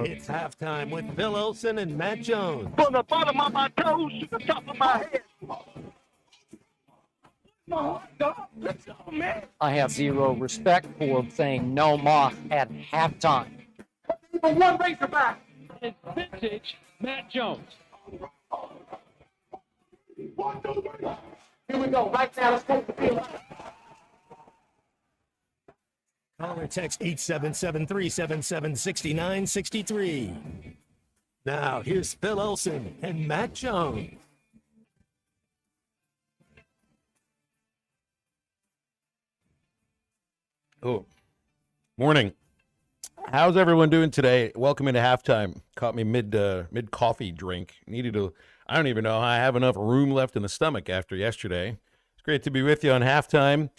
It's halftime with Phil Olsen and Matt Jones. From the bottom of my toes to the top of my head. Let's go, man. I have zero respect for saying no moth at halftime. One Razorback. It's vintage Matt Jones. Here we go. Right now, let's take the field. Call or text 877-377-6963. Now, here's Phil Olsen and Matt Jones. Oh, morning. How's everyone doing today? Welcome into halftime. Caught me mid coffee drink. I don't even know how I have enough room left in the stomach after yesterday. It's great to be with you on halftime.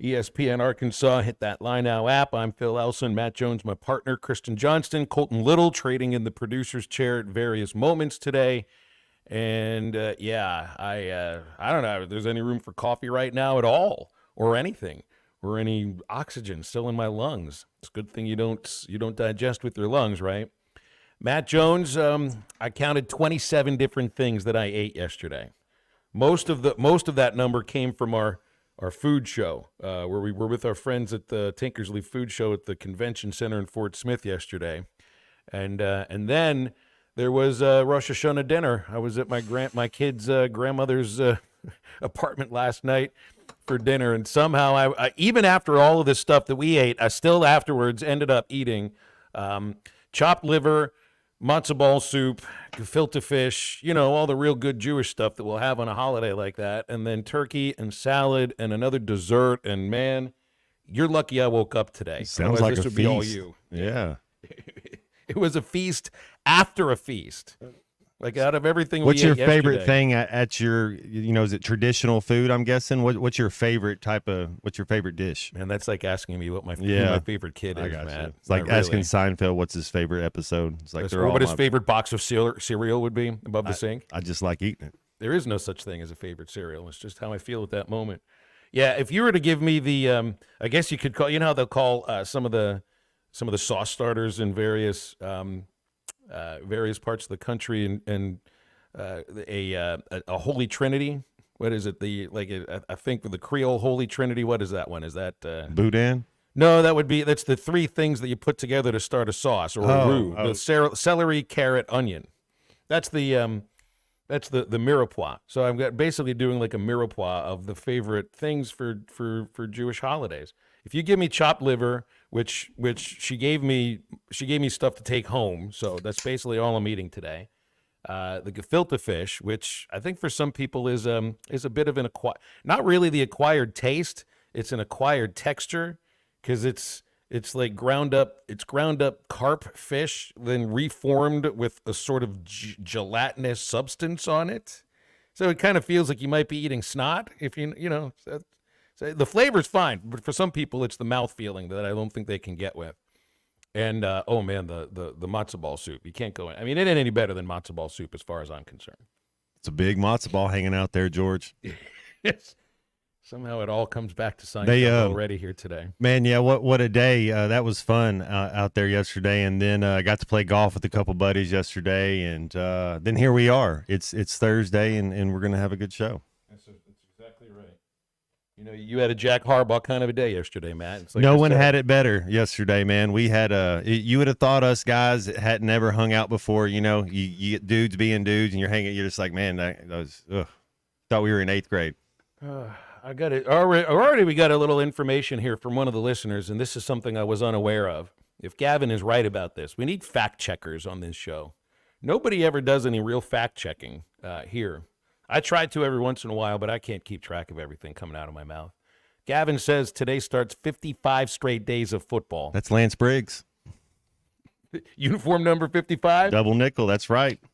ESPN Arkansas, hit that Line Now app. I'm Phil Elson, Matt Jones, my partner, Kristen Johnston, Colton Little, trading in the producer's chair at various moments today. And I don't know if there's any room for coffee right now at all, or anything, or any oxygen still in my lungs. It's a good thing you don't digest with your lungs, right? Matt Jones, I counted 27 different things that I ate yesterday. Most of that number came from our food show, where we were with our friends at the Tinkersley Food Show at the Convention Center in Fort Smith yesterday, and then there was Rosh Hashanah dinner. I was at my kid's grandmother's apartment last night for dinner, and somehow I even after all of this stuff that we ate, I still afterwards ended up eating chopped liver, matzo ball soup, gefilte fish, all the real good Jewish stuff that we'll have on a holiday like that, and then turkey and salad and another dessert. And man, you're lucky I woke up today. Sounds Otherwise, like this a would be all feast. you. Yeah. It was a feast after a feast. Like out of everything What's we your ate favorite yesterday. thing at your, is it traditional food, I'm guessing? What's your favorite dish? Man, that's like asking me who my favorite kid I is, got man. you. It's like Not asking really. Seinfeld what's his favorite episode. It's like they're all what his my- favorite box of cereal would be above the sink. I just like eating it. There is no such thing as a favorite cereal. It's just how I feel at that moment. Yeah, if you were to give me the, I guess you could call, how they'll call some of the sauce starters in various parts of the country and a Holy Trinity. What is it? I think the Creole Holy Trinity. What is that one? Is that Boudin? No, that's the three things that you put together to start a sauce or a roux. The celery, carrot, onion. That's the mirepoix. So I'm basically doing like a mirepoix of the favorite things for Jewish holidays. If you give me chopped liver, which she gave me stuff to take home, so that's basically all I'm eating today. The gefilte fish, which I think for some people is a bit of not really the acquired taste, it's an acquired texture, because it's like ground up carp fish, then reformed with a sort of gelatinous substance on it. So it kind of feels like you might be eating snot. If so the flavor's fine, but for some people it's the mouth feeling that I don't think they can get with. And oh man, the matzo ball soup, you can't go in. I mean, it ain't any better than matzo ball soup as far as I'm concerned. It's a big matzo ball hanging out there, George. Yes. Somehow it all comes back to Seinfeld already here today. Man, yeah, what a day. That was fun out there yesterday, and then I got to play golf with a couple buddies yesterday, and then here we are. It's Thursday, and we're going to have a good show. That's exactly right. You had a Jack Harbaugh kind of a day yesterday, Matt. It's like No one had it better yesterday, man. We had you would have thought us guys that had never hung out before, you get dudes being dudes, and you're just like, man, that was, thought we were in 8th grade. I got it. Already we got a little information here from one of the listeners, and this is something I was unaware of. If Gavin is right about this, we need fact checkers on this show. Nobody ever does any real fact checking here. I try to every once in a while, but I can't keep track of everything coming out of my mouth. Gavin says today starts 55 straight days of football. That's Lance Briggs. Uniform number 55? Double nickel, that's right. I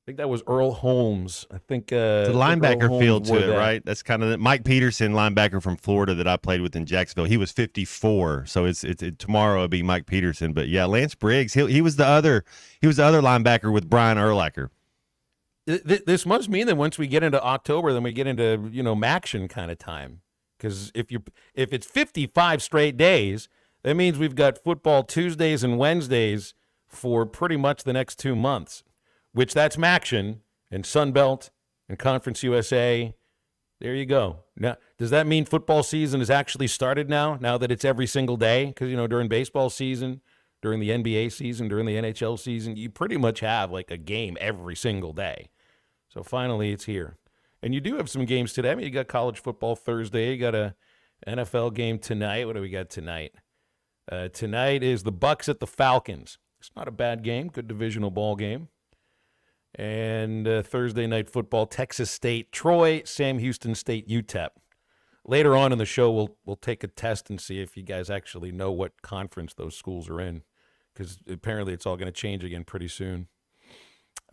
think that was Earl Holmes. I think the linebacker feel to it, right? That's kind of the Mike Peterson, linebacker from Florida that I played with in Jacksonville. He was 54, so it's tomorrow it'll be Mike Peterson. But yeah, Lance Briggs, he was the other linebacker with Brian Urlacher. This must mean that once we get into October, then we get into Maction kind of time. Because if it's 55 straight days, that means we've got football Tuesdays and Wednesdays for pretty much the next 2 months, which that's MACtion and Sunbelt and Conference USA. There you go. Now, does that mean football season has actually started now that it's every single day? Because, during baseball season, during the NBA season, during the NHL season, you pretty much have like a game every single day. So finally it's here. And you do have some games today. I mean, you got college football Thursday. You got a NFL game tonight. What do we got tonight? Tonight is the Bucks at the Falcons. It's not a bad game. Good divisional ball game. And Thursday night football, Texas State, Troy, Sam Houston State, UTEP. Later on in the show, we'll take a test and see if you guys actually know what conference those schools are in, because apparently it's all going to change again pretty soon.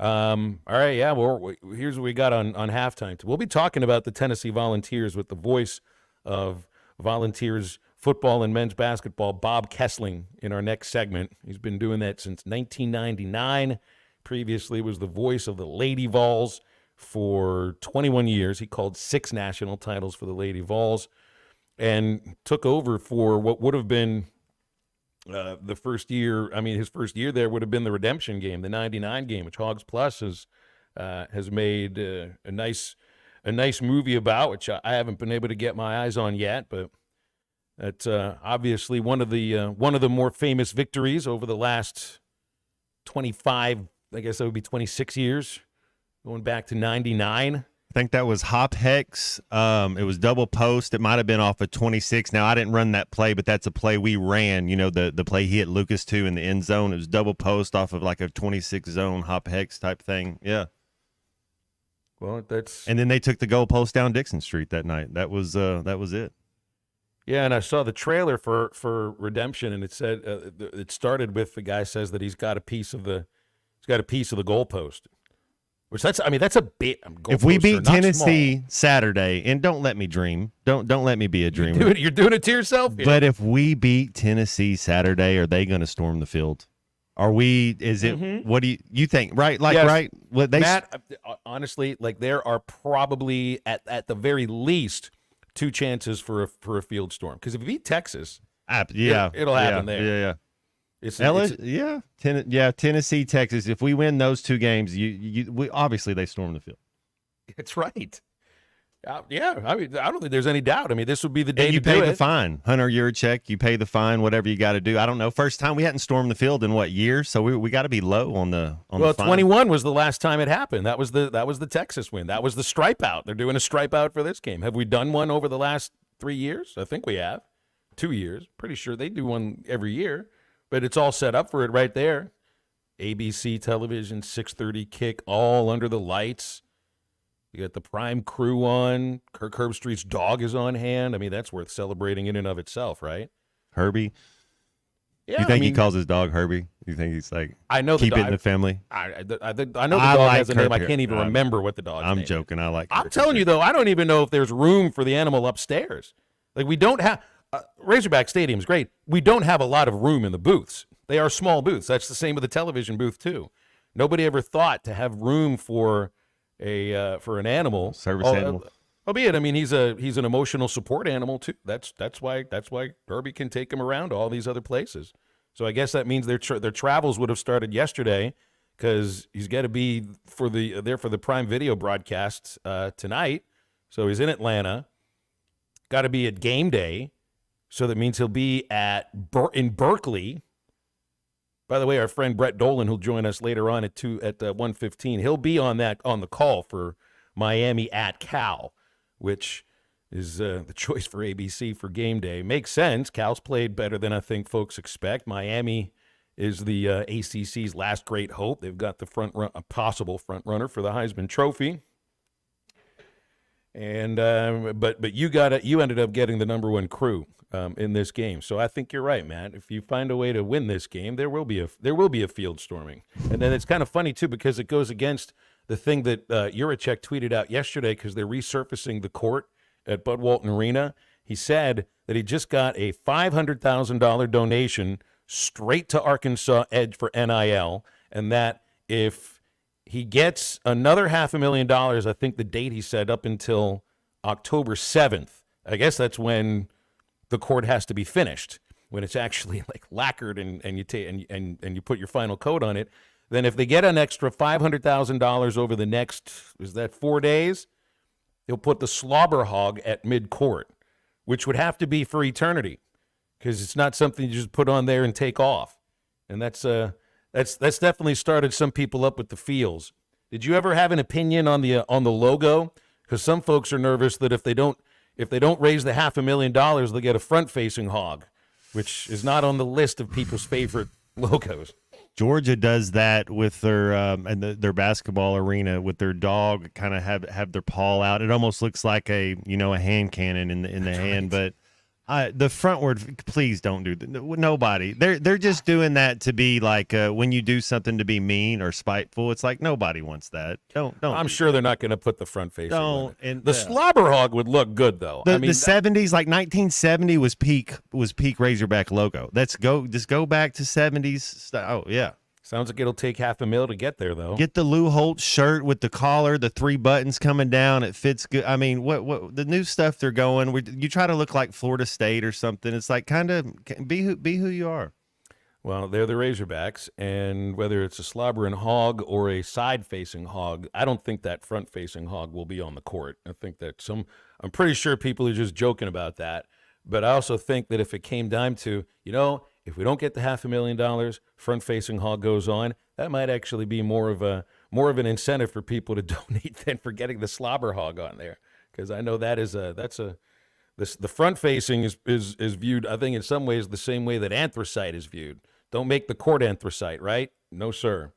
All right, yeah, well, here's what we got on halftime. We'll be talking about the Tennessee Volunteers with the voice of Volunteers football and men's basketball, Bob Kessling, in our next segment. He's been doing that since 1999. Previously was the voice of the Lady Vols for 21 years. He called 6 national titles for the Lady Vols and took over for what would have been the first year. I mean, his first year there would have been the redemption game, the 99 game, which Hogs Plus has made a nice movie about, which I haven't been able to get my eyes on yet, but that's obviously one of the more famous victories over the last 25, I guess that would be 26 years, going back to 99. I think that was Hop Hex. It was double post. It might have been off of 26. Now, I didn't run that play, but that's a play we ran. The play he hit Lucas to in the end zone. It was double post off of like a 26 zone Hop Hex type thing. Yeah. Well, and then they took the goalpost down Dixon Street that night. That was it. Yeah, and I saw the trailer for Redemption, and it said it started with the guy says that he's got a piece of the goalpost, which that's a bit. If we beat Tennessee Saturday, and don't let me dream, don't let me be a dreamer. You're doing it to yourself. Yeah. But if we beat Tennessee Saturday, are they going to storm the field? Are we? Is it? Mm-hmm. What do you think? Right? Like yes. Right? What they Matt? Honestly, like there are probably at the very least 2 chances for a field storm, because if you beat Texas, it'll happen there. Tennessee, Texas. If we win those 2 games, we obviously they storm the field. That's right. I mean, I don't think there's any doubt. I mean, this would be the day and you to do pay the it. fine, Hunter Yurachek. You pay the fine, whatever you got to do. I don't know. First time we hadn't stormed the field in what year? So we got to be low on the. Well, 21 was the last time it happened. That was the Texas win. That was the stripe out. They're doing a stripe out for this game. Have we done one over the last 3 years? I think we have. 2 years. Pretty sure they do one every year. But it's all set up for it right there. ABC television, 6:30 kick, all under the lights. You got the prime crew on. Kirk Herbstreit's dog is on hand. I mean, that's worth celebrating in and of itself, right? Herbie. Yeah, you think he calls his dog Herbie? You think he's like, I know keep it in the family? I know the dog has a name. I can't even remember what the dog's name is. I'm joking. I like. I'm telling you though, I don't even know if there's room for the animal upstairs. Like we don't have. Razorback Stadium's great. We don't have a lot of room in the booths. They are small booths. That's the same with the television booth too. Nobody ever thought to have room for an animal, service animal. Albeit, I mean, he's an emotional support animal too. That's why Herbie can take him around to all these other places. So I guess that means their travels would have started yesterday, because he's got to be for the Prime Video broadcast tonight. So he's in Atlanta. Got to be at game day. So that means he'll be in Berkeley. By the way, our friend Brett Dolan, who'll join us later on at 1:15, he'll be on the call for Miami at Cal, which is the choice for ABC for game day. Makes sense. Cal's played better than I think folks expect. Miami is the ACC's last great hope. They've got a possible front runner for the Heisman Trophy. And but you ended up getting the number 1 crew in this game. So I think you're right, Matt. If you find a way to win this game, there will be a field storming. And then it's kind of funny too, because it goes against the thing that Yurachek tweeted out yesterday, because they're resurfacing the court at Bud Walton Arena. He said that he just got a $500,000 donation straight to Arkansas Edge for NIL, and that if he gets another $500,000, I think the date he said up until October 7th, I guess that's when the court has to be finished. when it's actually like lacquered and you put your final coat on it, then if they get an extra $500,000 over the next, is that 4 days, they'll put the slobber hog at mid-court, which would have to be for eternity because it's not something you just put on there and take off. And that's definitely started some people up with the feels. Did you ever have an opinion on the logo? Because some folks are nervous that if they don't raise the $500,000, they'll get a front-facing hog, which is not on the list of people's favorite logos. Georgia does that with their and their basketball arena with their dog. Kind of have their paw out. It almost looks like a hand cannon in the hand. But the frontward, please don't do that. Nobody. They're just doing that to be like when you do something to be mean or spiteful. It's like nobody wants that. Don't. I'm sure they're not going to put the front facing. Don't. And the slobber hog would look good though. The 70s, like 1970 was peak Razorback logo. Just go back to 70s style. Oh yeah. Sounds like it'll take $500,000 to get there, though. Get the Lou Holtz shirt with the collar, the 3 buttons coming down. It fits good. I mean, what the new stuff they're going? You try to look like Florida State or something. It's like kind of be who you are. Well, they're the Razorbacks, and whether it's a slobbering hog or a side-facing hog, I don't think that front-facing hog will be on the court. I think that I'm pretty sure people are just joking about that. But I also think that if it came down to, if we don't get the $500,000, front-facing hog goes on, that might actually be more of an incentive for people to donate than for getting the slobber hog on there, because I know the front-facing is viewed, I think, in some ways the same way that anthracite is viewed. Don't make the court anthracite, right? No, sir.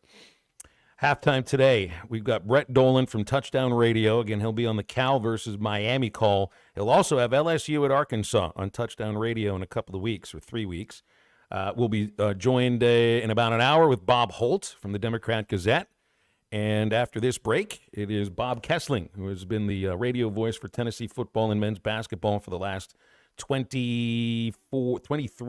Halftime today, we've got Brett Dolan from Touchdown Radio. Again, he'll be on the Cal versus Miami call. He'll also have LSU at Arkansas on Touchdown Radio in a couple of weeks or 3 weeks. We'll be joined in about an hour with Bob Holt from the Democrat Gazette. And after this break, it is Bob Kessling, who has been the radio voice for Tennessee football and men's basketball for the last 23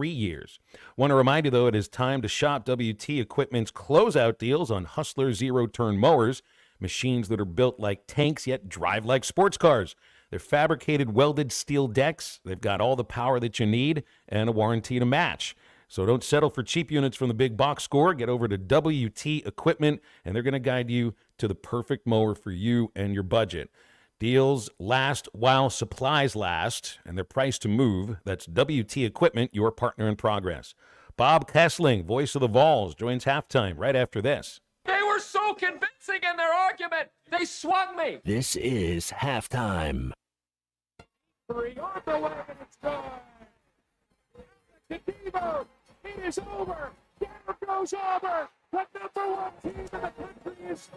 years. Want to remind you, though, it is time to shop WT Equipment's closeout deals on Hustler zero-turn mowers, machines that are built like tanks yet drive like sports cars. They're fabricated welded steel decks. They've got all the power that you need and a warranty to match. So don't settle for cheap units from the big box store. Get over to WT Equipment, and they're going to guide you to the perfect mower for you and your budget. Deals last while supplies last, and they're priced to move. That's WT Equipment, your partner in progress. Bob Kessling, voice of the Vols, joins halftime right after this. They were so convincing in their argument, they swung me. This is halftime. 3 on the way, and it's gone. To Devo. It is over. There goes Auburn. The #1 team in the country is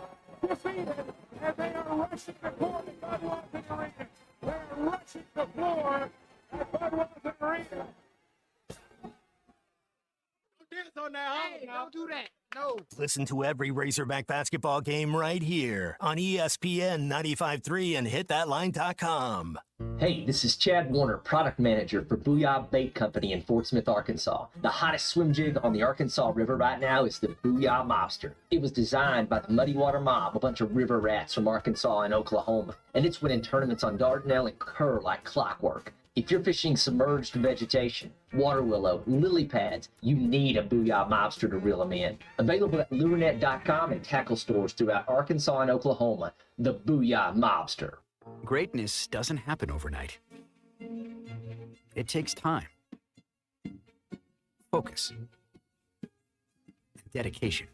defeated, and they are rushing the court at Budweiser Arena. They are rushing the floor at Budweiser Arena. Hey, don't do that. No. Listen to every Razorback basketball game right here on ESPN 95.3 and hitthatline.com. Hey, this is Chad Warner, product manager for Booyah Bait Company in Fort Smith, Arkansas. The hottest swim jig on the Arkansas River right now is the Booyah Mobster. It was designed by the Muddy Water Mob, a bunch of river rats from Arkansas and Oklahoma, and it's winning tournaments on Dardanelle and Kerr like clockwork. If you're fishing submerged vegetation, water willow, lily pads, you need a Booyah Mobster to reel them in. Available at lurenet.com and tackle stores throughout Arkansas and Oklahoma. The Booyah Mobster. Greatness doesn't happen overnight. It takes time, focus, and dedication.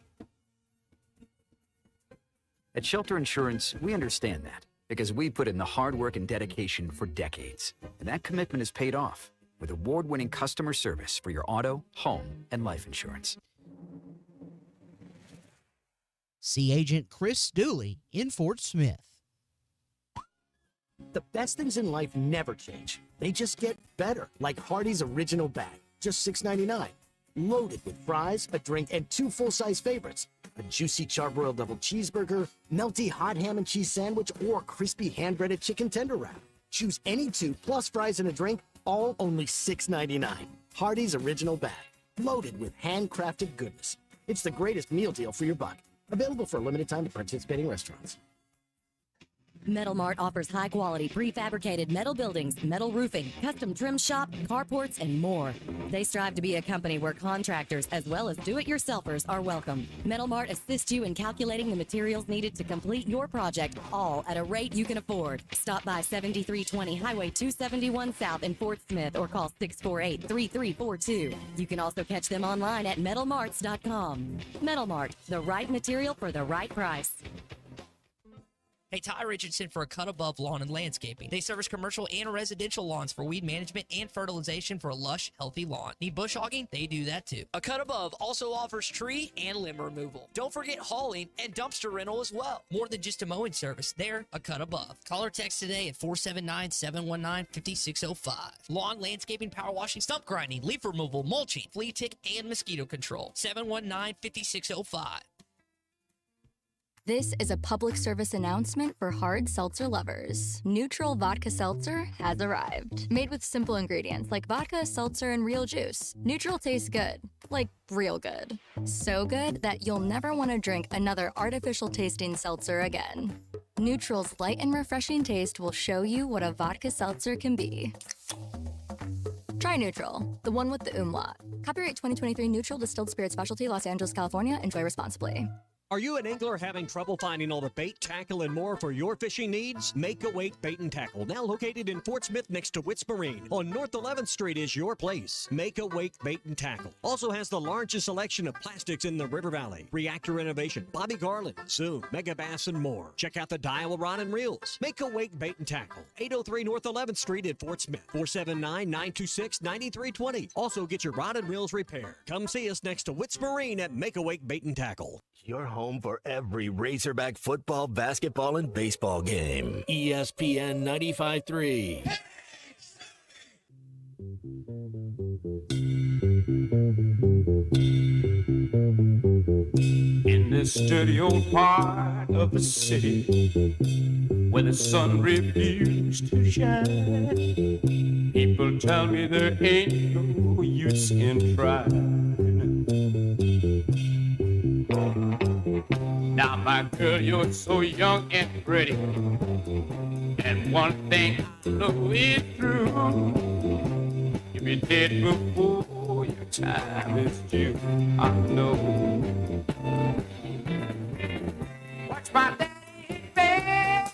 At Shelter Insurance, we understand that because we put in the hard work and dedication for decades. And that commitment is paid off with award-winning customer service for your auto, home, and life insurance. See Agent Chris Dooley in Fort Smith. The best things in life never change. They just get better, like Hardee's Original Bag, just $6.99. Loaded with fries, a drink, and 2 full-size favorites. A juicy charbroiled double cheeseburger, melty hot ham and cheese sandwich, or crispy hand-breaded chicken tender wrap. Choose any 2 plus fries and a drink, all only $6.99. Hardee's Original Bag, loaded with handcrafted goodness. It's the greatest meal deal for your buck. Available for a limited time at participating restaurants. Metal Mart offers high-quality prefabricated metal buildings, metal roofing, custom trim shop, carports, and more. They strive to be a company where contractors as well as do-it-yourselfers are welcome. Metal Mart assists you in calculating the materials needed to complete your project, all at a rate you can afford. Stop by 7320 Highway 271 South in Fort Smith or call 648-3342. You can also catch them online at metalmarts.com. Metal Mart, the right material for the right price. Hey, Ty Richardson for A Cut Above Lawn and Landscaping. They service commercial and residential lawns for weed management and fertilization for a lush, healthy lawn. Need bush hogging? They do that too. A Cut Above also offers tree and limb removal. Don't forget hauling and dumpster rental as well. More than just a mowing service, they're A Cut Above. Call or text today at 479-719-5605. Lawn, landscaping, power washing, stump grinding, leaf removal, mulching, flea tick, and mosquito control. 719-5605. This is a public service announcement for hard seltzer lovers. Neutral Vodka Seltzer has arrived. Made with simple ingredients like vodka, seltzer, and real juice. Neutral tastes good. Like real good. So good that you'll never want to drink another artificial tasting seltzer again. Neutral's light and refreshing taste will show you what a vodka seltzer can be. Try Neutral, the one with the umlaut. Copyright 2023 Neutral Distilled Spirit Specialty, Los Angeles, California. Enjoy responsibly. Are you an angler having trouble finding all the bait, tackle, and more for your fishing needs? Make a Wake Bait and Tackle, now located in Fort Smith next to Witts Marine. On North 11th Street is your place. Make a Wake Bait and Tackle. Also has the largest selection of plastics in the River Valley. Reactor Innovation, Bobby Garland, Zoom, Mega Bass, and more. Check out the Daiwa Rod and Reels. Make a Wake Bait and Tackle. 803 North 11th Street in Fort Smith. 479-926-9320. Also get your rod and reels repaired. Come see us next to Witts Marine at Make a Wake Bait and Tackle. Your home for every Razorback football, basketball, and baseball game. ESPN 95.3. In this dirty old part of the city where the sun refused to shine, people tell me there ain't no use in trying. Now, my girl, you're so young and pretty, and one thing I know is true. You'll be dead before your time is due. I know. Watch my daddy, baby.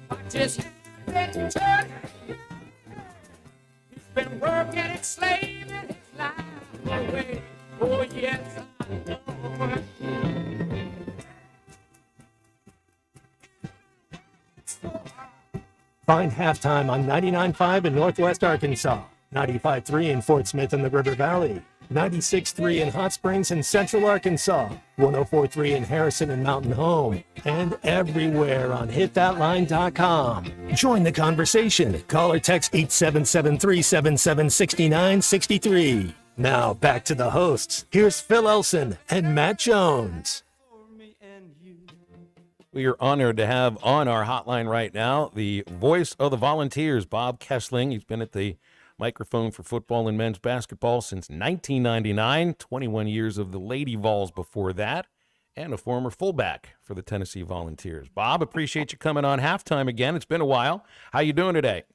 Watch his head turn. He's been working and slaving his life away. Oh, yes, I know. Find Halftime on 99.5 in Northwest Arkansas, 95.3 in Fort Smith in the River Valley, 96.3 in Hot Springs and Central Arkansas, 104.3 in Harrison and Mountain Home, and everywhere on hitthatline.com. Join the conversation. Call or text 877-377-6963. Now back to the hosts. Here's Phil Elson and Matt Jones. We are honored to have on our hotline right now the voice of the Volunteers, Bob Kesling. He's been at the microphone for football and men's basketball since 1999, 21 years of the Lady Vols before that, and a former fullback for the Tennessee Volunteers. Bob, appreciate you coming on Halftime again. It's been a while. How you doing today?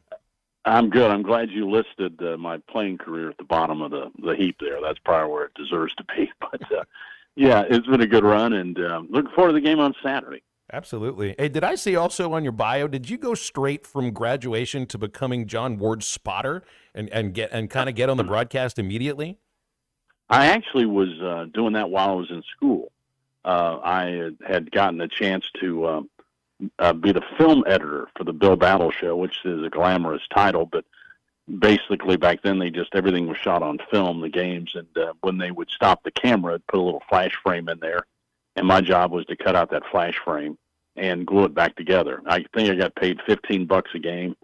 I'm good. I'm glad you listed my playing career at the bottom of the heap there. That's probably where it deserves to be. But, yeah, it's been a good run, and looking forward to the game on Saturday. Absolutely. Hey, did I see also on your bio, did you go straight from graduation to becoming John Ward's spotter and kind of get on the broadcast immediately? I actually was doing that while I was in school. I had gotten a chance to be the film editor for the Bill Battle Show, which is a glamorous title, but basically back then everything was shot on film, the games, and when they would stop the camera, I'd put a little flash frame in there. And my job was to cut out that flash frame and glue it back together. I think I got paid $15 a game,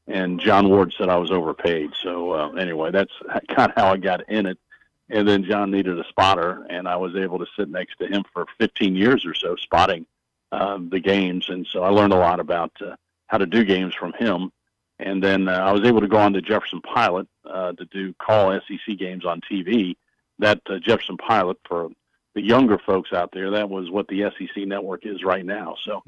and John Ward said I was overpaid. So anyway, that's kind of how I got in it. And then John needed a spotter, and I was able to sit next to him for 15 years or so spotting the games. And so I learned a lot about how to do games from him. And then I was able to go on to Jefferson Pilot to call SEC games on TV. That Jefferson Pilot, for the younger folks out there, that was what the SEC network is right now. So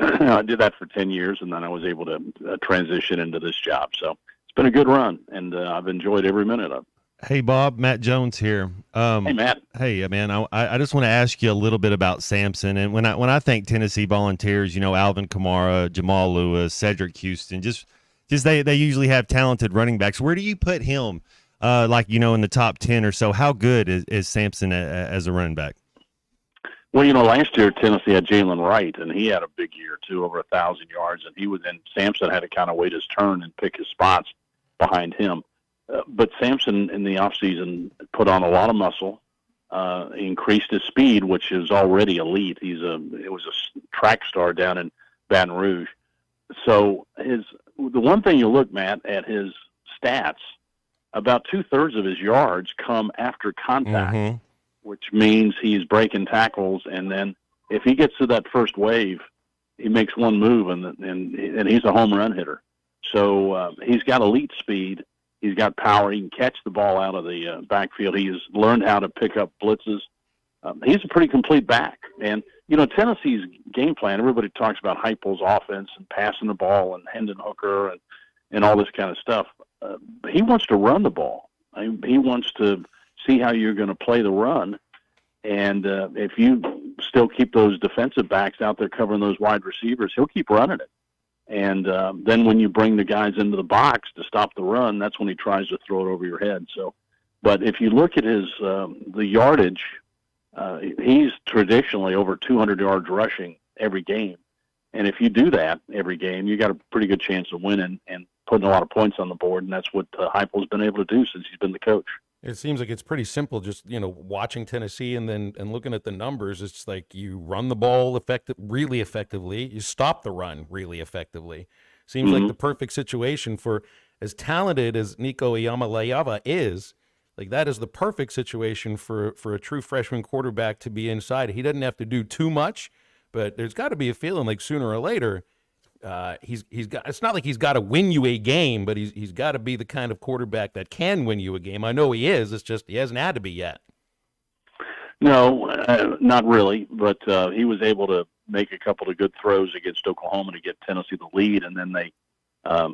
I did that for 10 years, and then I was able to transition into this job. So it's been a good run, and I've enjoyed every minute of it. Hey, Bob, Matt Jones here. Hey, Matt. Hey, man, I just want to ask you a little bit about Samson. And when I think Tennessee Volunteers, Alvin Kamara, Jamal Lewis, Cedric Houston, just they usually have talented running backs. Where do you put him, in the top 10 or so? How good is Samson as a running back? Well, last year Tennessee had Jalen Wright, and he had a big year, too, over 1,000 yards. And Samson had to kind of wait his turn and pick his spots behind him. But Samson in the offseason put on a lot of muscle, increased his speed, which is already elite. It was a track star down in Baton Rouge. So the one thing you look, Matt, at his stats, about 2/3 of his yards come after contact, which means he's breaking tackles. And then if he gets to that first wave, he makes one move, and he's a home run hitter. So he's got elite speed. He's got power. He can catch the ball out of the backfield. He's learned how to pick up blitzes. He's a pretty complete back. And, Tennessee's game plan, everybody talks about Heupel's offense and passing the ball and Hendon Hooker and all this kind of stuff. He wants to run the ball. He wants to see how you're going to play the run. And if you still keep those defensive backs out there covering those wide receivers, he'll keep running it. And then when you bring the guys into the box to stop the run, that's when he tries to throw it over your head. So, but if you look at his the yardage, he's traditionally over 200 yards rushing every game. And if you do that every game, you got a pretty good chance of winning and putting a lot of points on the board. And that's what Heupel's been able to do since he's been the coach. It seems like it's pretty simple. Just watching Tennessee and looking at the numbers, it's like you run the ball really effectively. You stop the run really effectively. Seems like the perfect situation for as talented as Nico Iamaleava is. Like that is the perfect situation for a true freshman quarterback to be inside. He doesn't have to do too much, but there's got to be a feeling like sooner or later. He's got. It's not like he's got to win you a game, but he's got to be the kind of quarterback that can win you a game. I know he is. It's just he hasn't had to be yet. No, not really. But he was able to make a couple of good throws against Oklahoma to get Tennessee the lead, and then they,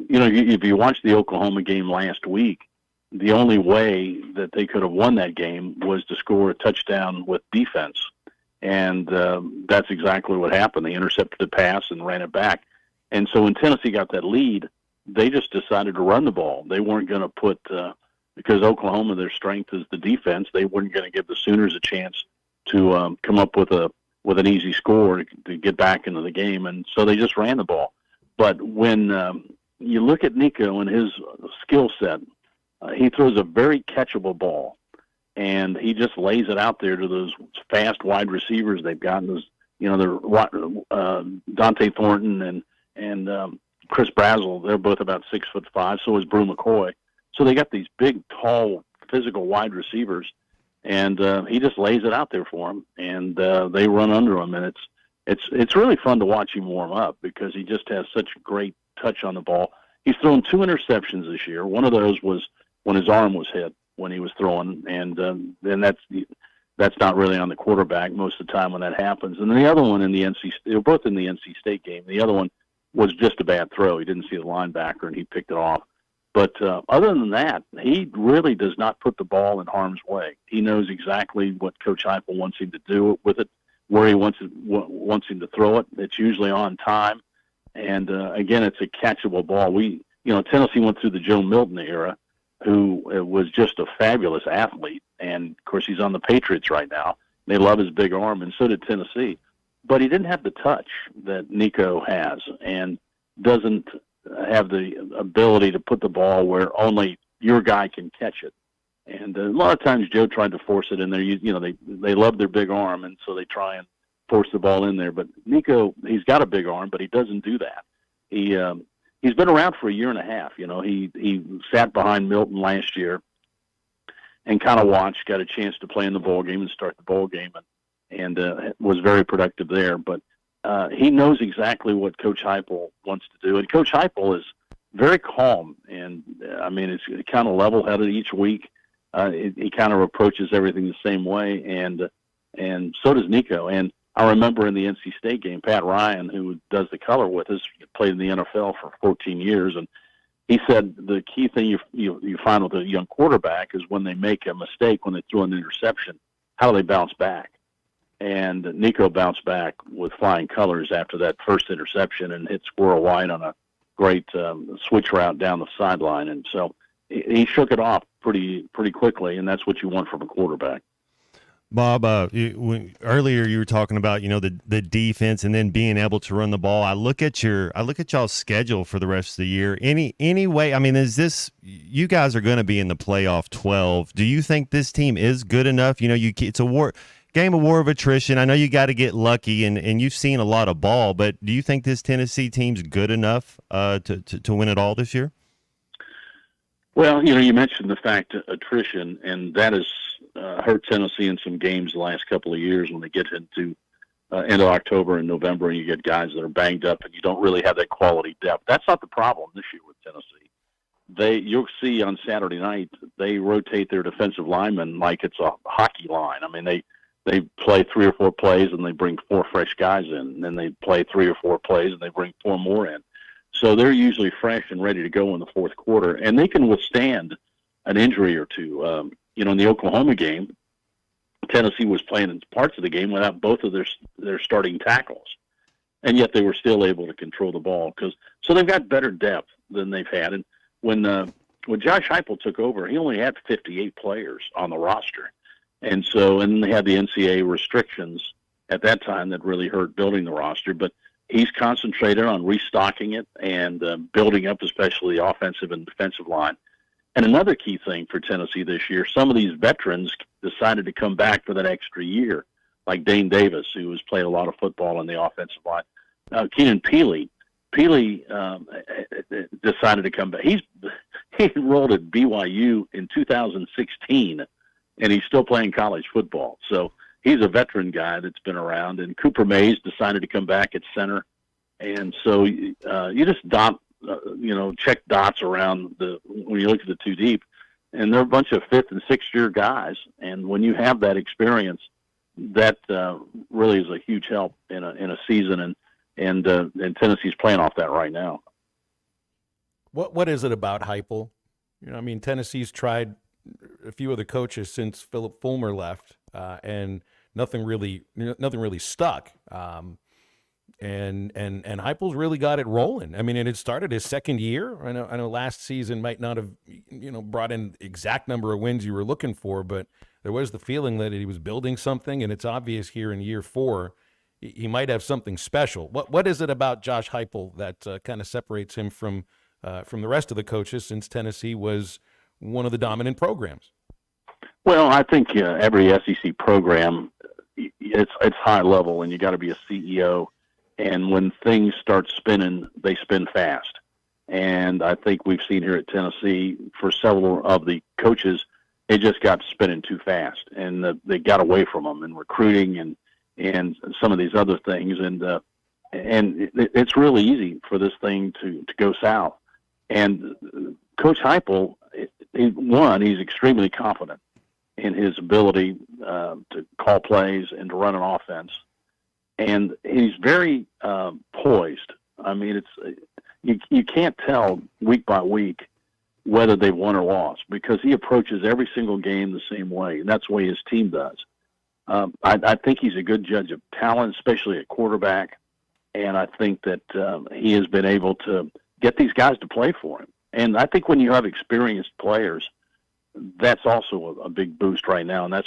if you watch the Oklahoma game last week, the only way that they could have won that game was to score a touchdown with defense, and that's exactly what happened. They intercepted the pass and ran it back. And so when Tennessee got that lead, they just decided to run the ball. They weren't going to put because Oklahoma, their strength is the defense. They weren't going to give the Sooners a chance to come up with an easy score to get back into the game, and so they just ran the ball. But when you look at Nico and his skill set, he throws a very catchable ball, and he just lays it out there to those fast wide receivers they've got. Those, Dante Thornton and Chris Brazzell, they're both about 6'5". So is Brew McCoy. So they got these big, tall, physical wide receivers, and he just lays it out there for them, and they run under him. And it's really fun to watch him warm up because he just has such great touch on the ball. He's thrown 2 interceptions this year. One of those was when his arm was hit when he was throwing, and then that's not really on the quarterback most of the time when that happens. And then the other one they were both in the NC State game. The other one was just a bad throw. He didn't see the linebacker, and he picked it off. But other than that, he really does not put the ball in harm's way. He knows exactly what Coach Heupel wants him to do with it, where he wants him to throw it. It's usually on time. And, again, it's a catchable ball. Tennessee went through the Joe Milton era, who was just a fabulous athlete. And, of course, he's on the Patriots right now. They love his big arm, and so did Tennessee. But he didn't have the touch that Nico has and doesn't have the ability to put the ball where only your guy can catch it. And a lot of times Joe tried to force it in there. They love their big arm, and so they try and force the ball in there. But Nico, he's got a big arm, but he doesn't do that. He's been around for a year and a half. He sat behind Milton last year and kind of watched, got a chance to play in the bowl game and start the bowl game, and was very productive there. But he knows exactly what Coach Heupel wants to do. And Coach Heupel is very calm, and, it's kind of level-headed each week. He kind of approaches everything the same way, and so does Nico. And I remember in the NC State game, Pat Ryan, who does the color with us, played in the NFL for 14 years, and he said the key thing you find with a young quarterback is when they make a mistake, when they throw an interception, how do they bounce back? And Nico bounced back with flying colors after that first interception and hit squirrel wide on a great switch route down the sideline. And so he shook it off pretty quickly, and that's what you want from a quarterback. Bob, earlier you were talking about the defense and then being able to run the ball. I look at y'all's schedule for the rest of the year. Any way? I mean, is this, you guys are going to be in the playoff 12? Do you think this team is good enough? It's a game of war of attrition. I know you got to get lucky, and you've seen a lot of ball, but do you think this Tennessee team's good enough to win it all this year? Well, you mentioned the fact attrition, and that has hurt Tennessee in some games the last couple of years when they get into end of October and November, and you get guys that are banged up, and you don't really have that quality depth. That's not the problem this year with Tennessee. You'll see on Saturday night they rotate their defensive linemen like it's a hockey line. I mean, they play 3 or 4 plays and they bring 4 fresh guys in, and then they play 3 or 4 plays and they bring 4 more in. So they're usually fresh and ready to go in the fourth quarter, and they can withstand an injury or two. In the Oklahoma game, Tennessee was playing in parts of the game without both of their starting tackles, and yet they were still able to control the ball so they've got better depth than they've had. And when Josh Heupel took over, he only had 58 players on the roster, and they had the NCAA restrictions at that time that really hurt building the roster, but he's concentrated on restocking it and building up, especially the offensive and defensive line. And another key thing for Tennessee this year, some of these veterans decided to come back for that extra year, like Dane Davis, who has played a lot of football in the offensive line. Keenan Peely decided to come back. He enrolled at BYU in 2016, and he's still playing college football. So he's a veteran guy that's been around. And Cooper Mays decided to come back at center. And so you just check dots around when you look at the two deep, and they're a bunch of 5th and 6th year guys. And when you have that experience, that really is a huge help in a season. And Tennessee's playing off that right now. What is it about Heupel? Tennessee's tried a few other coaches since Philip Fulmer left, and nothing really stuck. And Heupel's really got it rolling. I mean, and it started his second year. I know last season might not have, brought in the exact number of wins you were looking for, but there was the feeling that he was building something, and it's obvious here in year 4 he might have something special. What is it about Josh Heupel that kind of separates him from the rest of the coaches, since Tennessee was one of the dominant programs? Well, I think every SEC program, it's high level, and you got to be a CEO. And when things start spinning, they spin fast. And I think we've seen here at Tennessee for several of the coaches, it just got spinning too fast, and they got away from them in recruiting and some of these other things. And it's really easy for this thing to go south. And Coach Heupel, he's extremely confident in his ability to call plays and to run an offense. And he's very poised. I mean, you can't tell week by week whether they've won or lost, because he approaches every single game the same way, and that's the way his team does. I think he's a good judge of talent, especially at quarterback, and I think that he has been able to get these guys to play for him. And I think when you have experienced players, that's also a big boost right now, and I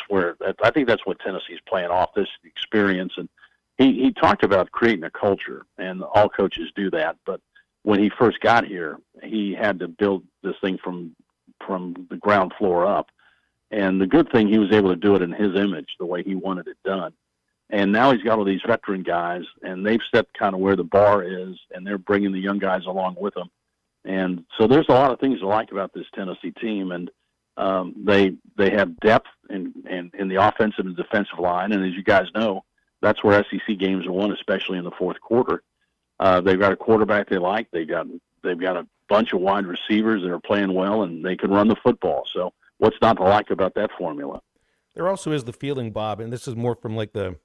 think that's what Tennessee's playing off, this experience. And he talked about creating a culture, and all coaches do that. But when he first got here, he had to build this thing from the ground floor up. And the good thing, he was able to do it in his image, the way he wanted it done. And now he's got all these veteran guys, and they've set kind of where the bar is, and they're bringing the young guys along with them. And so there's a lot of things to like about this Tennessee team, and they have depth in the offensive and defensive line. And as you guys know, that's where SEC games are won, especially in the fourth quarter. They've got a quarterback they like. They've got a bunch of wide receivers that are playing well, and they can run the football. So what's not to like about that formula? There also is the feeling, Bob, and this is more from like the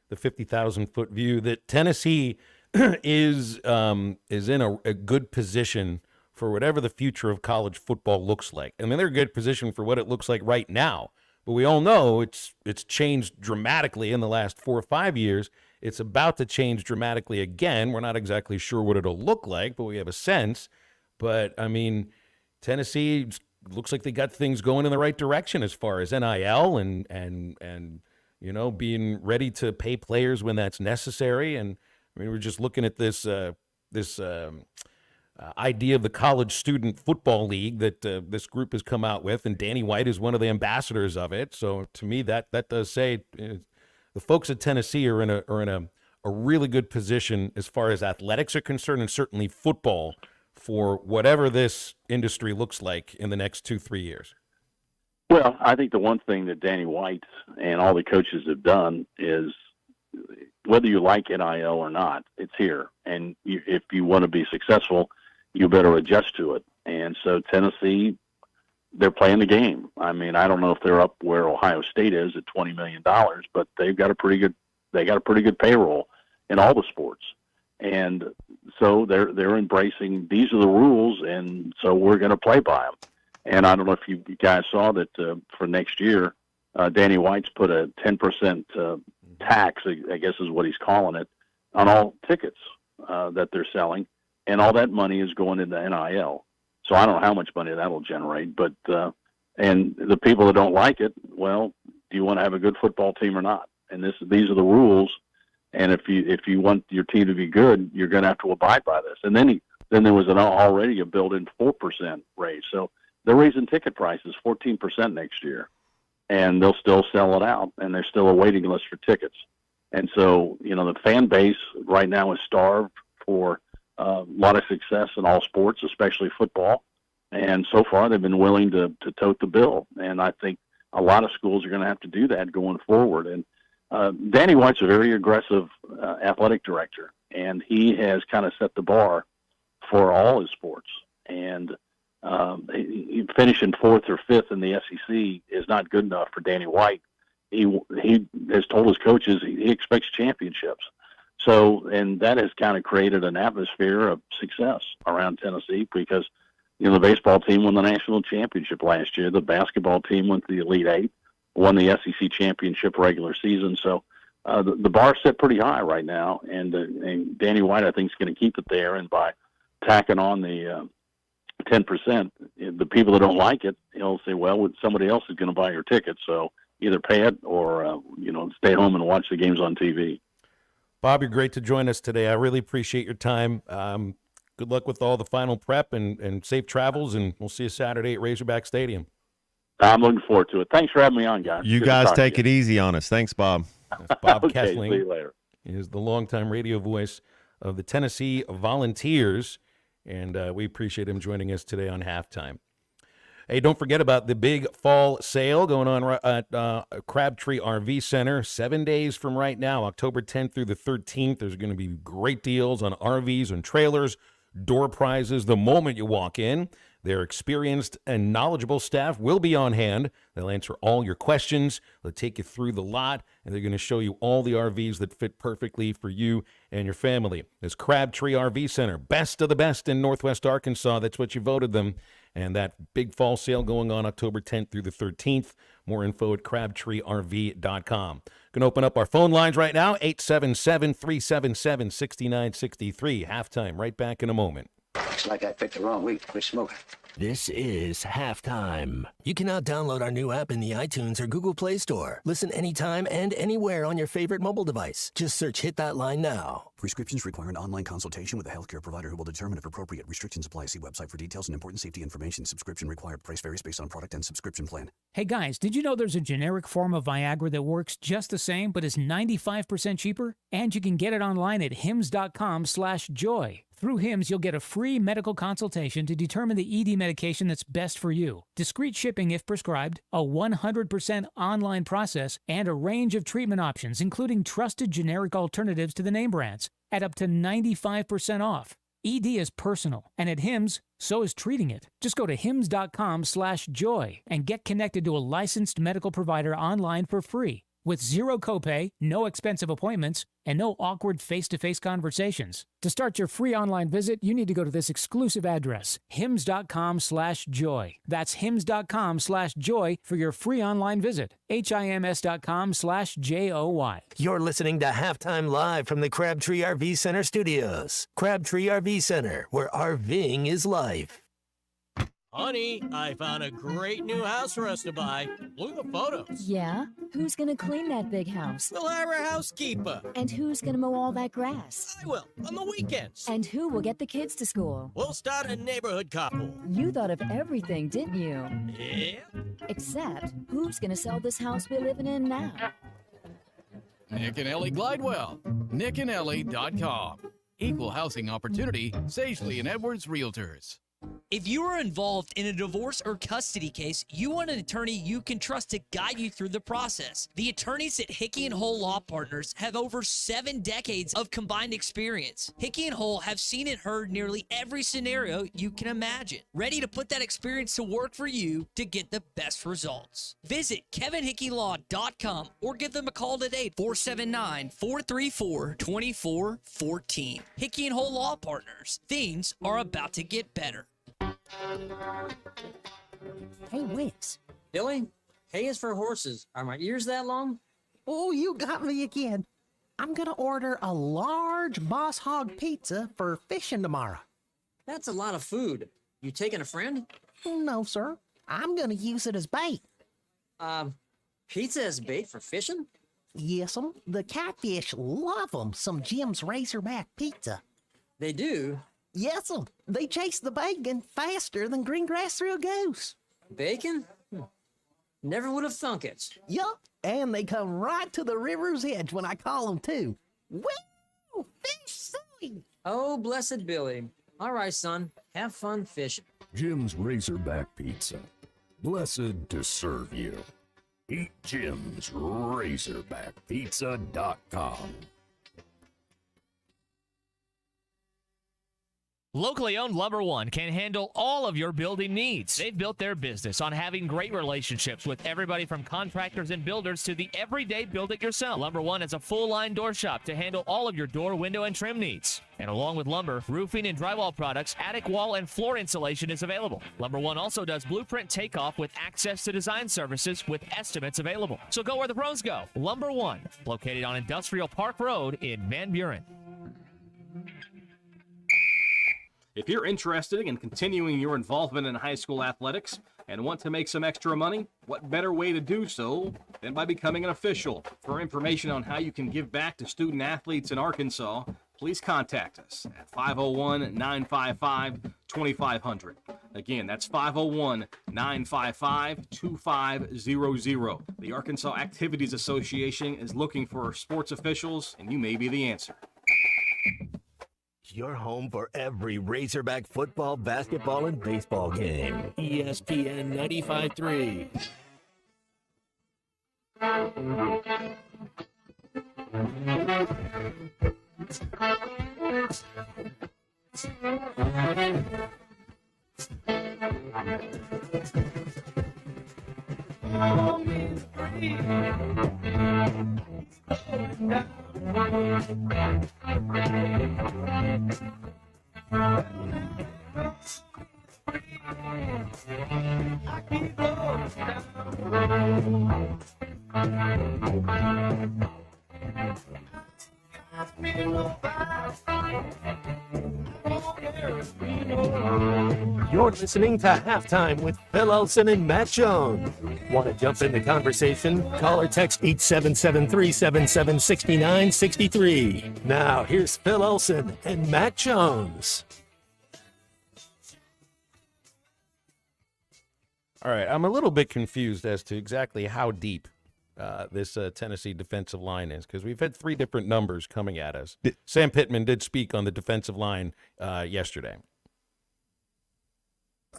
the 50,000-foot view, that Tennessee is in a good position for whatever the future of college football looks like. I mean, they're in a good position for what it looks like right now, but we all know it's changed dramatically in the last 4 or 5 years. It's about to change dramatically again. We're not exactly sure what it'll look like, but we have a sense. But, I mean, Tennessee looks like they got things going in the right direction as far as NIL and you know, being ready to pay players when that's necessary. And, I mean, we're just looking at this idea of the College Student Football League that this group has come out with, and Danny White is one of the ambassadors of it. So to me, that does say the folks at Tennessee are in a really good position as far as athletics are concerned, and certainly football, for whatever this industry looks like in the next 2-3 years. Well, I think the one thing that Danny White and all the coaches have done is, whether you like NIL or not, it's here. And if you want to be successful, you better adjust to it. And so Tennessee, they're playing the game. I mean, I don't know if they're up where Ohio State is at $20 million, but they got a pretty good payroll in all the sports. And so they're embracing, these are the rules, and so we're going to play by them. And I don't know if you guys saw that for next year, Danny White's put a 10% tax, I guess is what he's calling it, on all tickets that they're selling, and all that money is going into NIL. So I don't know how much money that'll generate, but and the people that don't like it, well, do you want to have a good football team or not? And these are the rules, and if you want your team to be good, you're going to have to abide by this. And then there was already a built-in 4% raise, so they're raising ticket prices 14% next year, and they'll still sell it out, and there's still a waiting list for tickets. And so, you know, the fan base right now is starved for a lot of success in all sports, especially football. And so far, they've been willing to tote the bill. And I think a lot of schools are going to have to do that going forward. And Danny White's a very aggressive athletic director, and he has kind of set the bar for all his sports. And finishing 4th or 5th in the SEC is not good enough for Danny White. He has told his coaches he expects championships. So, and that has kind of created an atmosphere of success around Tennessee because, you know, the baseball team won the national championship last year. The basketball team went to the Elite Eight, won the SEC championship regular season. So the bar's set pretty high right now. And Danny White, I think, is going to keep it there. And by tacking on the 10%, the people that don't like it, he'll say, well, somebody else is going to buy your ticket. So either pay it or, you know, stay home and watch the games on TV. Bob, you're great to join us today. I really appreciate your time. Good luck with all the final prep and safe travels, and we'll see you Saturday at Razorback Stadium. I'm looking forward to it. Thanks for having me on, guys. You guys take it easy on us. Thanks, Bob. That's Bob Okay, Kessling. see you later. He is the longtime radio voice of the Tennessee Volunteers, and we appreciate him joining us today on Halftime. Hey, don't forget about the big fall sale going on at Crabtree RV Center. 7 days from right now, October 10th through the 13th. There's going to be great deals on RVs and trailers, door prizes the moment you walk in. Their experienced and knowledgeable staff will be on hand. They'll answer all your questions. They'll take you through the lot, and they're going to show you all the RVs that fit perfectly for you and your family. It's Crabtree RV Center, best of the best in Northwest Arkansas. That's what you voted them. And that big fall sale going on October 10th through the 13th. More info at crabtreerv.com. Going to open up our phone lines right now, 877-377-6963. Halftime, right back in a moment. Looks like I picked the wrong week to quit smoking. This is Halftime. You can now download our new app in the iTunes or Google Play Store. Listen anytime and anywhere on your favorite mobile device. Just search Hit That Line now. Prescriptions require an online consultation with a healthcare provider who will determine if appropriate. Restrictions apply. See website for details and important safety information. Subscription required. Price varies based on product and subscription plan. Hey guys, did you know there's a generic form of Viagra that works just the same but is 95% cheaper? And you can get it online at hims.com/joy. Through Hims, you'll get a free medical consultation to determine the ED medication that's best for you, discreet shipping if prescribed, a 100% online process, and a range of treatment options, including trusted generic alternatives to the name brands, at up to 95% off. ED is personal, and at Hims, so is treating it. Just go to hims.com/joy and get connected to a licensed medical provider online for free. with zero copay, no expensive appointments, and no awkward face-to-face conversations. To start your free online visit, you need to go to this exclusive address, hims.com/joy. That's hims.com/joy for your free online visit. HIMS.com/JOY. You're listening to Halftime Live from the Crabtree RV Center studios. Crabtree RV Center, where RVing is life. Honey, I found a great new house for us to buy. Look at the photos. Yeah? Who's gonna clean that big house? We'll hire a housekeeper. And who's gonna mow all that grass? I will, on the weekends. And who will get the kids to school? We'll start a neighborhood couple. You thought of everything, didn't you? Yeah? Except, who's gonna sell this house we're living in now? Nick and Ellie Glidewell. nickandellie.com. Equal housing opportunity, Sagely and Edwards Realtors. If you are involved in a divorce or custody case, you want an attorney you can trust to guide you through the process. The attorneys at Hickey and Hole Law Partners have over 7 decades of combined experience. Hickey and Hole have seen and heard nearly every scenario you can imagine, ready to put that experience to work for you to get the best results. Visit kevinhickeylaw.com or give them a call today, 479-434-2414. Hickey and Hole Law Partners. Things are about to get better. Hey, Wits. Billy, hay is for horses. Are my ears that long? Oh, you got me again. I'm gonna order a large Boss Hog pizza for fishing tomorrow. That's a lot of food. You taking a friend? No, sir. I'm gonna use it as bait. Pizza as bait for fishing? Yes'm. The catfish love 'em. Some Jim's Razorback pizza. They do? Yes'm. They chase the bacon faster than green grass through a goose. Bacon? Never would have thunk it. Yup. And they come right to the river's edge when I call them too. Woo! Fish suey! Oh, blessed Billy. All right, son. Have fun fishing. Jim's Razorback Pizza. Blessed to serve you. Eat Jim's RazorbackPizza.com. Locally owned Lumber One can handle all of your building needs. They've built their business on having great relationships with everybody from contractors and builders to the everyday build-it-yourself. Lumber One has a full-line door shop to handle all of your door, window, and trim needs. And along with lumber, roofing and drywall products, attic wall and floor insulation is available. Lumber One also does blueprint takeoff with access to design services with estimates available. So go where the pros go. Lumber One, located on Industrial Park Road in Van Buren. If you're interested in continuing your involvement in high school athletics and want to make some extra money, what better way to do so than by becoming an official? For information on how you can give back to student athletes in Arkansas, please contact us at 501-955-2500. Again, that's 501-955-2500. The Arkansas Activities Association is looking for sports officials, and you may be the answer. Your home for every Razorback football, basketball, and baseball game. ESPN 95.3. You're listening to Halftime with Phil Elson and Matt Jones. Want to jump in the conversation? Call or text 877-377-6963. Now, here's Phil Elson and Matt Jones. All right, I'm a little bit confused as to exactly how deep this Tennessee defensive line is, because we've had 3 different numbers coming at us. Sam Pittman did speak on the defensive line yesterday.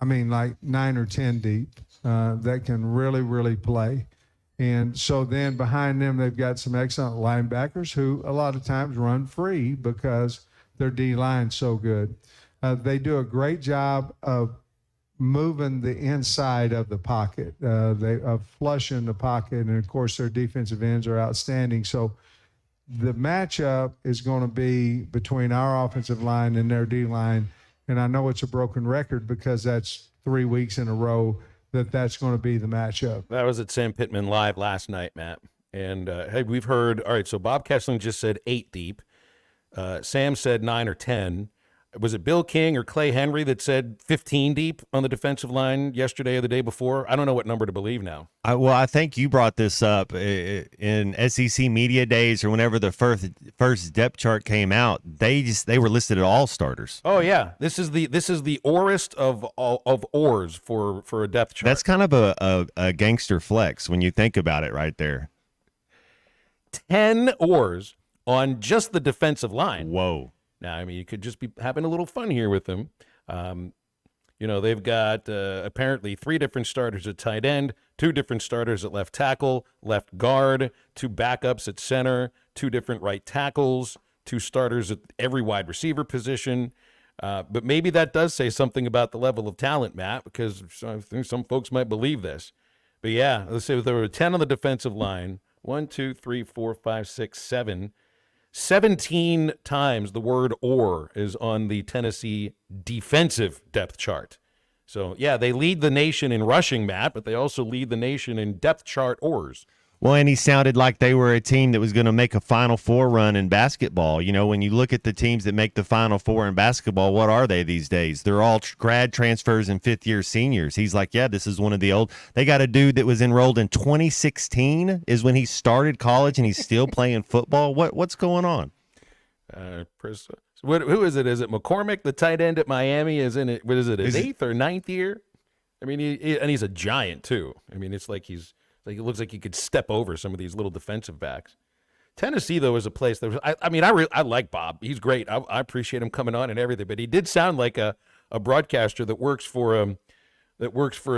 I mean, like 9 or 10 deep that can really, really play. And so then behind them, they've got some excellent linebackers who a lot of times run free because their D-line's so good. They do a great job of moving the inside of the pocket. They are flushing the pocket, and of course their defensive ends are outstanding. So the matchup is going to be between our offensive line and their D line, and I know it's a broken record because that's 3 weeks in a row that's going to be the matchup. That was at Sam Pittman Live last night, Matt. And hey, we've heard. All right, so Bob Kessling just said 8 deep. Sam said 9 or 10. Was it Bill King or Clay Henry that said 15 deep on the defensive line yesterday or the day before? I don't know what number to believe now. I think you brought this up in SEC Media Days or whenever the first depth chart came out. They were listed at all starters. Oh yeah, this is the orest of ors for a depth chart. That's kind of a gangster flex when you think about it, right there. 10 ors on just the defensive line. Whoa. Now, I mean, you could just be having a little fun here with them. They've got apparently 3 different starters at tight end, 2 different starters at left tackle, left guard, 2 backups at center, 2 different right tackles, 2 starters at every wide receiver position. But maybe that does say something about the level of talent, Matt, because I think some folks might believe this. But yeah, let's say there were 10 on the defensive line. 1, 2, 3, 4, 5, 6, 7. 17 times the word or is on the Tennessee defensive depth chart. So, yeah, they lead the nation in rushing, Matt, but they also lead the nation in depth chart ors. Well, and he sounded like they were a team that was going to make a Final Four run in basketball. You know, when you look at the teams that make the Final Four in basketball, what are they these days? They're all grad transfers and fifth-year seniors. He's like, yeah, this is one of the old. They got a dude that was enrolled in 2016 is when he started college, and he's still playing football. What's going on? Who is it? Is it McCormick, the tight end at Miami? Is in it? What is it? His 8th or 9th year? I mean, he's a giant too. I mean, it's like it looks like he could step over some of these little defensive backs. Tennessee, though, is a place that I like Bob. He's great. I appreciate him coming on and everything. But he did sound like a broadcaster that works for an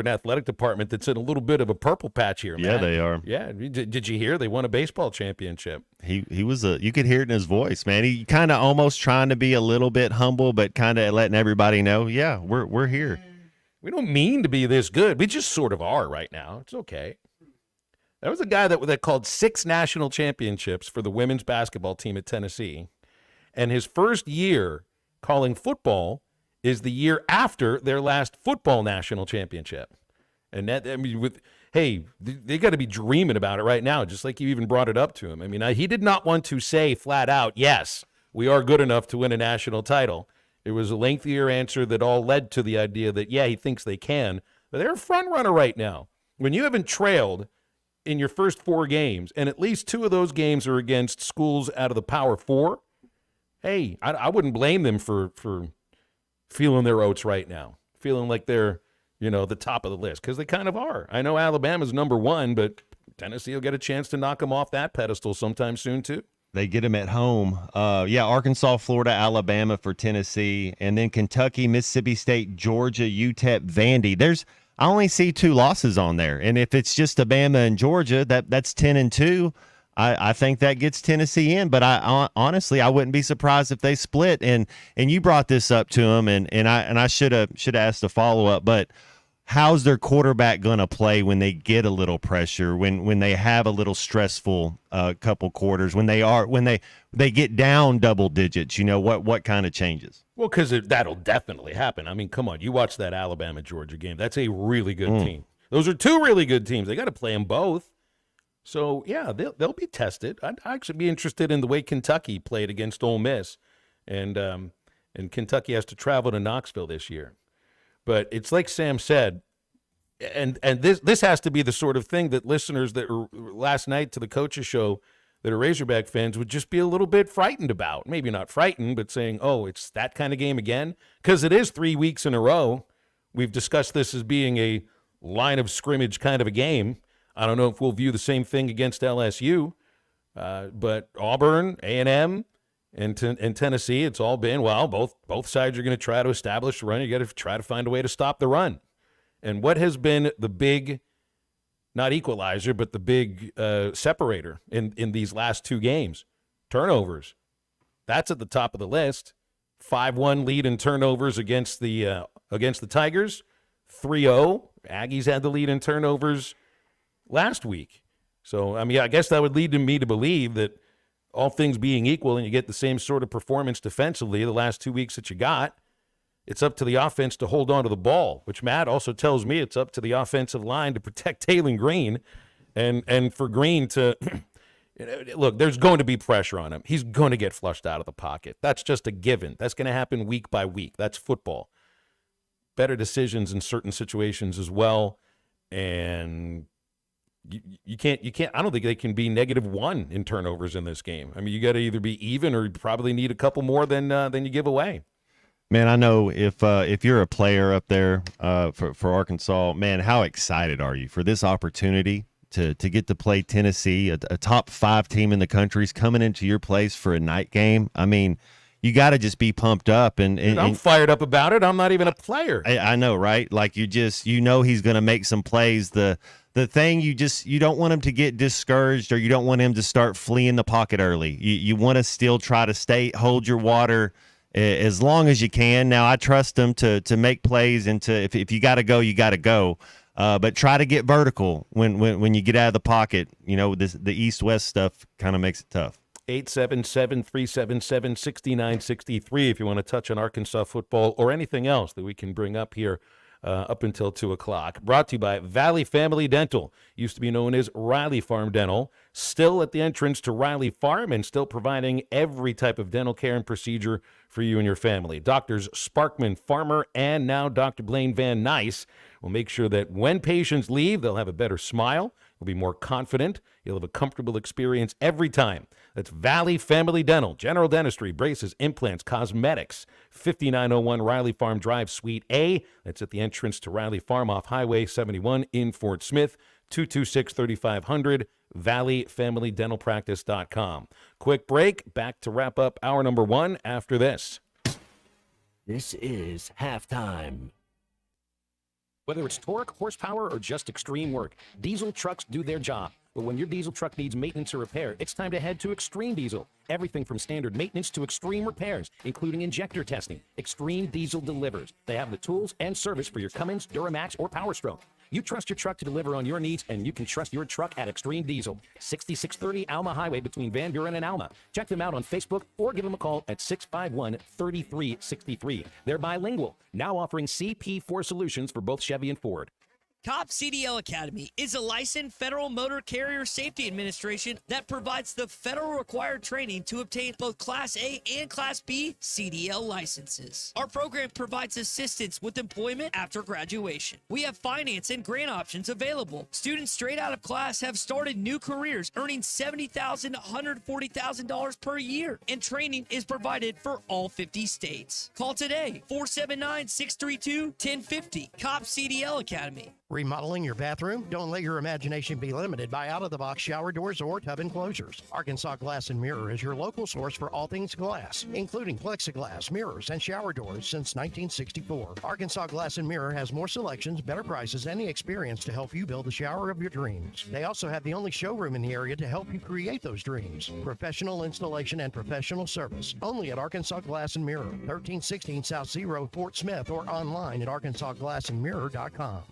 athletic department that's in a little bit of a purple patch here. Yeah, Matt. they are. Yeah, did you hear they won a baseball championship? He was you could hear it in his voice, man. He kind of almost trying to be a little bit humble, but kind of letting everybody know, yeah, we're here. We don't mean to be this good. We just sort of are right now. It's okay. That was a guy that called 6 national championships for the women's basketball team at Tennessee. And his first year calling football is the year after their last football national championship. And that, I mean, they got to be dreaming about it right now, just like you even brought it up to him. I mean, he did not want to say flat out, yes, we are good enough to win a national title. It was a lengthier answer that all led to the idea that, yeah, he thinks they can. But they're a front runner right now. When you haven't trailed in your first 4 games, and at least 2 of those games are against schools out of the Power 4, hey, I wouldn't blame them for feeling their oats right now, feeling like they're, the top of the list, because they kind of are. I know Alabama's number 1, but Tennessee will get a chance to knock them off that pedestal sometime soon, too. They get them at home. Arkansas, Florida, Alabama for Tennessee, and then Kentucky, Mississippi State, Georgia, UTEP, Vandy. I only see 2 losses on there, and if it's just Alabama and Georgia, that's 10-2. I think that gets Tennessee in, but honestly I wouldn't be surprised if they split. And you brought this up to him, and I should have asked a follow up, but how's their quarterback going to play when they get a little pressure, when they have a little stressful couple quarters, when they get down double digits? What kind of changes? Well, because that'll definitely happen. I mean, come on, you watch that Alabama-Georgia game. That's a really good team. Those are 2 really good teams. They got to play them both. So, yeah, they'll be tested. I'd actually be interested in the way Kentucky played against Ole Miss. And Kentucky has to travel to Knoxville this year. But it's like Sam said, and this has to be the sort of thing that listeners that were last night to the coaches show that are Razorback fans would just be a little bit frightened about. Maybe not frightened, but saying, oh, it's that kind of game again? Because it is 3 weeks in a row. We've discussed this as being a line of scrimmage kind of a game. I don't know if we'll view the same thing against LSU, but Auburn, A&M, and Tennessee, it's all been, well, both sides are going to try to establish the run. You got to try to find a way to stop the run. And what has been the big, not equalizer, but the big separator in these last 2 games? Turnovers. That's at the top of the list. 5-1 lead in turnovers against the Tigers. 3-0. Aggies had the lead in turnovers last week. So, I mean, I guess that would lead me to believe that all things being equal and you get the same sort of performance defensively the last 2 weeks that you got, it's up to the offense to hold on to the ball, which Matt also tells me it's up to the offensive line to protect Taylen Green and for Green to – look, there's going to be pressure on him. He's going to get flushed out of the pocket. That's just a given. That's going to happen week by week. That's football. Better decisions in certain situations as well, and you can't. I don't think they can be -1 in turnovers in this game. I mean, you got to either be even or you probably need a couple more than you give away. Man, I know if you're a player up there for Arkansas, man, how excited are you for this opportunity to get to play Tennessee, a top 5 team in the country is coming into your place for a night game? I mean, you got to just be pumped up. And I'm fired up about it. I'm not even a player. I know, right? Like you know he's going to make some plays. The thing you don't want him to get discouraged, or you don't want him to start fleeing the pocket early. You want to still try to hold your water as long as you can. Now, I trust him to make plays and if you got to go, you got to go. But try to get vertical when you get out of the pocket. You know, the east-west stuff kind of makes it tough. 877-377-6963 if you want to touch on Arkansas football or anything else that we can bring up here up until 2 o'clock. Brought to you by Valley Family Dental. Used to be known as Riley Farm Dental. Still at the entrance to Riley Farm and still providing every type of dental care and procedure for you and your family. Doctors Sparkman Farmer and now Dr. Blaine Van Nice will make sure that when patients leave, they'll have a better smile. You'll be more confident. You'll have a comfortable experience every time. That's Valley Family Dental. General dentistry, braces, implants, cosmetics. 5901 Riley Farm Drive, Suite A. That's at the entrance to Riley Farm off Highway 71 in Fort Smith. 226-3500. ValleyFamilyDentalPractice.com. Quick break. Back to wrap up hour number 1 after this. This is halftime. Whether it's torque, horsepower, or just extreme work, diesel trucks do their job. But when your diesel truck needs maintenance or repair, it's time to head to Extreme Diesel. Everything from standard maintenance to extreme repairs, including injector testing. Extreme Diesel delivers. They have the tools and service for your Cummins, Duramax, or Power Stroke. You trust your truck to deliver on your needs, and you can trust your truck at Extreme Diesel. 6630 Alma Highway between Van Buren and Alma. Check them out on Facebook or give them a call at 651-3363. They're bilingual, now offering CP4 solutions for both Chevy and Ford. COP CDL Academy is a licensed Federal Motor Carrier Safety Administration that provides the federal required training to obtain both Class A and Class B CDL licenses. Our program provides assistance with employment after graduation. We have finance and grant options available. Students straight out of class have started new careers earning $70,000 to $140,000 per year, and training is provided for all 50 states. Call today, 479-632-1050. COP CDL Academy. Remodeling your bathroom? Don't let your imagination be limited by out-of-the-box shower doors or tub enclosures. Arkansas Glass and Mirror is your local source for all things glass, including plexiglass, mirrors, and shower doors since 1964. Arkansas Glass and Mirror has more selections, better prices, and the experience to help you build the shower of your dreams. They also have the only showroom in the area to help you create those dreams. Professional installation and professional service. Only at Arkansas Glass and Mirror, 1316 South Z Road, Fort Smith, or online at arkansasglassandmirror.com.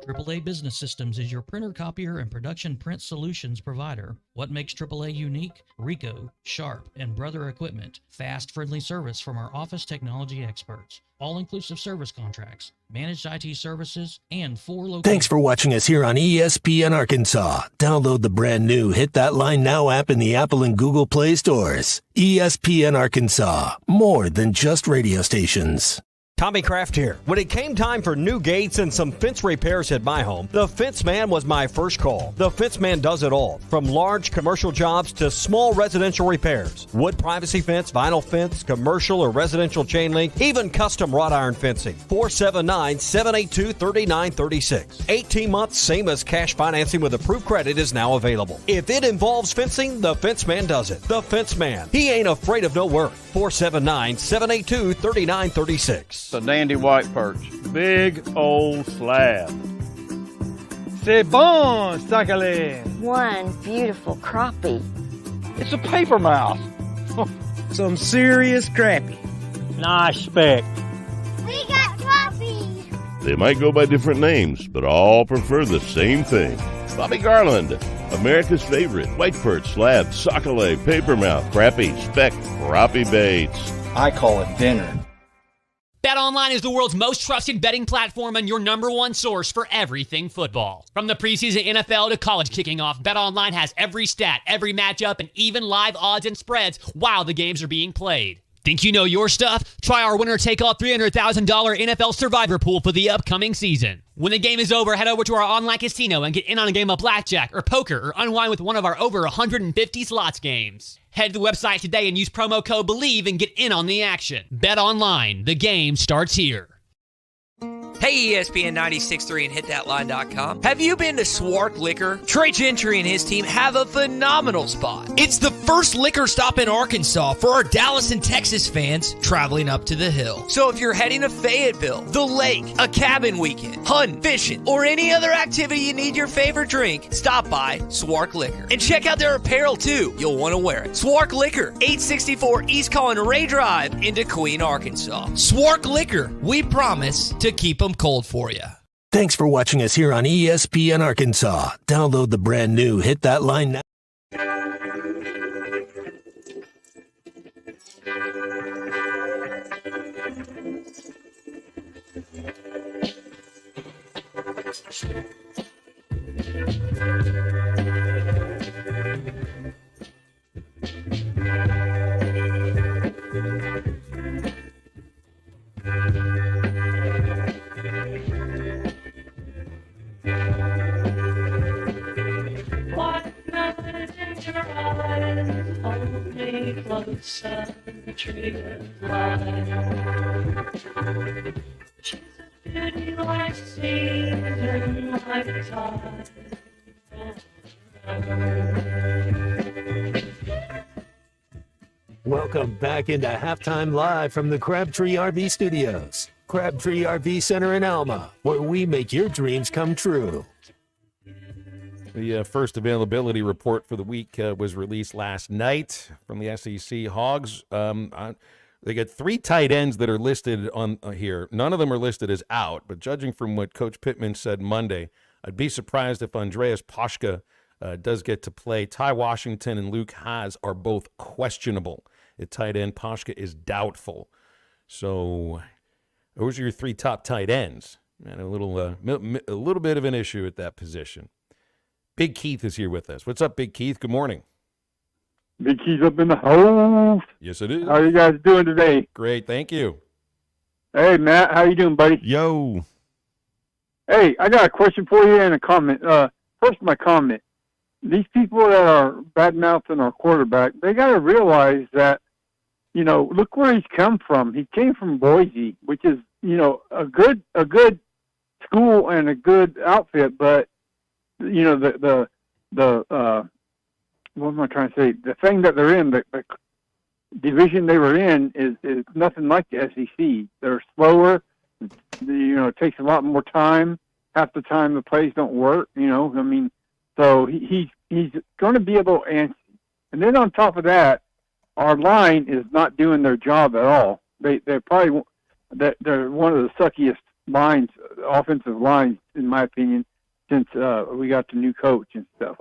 AAA Business Systems is your printer, copier, and production print solutions provider. What makes AAA unique? Ricoh, Sharp, and Brother Equipment. Fast, friendly service from our office technology experts. All-inclusive service contracts, managed IT services, and 4 locations. Thanks for watching us here on ESPN Arkansas. Download the brand new Hit That Line Now app in the Apple and Google Play stores. ESPN Arkansas, more than just radio stations. Tommy Kraft here. When it came time for new gates and some fence repairs at my home, the Fence Man was my first call. The Fence Man does it all, from large commercial jobs to small residential repairs. Wood privacy fence, vinyl fence, commercial or residential chain link, even custom wrought iron fencing. 479-782-3936. 18 months, same as cash financing with approved credit is now available. If it involves fencing, the Fence Man does it. The Fence Man. He ain't afraid of no work. 479-782-3936. A dandy white perch. Big old slab. C'est bon, sacalé. One beautiful crappie. It's a paper mouse. Some serious crappie. Nice speck. They might go by different names, but all prefer the same thing. Bobby Garland, America's favorite, white perch, slab, sockeye, papermouth, crappie, speck, crappie baits. I call it dinner. BetOnline is the world's most trusted betting platform and your number one source for everything football. From the preseason NFL to college kicking off, BetOnline has every stat, every matchup, and even live odds and spreads while the games are being played. Think you know your stuff? Try our winner-take-all $300,000 NFL Survivor Pool for the upcoming season. When the game is over, head over to our online casino and get in on a game of blackjack or poker or unwind with one of our over 150 slots games. Head to the website today and use promo code BELIEVE and get in on the action. Bet online. The game starts here. Hey, ESPN 96.3 and HitThatLine.com. Have you been to Swark Liquor? Trey Gentry and his team have a phenomenal spot. It's the first liquor stop in Arkansas for our Dallas and Texas fans traveling up to the hill. So if you're heading to Fayetteville, the lake, a cabin weekend, hunting, fishing, or any other activity you need your favorite drink, stop by Swark Liquor. And check out their apparel too. You'll want to wear it. Swark Liquor, 864 East Colin Ray Drive into Queen, Arkansas. Swark Liquor, we promise to keep them cold for you. Thanks for watching us here on ESPN Arkansas. Download the brand new Hit That Line now. Welcome back into Halftime Live from the Crabtree RV Studios. Crabtree RV Center in Alma, where we make your dreams come true. The first availability report for the week was released last night from the SEC Hogs. They got 3 tight ends that are listed on here. None of them are listed as out, but judging from what Coach Pittman said Monday, I'd be surprised if Andreas Pashka does get to play. Ty Washington and Luke Haas are both questionable. At tight end, Pashka is doubtful. So those are your 3 top tight ends. And a little bit of an issue at that position. Big Keith is here with us. What's up, Big Keith? Good morning. Big Keith up in the house. Yes, it is. How are you guys doing today? Great, thank you. Hey, Matt, how you doing, buddy? Yo. Hey, I got a question for you and a comment. First, my comment. These people that are bad-mouthing our quarterback, they got to realize that, look where he's come from. He came from Boise, which is, a good school and a good outfit, but the what am I trying to say? The thing that they're in, the division they were in, is nothing like the SEC. They're slower. It takes a lot more time. Half the time the plays don't work. So he's going to be able to answer. And then on top of that, our line is not doing their job at all. They're probably they're one of the suckiest lines, offensive lines, in my opinion, since we got the new coach and stuff.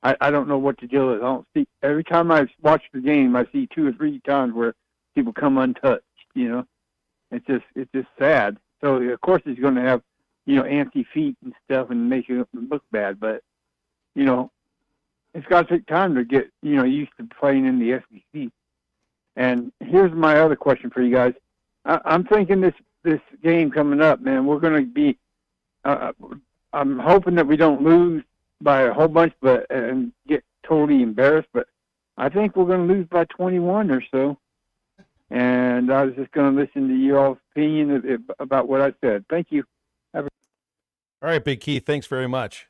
I don't know what the deal is. I don't see, every time I watch the game, I see 2 or 3 times where people come untouched. It's just sad. So of course he's going to have antsy feet and stuff and make it look bad. But it's got to take time to get used to playing in the SEC. And here's my other question for you guys. I'm thinking this game coming up, man, we're going to be. I'm hoping that we don't lose by a whole bunch, and get totally embarrassed. But I think we're going to lose by 21 or so. And I was just going to listen to your all's opinion about what I said. Thank you. All right, Big Keith. Thanks very much.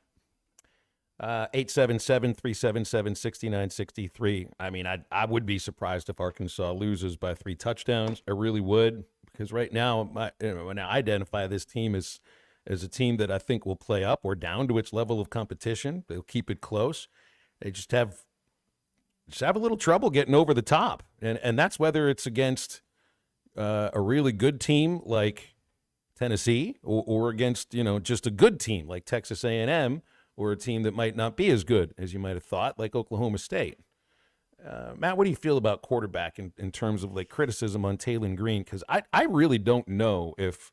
877-377-6963. I mean, I would be surprised if Arkansas loses by 3 touchdowns. I really would, because right now when I identify this team as a team that I think will play up or down to its level of competition. They'll keep it close. They just have a little trouble getting over the top, and that's whether it's against a really good team like Tennessee or against, just a good team like Texas A&M or a team that might not be as good as you might have thought, like Oklahoma State. Matt, what do you feel about quarterback in terms of like criticism on Taylen Green? Because I really don't know if,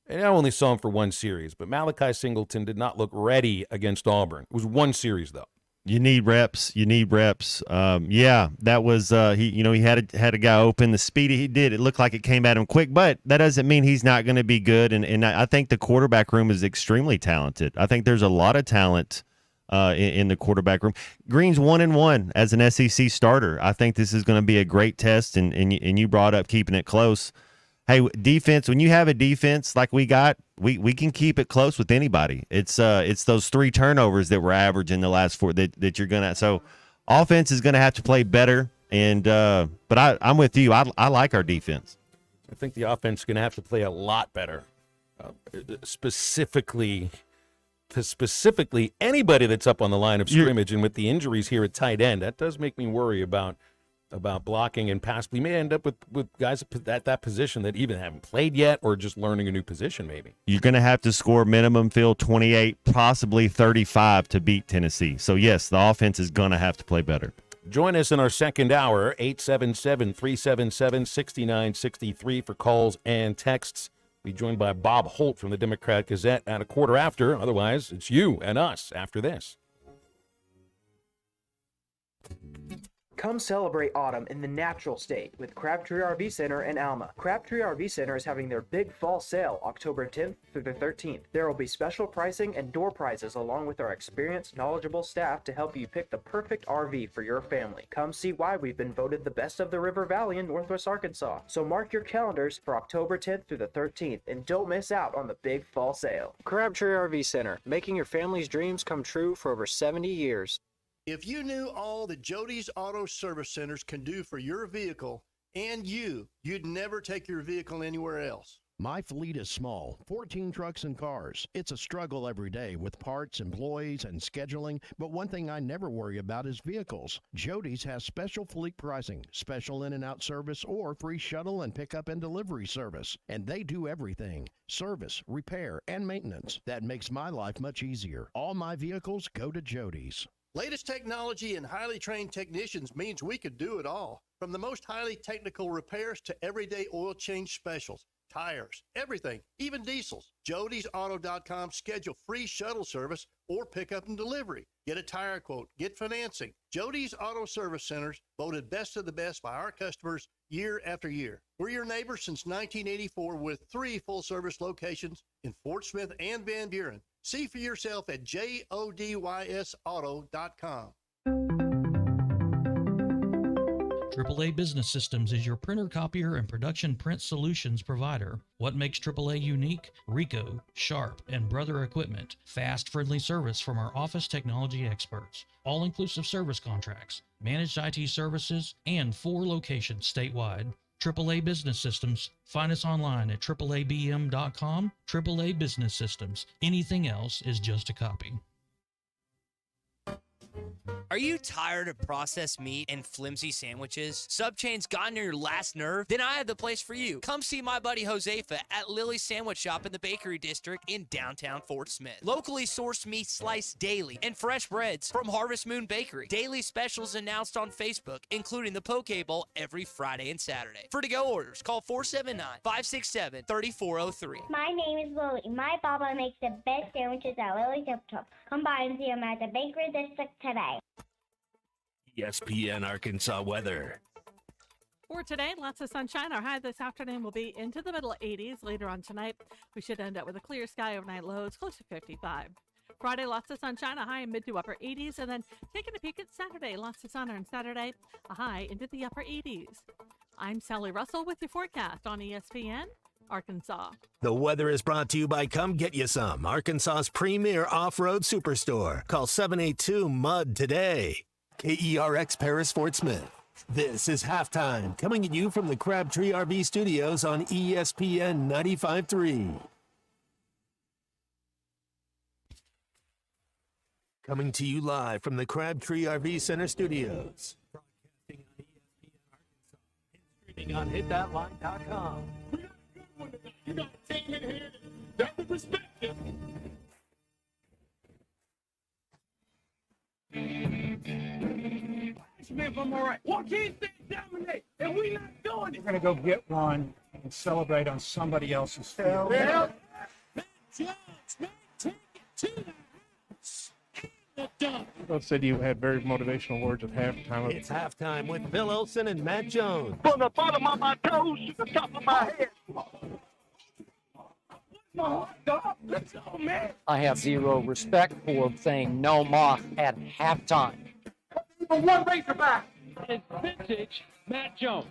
and I only saw him for one series, but Malachi Singleton did not look ready against Auburn. It was one series, though. You need reps. Yeah, that was he had a guy open. The speed he did, it looked like it came at him quick, but that doesn't mean he's not going to be good. And I think the quarterback room is extremely talented. I think there's a lot of talent in the quarterback room. Green's 1-1 as an SEC starter. I think this is going to be a great test. And you brought up keeping it close. Hey, defense, when you have a defense like we got, we can keep it close with anybody. It's those 3 turnovers that we're averaging the last 4 that you're gonna. So offense is gonna have to play better. And but I'm with you. I like our defense. I think the offense is gonna have to play a lot better. Specifically anybody that's up on the line of scrimmage, and with the injuries here at tight end, that does make me worry about blocking and pass. We may end up with guys at that position that even haven't played yet or just learning a new position maybe. You're going to have to score minimum, Phil, 28, possibly 35 to beat Tennessee. So, yes, the offense is going to have to play better. Join us in our second hour, 877-377-6963 for calls and texts. Be joined by Bob Holt from the Democrat Gazette at a quarter after. Otherwise, it's you and us after this. Come celebrate autumn in the natural state with Crabtree RV Center in Alma. Crabtree RV Center is having their big fall sale October 10th through the 13th. There will be special pricing and door prizes along with our experienced, knowledgeable staff to help you pick the perfect RV for your family. Come see why we've been voted the best of the River Valley in Northwest Arkansas. So mark your calendars for October 10th through the 13th and don't miss out on the big fall sale. Crabtree RV Center, making your family's dreams come true for over 70 years. If you knew all that Jody's Auto Service Centers can do for your vehicle and you'd never take your vehicle anywhere else. My fleet is small, 14 trucks and cars. It's a struggle every day with parts, employees, and scheduling, but one thing I never worry about is vehicles. Jody's has special fleet pricing, special in and out service, or free shuttle and pickup and delivery service. And they do everything. Service, repair, and maintenance. That makes my life much easier. All my vehicles go to Jody's. Latest technology and highly trained technicians means we could do it all. From the most highly technical repairs to everyday oil change specials, tires, everything, even diesels. Jody'sAuto.com schedule free shuttle service or pickup and delivery. Get a tire quote, get financing. Jody's Auto Service Centers, voted best of the best by our customers year after year. We're your neighbors since 1984 with 3 full-service locations in Fort Smith and Van Buren. See for yourself at JODYSauto.com. AAA Business Systems is your printer, copier, and production print solutions provider. What makes AAA unique? Ricoh, Sharp, and Brother Equipment. Fast, friendly service from our office technology experts. All-inclusive service contracts, managed IT services, and 4 locations statewide. AAA Business Systems. Find us online at AAABM.com. AAA Business Systems. Anything else is just a copy. Are you tired of processed meat and flimsy sandwiches? Subchain's gotten to your last nerve? Then I have the place for you. Come see my buddy Josefa at Lily's Sandwich Shop in the Bakery District in downtown Fort Smith. Locally sourced meat sliced daily and fresh breads from Harvest Moon Bakery. Daily specials announced on Facebook, including the Poke Bowl every Friday and Saturday. For to-go orders, call 479-567-3403. My name is Lily. My papa makes the best sandwiches at Lily's Sandwich Shop. Come by and see him at the Bakery District today. ESPN Arkansas weather. For today, lots of sunshine. Our high this afternoon will be into the middle 80s. Later on tonight, we should end up with a clear sky overnight lows close to 55. Friday, lots of sunshine, a high in mid to upper 80s. And then taking a peek at Saturday, lots of sun on Saturday, a high into the upper 80s. I'm Sally Russell with your forecast on ESPN Arkansas. The weather is brought to you by Come Get You Some, Arkansas's premier off-road superstore. Call 782-MUD today. KERX Paris Fort Smith. This is Halftime, coming at you from the Crabtree RV Studios on ESPN 95.3. Coming to you live from the Crabtree RV Center Studios. Broadcasting on ESPN Arkansas and streaming on hitthatline.com. We got a good one tonight. You got a team in here that doesn't respect you. If I'm all right. Why can't they dominate? And we not doing it. We're going to go get one and celebrate on somebody else's field. Well, Matt Jones may take it to the house and the dunk. Both said you had very motivational words at halftime. It's halftime with Phil Olson and Matt Jones. From the bottom of my toes to the top of my head. Let's go, man. I have zero respect for saying no mock at halftime. Even one Razorback. It's vintage Matt Jones.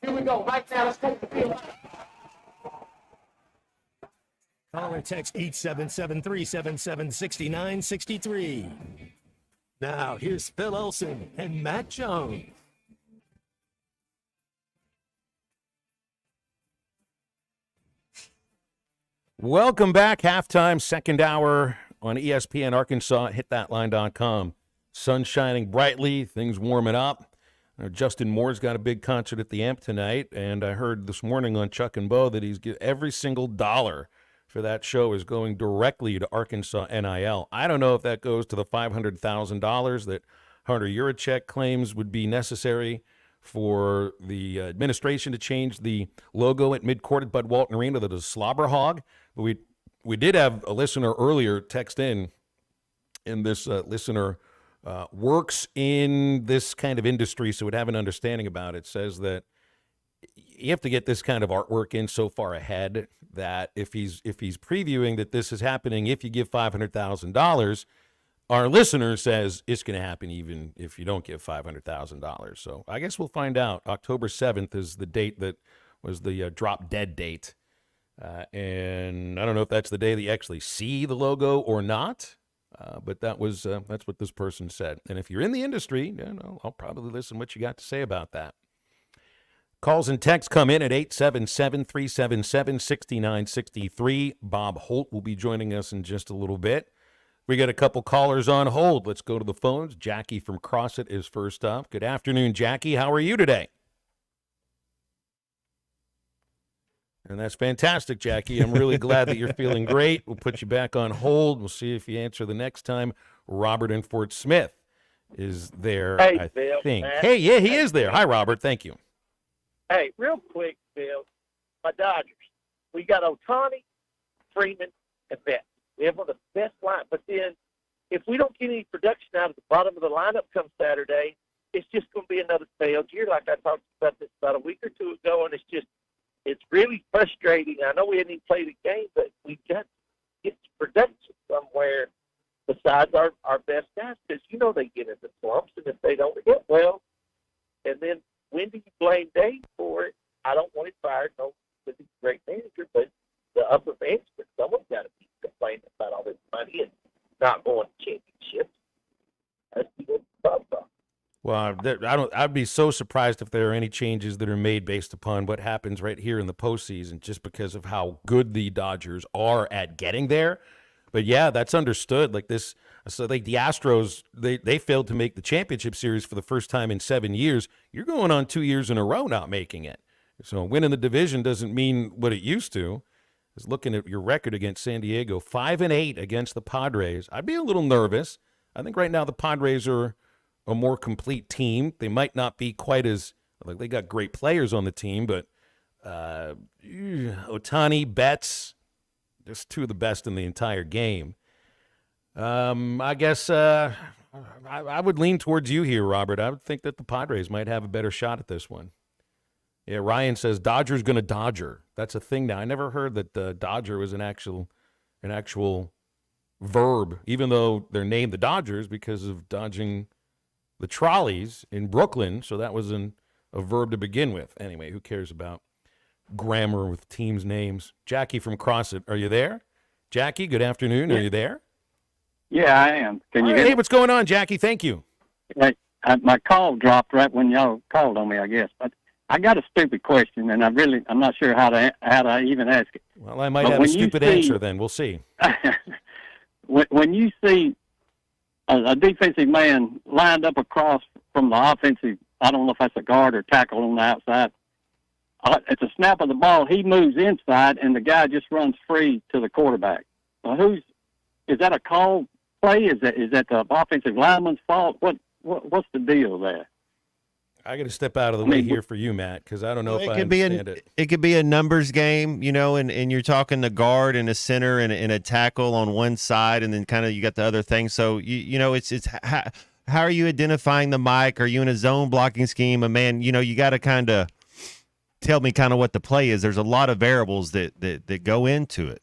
Here we go. Right now, let's take the field. Call or text 877-377-6963. Now, here's Phil Olson and Matt Jones. Welcome back. Halftime, second hour on ESPN Arkansas. HitThatLine.com. Sun shining brightly. Things warming up. Justin Moore's got a big concert at the Amp tonight, and I heard this morning on Chuck and Bo that every single dollar for that show is going directly to Arkansas NIL. I don't know if that goes to the $500,000 that Hunter Yurachek claims would be necessary for the administration to change the logo at midcourt at Bud Walton Arena to the Slobber Hog. But we did have a listener earlier text in this listener works in this kind of industry, so would have an understanding about it. Says that you have to get this kind of artwork in so far ahead that if he's previewing that this is happening, if you give $500,000, our listener says it's going to happen even if you don't give $500,000. So I guess we'll find out. October 7th is the date that was the drop dead date. And I don't know if that's the day that you actually see the logo or not. But that's what this person said. And if you're in the industry, I'll probably listen to what you got to say about that. Calls and texts come in at 877-377-6963. Bob Holt will be joining us in just a little bit. We got a couple callers on hold. Let's go to the phones. Jackie from Crossett is first up. Good afternoon, Jackie. How are you today? And that's fantastic, Jackie. I'm really glad that you're feeling great. We'll put you back on hold. We'll see if you answer the next time. Robert in Fort Smith is there, Hey, I Bill, think. man. Hey, yeah, he is there. Hi, Robert. Thank you. Hey, real quick, Bill, my Dodgers. We got Ohtani, Freeman, and Betts. We have one of the best line. But then if we don't get any production out of the bottom of the lineup come Saturday, it's just going to be another failed year like I talked about this about a week or two ago, and it's really frustrating. I know we hadn't even played a game, but we got to get production somewhere besides our best guys because, they get into slumps, and if they don't hit well, and then when do you blame Dave for it? I don't want him fired. No, he's a great manager, but the upper management, someone's got to be complaining about all this money and not going to championships. That's what the problem is. Well, I'd be so surprised if there are any changes that are made based upon what happens right here in the postseason, just because of how good the Dodgers are at getting there. But yeah, that's understood. Like this, so like the Astros, they failed to make the championship series for the first time in 7 years. You're going on 2 years in a row not making it. So winning the division doesn't mean what it used to. Is looking at your record against San Diego, 5-8 against the Padres. I'd be a little nervous. I think right now the Padres are a more complete team. They might not be quite as like they got great players on the team, but Ohtani, Betts, just two of the best in the entire game. I guess I would lean towards you here, Robert. I would think that the Padres might have a better shot at this one. Yeah, Ryan says Dodger's going to Dodger. That's a thing now. I never heard that Dodger was an actual verb, even though they're named the Dodgers because of dodging the trolleys in Brooklyn. So that was a verb to begin with. Anyway, who cares about grammar with teams' names? Jackie from Crossett, are you there? Jackie, good afternoon. Are you there? Yeah, I am. Can you hear Hey, me? what's going on, Jackie? Thank you. Hey, my call dropped right when y'all called on me, I guess. But I got a stupid question, and I'm not sure how to even ask it. Well, I might have a stupid answer then. We'll see. When you see a defensive man lined up across from the offensive, I don't know if that's a guard or tackle on the outside, at the snap of the ball, he moves inside, and the guy just runs free to the quarterback. Now, is that a call play? Is that the offensive lineman's fault? What's the deal there? I got to step out of the way here for you, Matt, because I don't know if I understand it. It could be a numbers game, and you're talking the guard and a center and a tackle on one side, and then kind of you got the other thing. So it's how are you identifying the mic? Are you in a zone blocking scheme? You got to kind of tell me kind of what the play is. There's a lot of variables that go into it.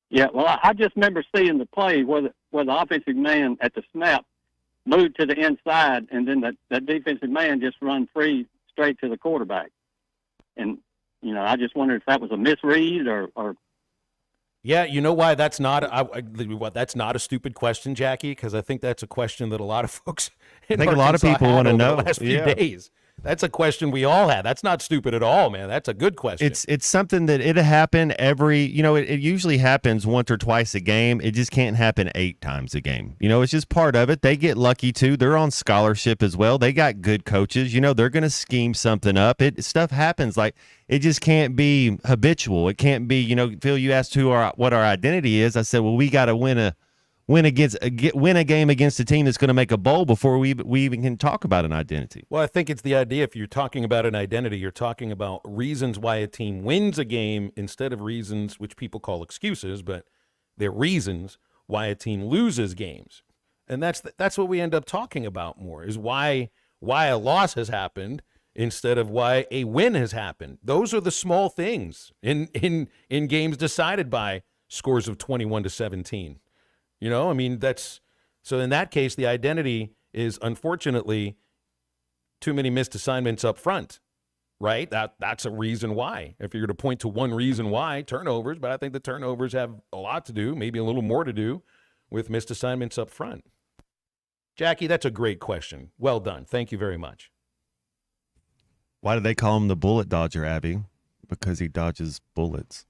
Yeah, well, I just remember seeing the play where the offensive man at the snap moved to the inside, and then that defensive man just run free straight to the quarterback. And, I just wondered if that was a misread or Yeah, you know why that's not that's not a stupid question, Jackie, because I think that's a question that a lot of folks in I think a lot of people want to know the last few days. That's a question we all had. That's not stupid at all, man. That's a good question. It's something that it'll happen every, it usually happens once or twice a game. It just can't happen 8 times a game. It's just part of it. They get lucky too. They're on scholarship as well. They got good coaches. They're going to scheme something up. Stuff happens. Like, it just can't be habitual. It can't be, Phil, you asked what our identity is. I said, well, we got to win a game against a team that's going to make a bowl before we even can talk about an identity. Well, I think it's the idea. If you're talking about an identity, you're talking about reasons why a team wins a game instead of reasons which people call excuses, but they're reasons why a team loses games. And that's what we end up talking about more, is why a loss has happened instead of why a win has happened. Those are the small things in games decided by scores of 21-17. So in that case, the identity is, unfortunately, too many missed assignments up front, right? That's a reason why. If you're to point to one reason why, turnovers, but I think the turnovers have a lot to do, maybe a little more to do, with missed assignments up front. Jackie, that's a great question. Well done. Thank you very much. Why do they call him the bullet dodger, Abby? Because he dodges bullets.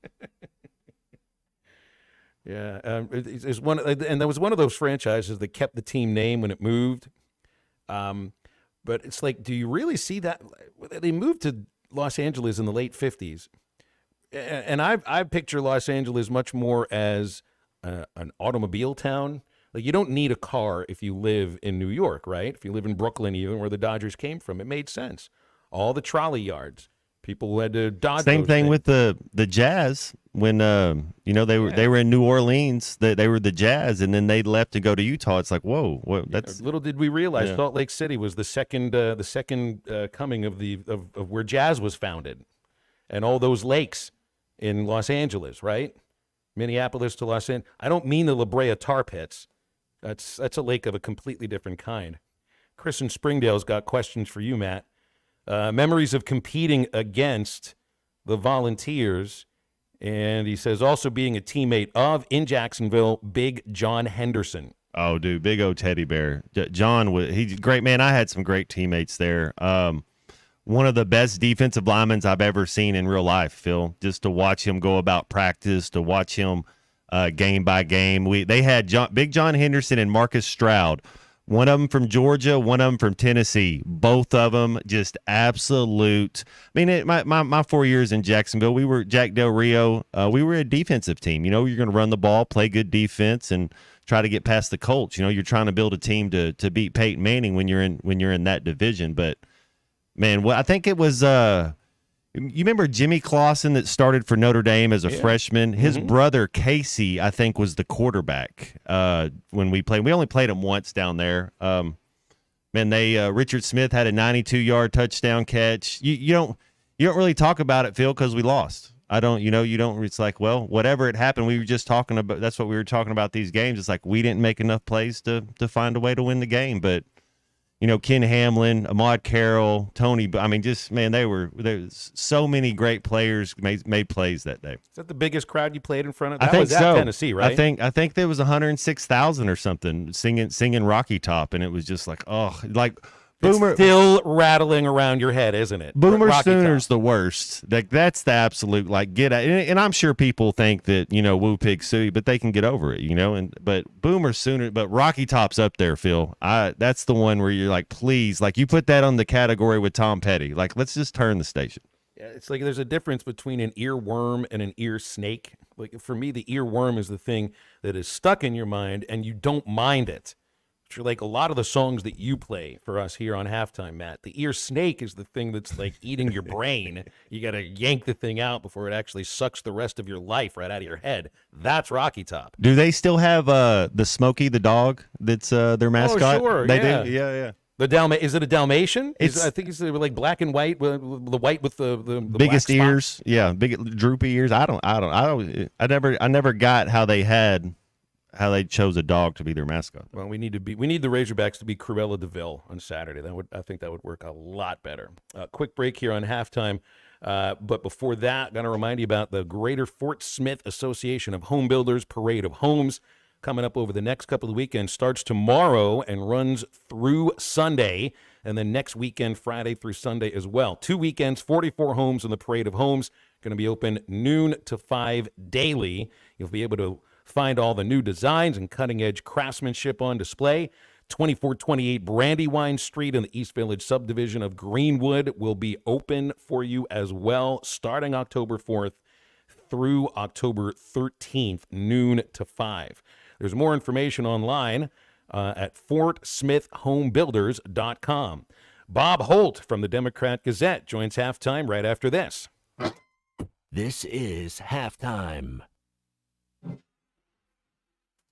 Yeah, it's one, and there was one of those franchises that kept the team name when it moved. But it's like, do you really see that? They moved to Los Angeles in the late 50s, and I picture Los Angeles much more as an automobile town. Like, you don't need a car if you live in New York, right? If you live in Brooklyn, even where the Dodgers came from, it made sense. All the trolley yards. People who had to dodge. Same thing with the Jazz when they were in New Orleans. They were the Jazz, and then they left to go to Utah. It's like, whoa, that's little did we realize Salt Lake City was the second coming of where Jazz was founded, and all those lakes in Los Angeles, right? Minneapolis to Los Angeles. I don't mean the La Brea Tar Pits. That's a lake of a completely different kind. Chris in Springdale's got questions for you, Matt. Memories of competing against the Volunteers, and he says also being a teammate of, in Jacksonville, Big John Henderson. Oh, dude, big old teddy bear. John, he's a great man. I had some great teammates there. One of the best defensive linemen I've ever seen in real life, Phil. Just to watch him go about practice, to watch him game by game. They had Big John Henderson and Marcus Stroud. One of them from Georgia, one of them from Tennessee. Both of them just absolute. I mean, my 4 years in Jacksonville, we were Jack Del Rio. We were a defensive team. You're going to run the ball, play good defense, and try to get past the Colts. You're trying to build a team to beat Peyton Manning when you're in that division. But man, I think it was. You remember Jimmy Clausen that started for Notre Dame as a freshman? His brother Casey, I think, was the quarterback when we played. We only played him once down there. Richard Smith had a 92-yard touchdown catch. You don't really talk about it, Phil, because we lost. I don't. You don't. It's like, well, whatever it happened. We were just talking about. That's what we were talking about these games. It's like we didn't make enough plays to find a way to win the game, but. Ken Hamlin, Ahmad Carroll, Tony. I mean, just, man, there's so many great players made plays that day. Is that the biggest crowd you played in front of? I think was so. At Tennessee, right? I think there was 106,000 or something singing Rocky Top, and it was just like, oh, like It's still rattling around your head, isn't it? Boomer Rocky Sooner's Top. the worst. Like that's the absolute get out. And I'm sure people think that Woo Pig Suey, but they can get over it, but Boomer Sooner, but Rocky Top's up there, Phil. That's the one where you're like, please, like you put that on the category with Tom Petty. Like let's just turn the station. Yeah, it's like there's a difference between an earworm and an ear snake. Like for me, the earworm is the thing that is stuck in your mind and you don't mind it. Like a lot of the songs that you play for us here on Halftime, Matt. The ear snake is the thing that's like eating your brain. You got to yank the thing out before it actually sucks the rest of your life right out of your head. That's Rocky Top. Do they still have the Smokey the dog that's their mascot? Oh, sure. They yeah. do. Yeah. Is it a Dalmatian? I think it's like black and white, the white with the biggest black ears. spots. Yeah, big droopy ears. I never got how they chose a dog to be their mascot. Well, we need the Razorbacks to be Cruella DeVille on Saturday. I think that would work a lot better. Quick break here on Halftime. But before that, I'm going to remind you about the Greater Fort Smith Association of Home Builders Parade of Homes coming up over the next couple of weekends. Starts tomorrow and runs through Sunday, and then next weekend, Friday through Sunday as well. 2 weekends, 44 homes in the Parade of Homes. Going to be open noon to 5 daily. You'll be able to find all the new designs and cutting-edge craftsmanship on display. 2428 Brandywine Street in the East Village subdivision of Greenwood will be open for you as well, starting October 4th through October 13th, noon to 5. There's more information online at FortSmithHomebuilders.com. Bob Holt from the Democrat Gazette joins Halftime right after this. This is Halftime.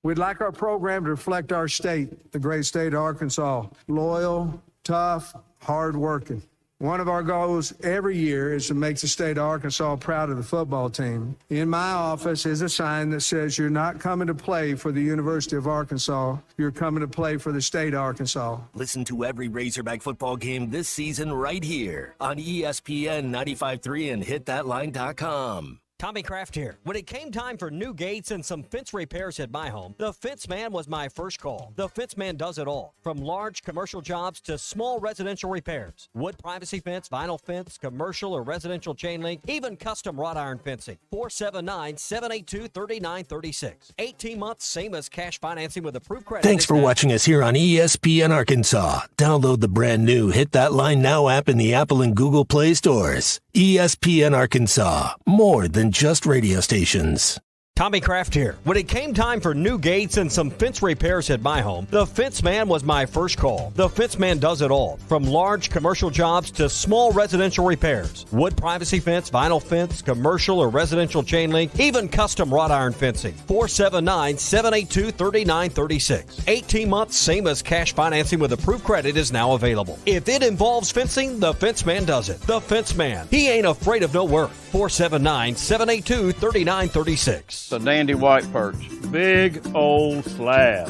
We'd like our program to reflect our state, the great state of Arkansas. Loyal, tough, hardworking. One of our goals every year is to make the state of Arkansas proud of the football team. In my office is a sign that says you're not coming to play for the University of Arkansas, you're coming to play for the state of Arkansas. Listen to every Razorback football game this season right here on ESPN 95.3 and hitthatline.com. Tommy Kraft here. When it came time for new gates and some fence repairs at my home, the Fence Man was my first call. The Fence Man does it all, from large commercial jobs to small residential repairs. Wood privacy fence, vinyl fence, commercial or residential chain link, even custom wrought iron fencing. 479-782-3936. 18 months, same as cash financing with approved credit. Thanks for watching us here on ESPN Arkansas. Download the brand new Hit That Line Now app in the Apple and Google Play stores. ESPN Arkansas, more than just radio stations. Tommy Kraft here. When it came time for new gates and some fence repairs at my home, the Fence Man was my first call. The Fence Man does it all, from large commercial jobs to small residential repairs. Wood privacy fence, vinyl fence, commercial or residential chain link, even custom wrought iron fencing. 479-782-3936. 18 months, same as cash financing with approved credit is now available. If it involves fencing, the Fence Man does it. The Fence Man. He ain't afraid of no work. 479-782-3936. The dandy white perch. Big old slab.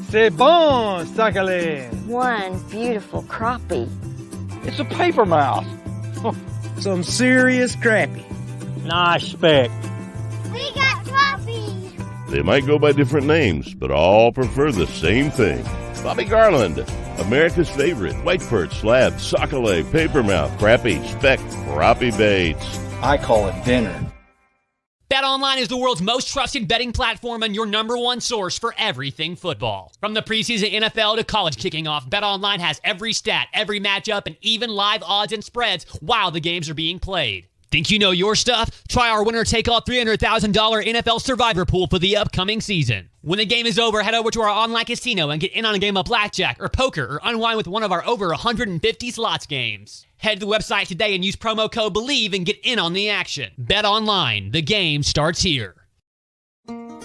C'est bon, Sakhalin. One beautiful crappie. It's a paper mouth. Some serious crappie. Nice speck. We got trophies. They might go by different names, but all prefer the same thing. Bobby Garland, America's favorite white perch, slab, sockeye, papermouth, crappie, speck, crappie baits. I call it dinner. BetOnline is the world's most trusted betting platform and your number one source for everything football. From the preseason NFL to college kicking off, BetOnline has every stat, every matchup, and even live odds and spreads while the games are being played. Think you know your stuff? Try our winner-take-all $300,000 NFL Survivor Pool for the upcoming season. When the game is over, head over to our online casino and get in on a game of blackjack or poker or unwind with one of our over 150 slots games. Head to the website today and use promo code BELIEVE and get in on the action. Bet online. The game starts here.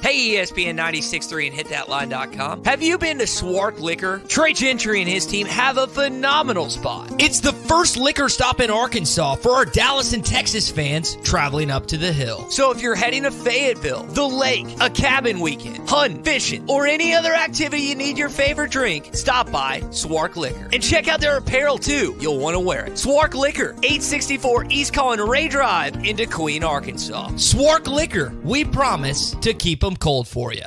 Hey, ESPN 96.3 and hitthatline.com. Have you been to Swark Liquor? Trey Gentry and his team have a phenomenal spot. It's the first liquor stop in Arkansas for our Dallas and Texas fans traveling up to the hill. So if you're heading to Fayetteville, the lake, a cabin weekend, hunting, fishing, or any other activity you need your favorite drink, stop by Swark Liquor. And check out their apparel too. You'll want to wear it. Swark Liquor, 864 East Colin Ray Drive into Queen, Arkansas. Swark Liquor, we promise to keep them cold for you.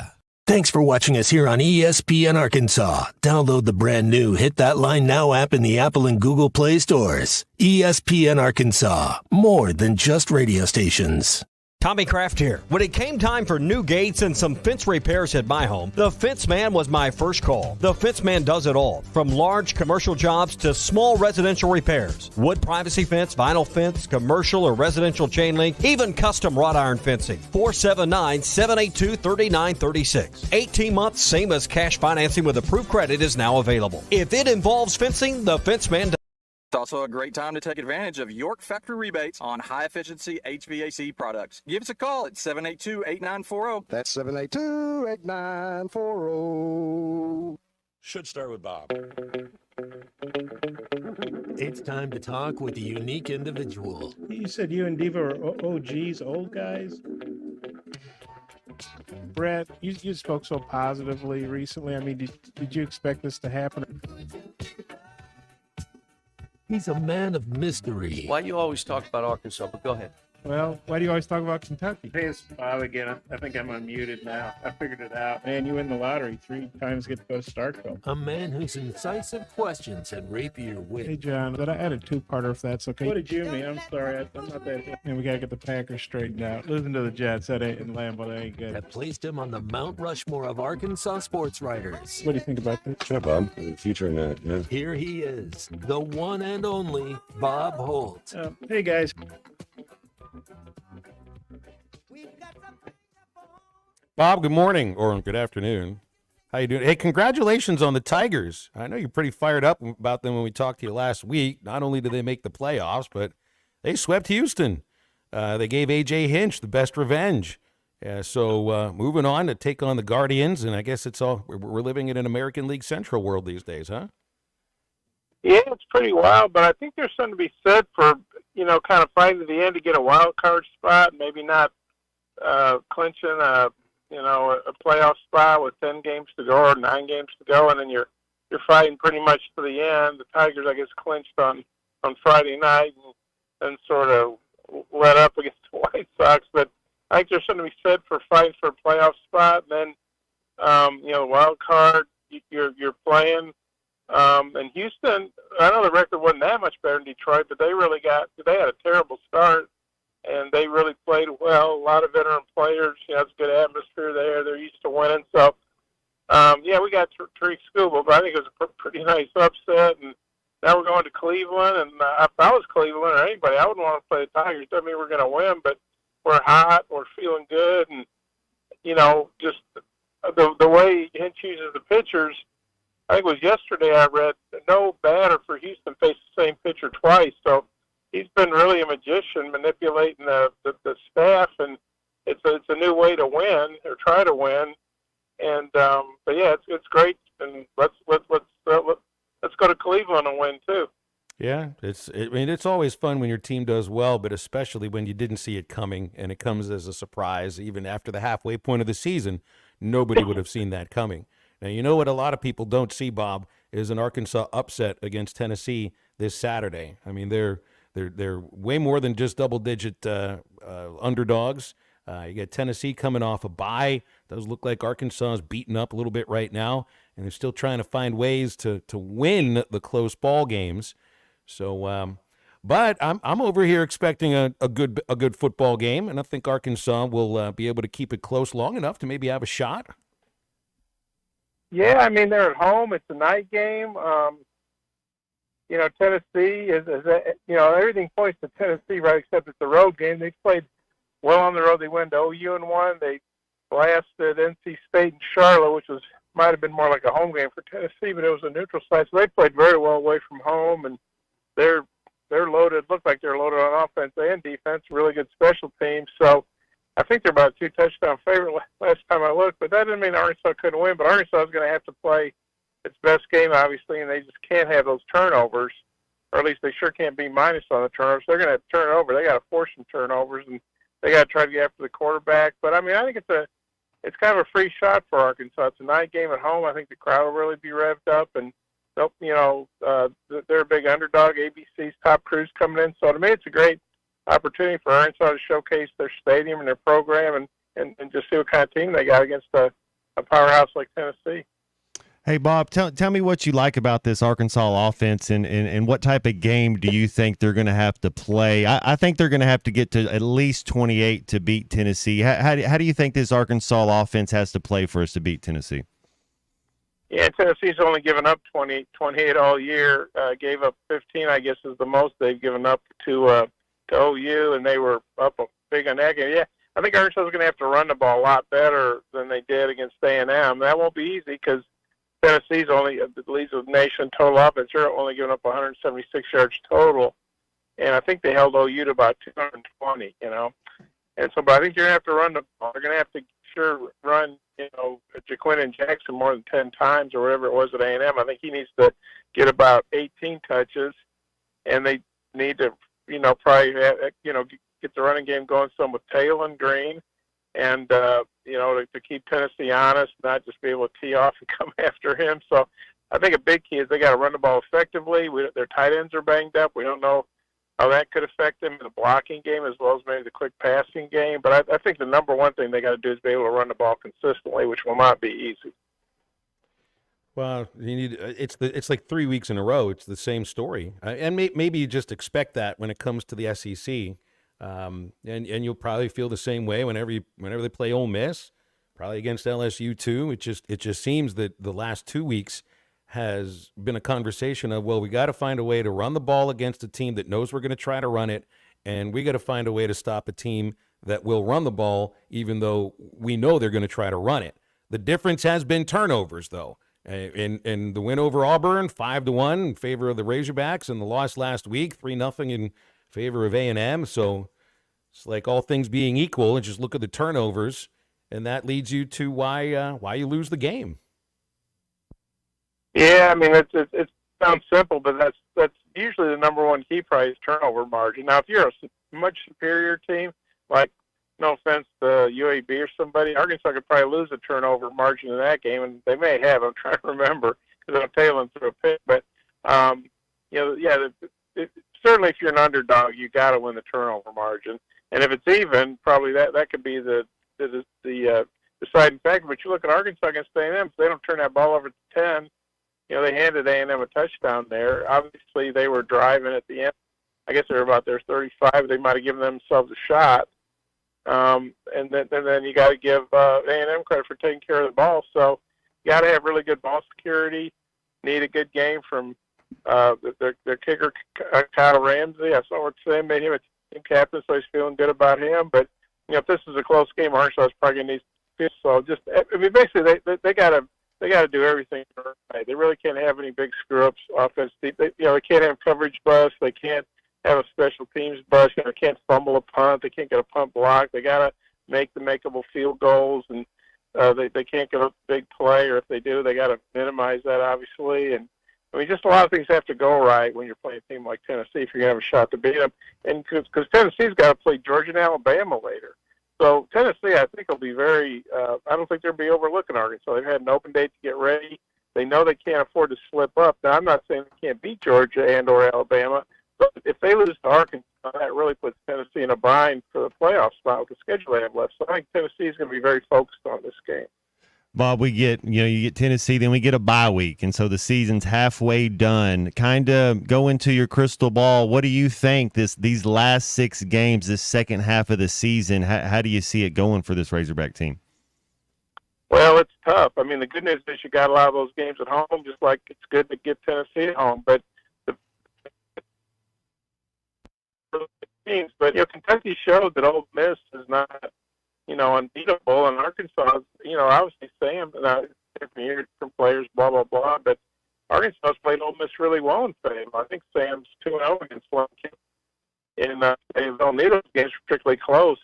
Thanks for watching us here on ESPN Arkansas. Download the brand new Hit That Line Now app in the Apple and Google Play stores. ESPN Arkansas, more than just radio stations. Tommy Kraft here. When it came time for new gates and some fence repairs at my home, the Fence Man was my first call. The Fence Man does it all, from large commercial jobs to small residential repairs. Wood privacy fence, vinyl fence, commercial or residential chain link, even custom wrought iron fencing. 479-782-3936. 18 months, same as cash financing with approved credit is now available. If it involves fencing, the Fence Man does. It's also a great time to take advantage of York factory rebates on high-efficiency HVAC products. Give us a call at 782-8940. That's 782-8940. Should start with Bob. It's time to talk with a unique individual. You said you and Diva are OGs, old guys? Brett, you spoke so positively recently. I mean, did you expect this to happen? He's a man of mystery. Why do you always talk about Arkansas? But go ahead. Well, why do you always talk about Kentucky? Hey, it's Bob again. I think I'm unmuted now. I figured it out. Man, you win the lottery 3 times, get to go to Starkville. A man whose incisive questions had rapier wit. Hey, John, but I had a 2-parter if that's okay. What did you mean? I'm sorry. I'm not that. Man, we got to get the Packers straightened out. Losing to the Jets, that ain't in Lambeau, that ain't good. That placed him on the Mount Rushmore of Arkansas sports writers. What do you think about that? Sure, Bob. Future in that, yeah. Here he is, the one and only Bob Holt. Hey, guys. Bob, good morning or good afternoon. How you doing? Hey, congratulations on the Tigers. I know you're pretty fired up about them when we talked to you last week. Not only did they make the playoffs, but they swept Houston. They gave A.J. Hinch the best revenge. So moving on to take on the Guardians, and I guess it's all we're living in an American League Central world these days, huh? Yeah, it's pretty wild, but I think there's something to be said for, kind of fighting to the end to get a wild card spot, maybe not clinching a playoff spot with 10 games to go or 9 games to go, and then you're fighting pretty much to the end. The Tigers, I guess, clinched on Friday night and sort of let up against the White Sox, but I think there's something to be said for fighting for a playoff spot, and then, the wild card, you're playing. And Houston, I know the record wasn't that much better than Detroit, but they had a terrible start, and they really played well. A lot of veteran players, it's a good atmosphere there. They're used to winning. So, we got Tariq Skubal, but I think it was a pretty nice upset. And now we're going to Cleveland, and if I was Cleveland or anybody, I wouldn't want to play the Tigers. Doesn't mean we're going to win, but we're hot, we're feeling good, and, just the way Hinch uses the pitchers, I think it was yesterday I read no batter for Houston faced the same pitcher twice. So he's been really a magician manipulating the staff, and it's a new way to win or try to win. And but yeah, it's great. And let's go to Cleveland and win too. Yeah, it's always fun when your team does well, but especially when you didn't see it coming and it comes as a surprise. Even after the halfway point of the season, nobody would have seen that coming. Now, you know what a lot of people don't see, Bob, is an Arkansas upset against Tennessee this Saturday. I mean, they're way more than just double-digit underdogs. You get Tennessee coming off a bye. Does look like Arkansas is beaten up a little bit right now, and they're still trying to find ways to win the close ball games. So, but I'm over here expecting a good football game, and I think Arkansas will be able to keep it close long enough to maybe have a shot. Yeah, I mean, they're at home. It's a night game. Tennessee is everything points to Tennessee, right, except it's a road game. They played well on the road. They went to OU and won. They blasted NC State and Charlotte, which might have been more like a home game for Tennessee, but it was a neutral site. So they played very well away from home, and they're loaded. Looked like they're loaded on offense and defense. Really good special teams. So I think they're about a 2-touchdown favorite last time I looked, but that didn't mean Arkansas couldn't win. But Arkansas is going to have to play its best game, obviously, and they just can't have those turnovers, or at least they sure can't be minus on the turnovers. They're going to have to turn it over. They got to force some turnovers, and they got to try to get after the quarterback. But I mean, I think it's kind of a free shot for Arkansas. It's a night game at home. I think the crowd will really be revved up, and they're a big underdog. ABC's top crew's coming in, so to me, it's a great opportunity for Arkansas to showcase their stadium and their program and just see what kind of team they got against a a powerhouse like Tennessee. Hey, Bob, tell me what you like about this Arkansas offense and what type of game do you think they're going to have to play? I think they're going to have to get to at least 28 to beat Tennessee. How do you think this Arkansas offense has to play for us to beat Tennessee? Yeah, Tennessee's only given up 28 all year. Gave up 15, I guess, is the most they've given up to OU, and they were up big on that game. Yeah, I think Arkansas is going to have to run the ball a lot better than they did against A&M. That won't be easy because Tennessee's only leads the nation total offense. They're only giving up 176 yards total, and I think they held OU to about 220. And so, but I think you're going to have to run the ball. They're going to have to run, Jaquin Jackson more than 10 times or whatever it was at A&M. I think he needs to get about 18 touches, and they need to, probably, get the running game going some with Taylon Green, and to keep Tennessee honest, not just be able to tee off and come after him. So I think a big key is they got to run the ball effectively. Their tight ends are banged up. We don't know how that could affect them in the blocking game as well as maybe the quick passing game. But I think the number one thing they got to do is be able to run the ball consistently, which will not be easy. Well, it's like 3 weeks in a row. It's the same story, and maybe you just expect that when it comes to the SEC. And you'll probably feel the same way whenever they play Ole Miss, probably against LSU too. It just seems that the last 2 weeks has been a conversation of, well, we got to find a way to run the ball against a team that knows we're going to try to run it, and we got to find a way to stop a team that will run the ball even though we know they're going to try to run it. The difference has been turnovers, though. In the win over Auburn, 5-1 in favor of the Razorbacks, and the loss last week, 3-0 in favor of A&M. So it's like all things being equal, and just look at the turnovers, and that leads you to why you lose the game. Yeah, I mean it sounds simple, but that's usually the number one key prize, turnover margin. Now, if you're a much superior team, like, no offense to UAB or somebody, Arkansas could probably lose a turnover margin in that game, and they may have. I'm trying to remember because I'm tailing through a pick, but certainly if you're an underdog, you got to win the turnover margin, and if it's even, probably that could be the deciding factor. But you look at Arkansas against A&M, if they don't turn that ball over to 10. They handed A&M a touchdown there. Obviously, they were driving at the end. I guess they were about their 35. They might have given themselves a shot. And then you got to give A&M credit for taking care of the ball. So you got to have really good ball security. Need a good game from their kicker, Kyle Ramsey. I saw what Sam made him a team captain, so he's feeling good about him. But if this is a close game, Arkansas is probably going to need. So basically, they got to do everything right. They really can't have any big screw-ups offensively. They can't have coverage busts. They can't have a special teams bust. They can't fumble a punt. They can't get a punt block. They got to make the makeable field goals, and they can't get a big play, or if they do, they got to minimize that, obviously. And just a lot of things have to go right when you're playing a team like Tennessee if you're going to have a shot to beat them. And because Tennessee's got to play Georgia and Alabama later. So Tennessee, I think, will be very I don't think they'll be overlooking Arkansas. They've had an open date to get ready. They know they can't afford to slip up. Now, I'm not saying they can't beat Georgia and or Alabama, but if they lose to Arkansas, that really puts Tennessee in a bind for the playoff spot with the schedule they have left. So I think Tennessee is going to be very focused on this game. Bob, you get Tennessee, then we get a bye week, and so the season's halfway done. Kind of go into your crystal ball. What do you think these last 6 games, this second half of the season, how do you see it going for this Razorback team? Well, it's tough. I mean, the good news is you got a lot of those games at home, just like it's good to get Tennessee at home. But Kentucky showed that Ole Miss is not unbeatable, and Arkansas, obviously Sam, different from players, blah, blah, blah, but Arkansas played Ole Miss really well in Fayetteville. I think Sam's 2-0 against Lincoln in Fayetteville. Neither of those games were particularly close.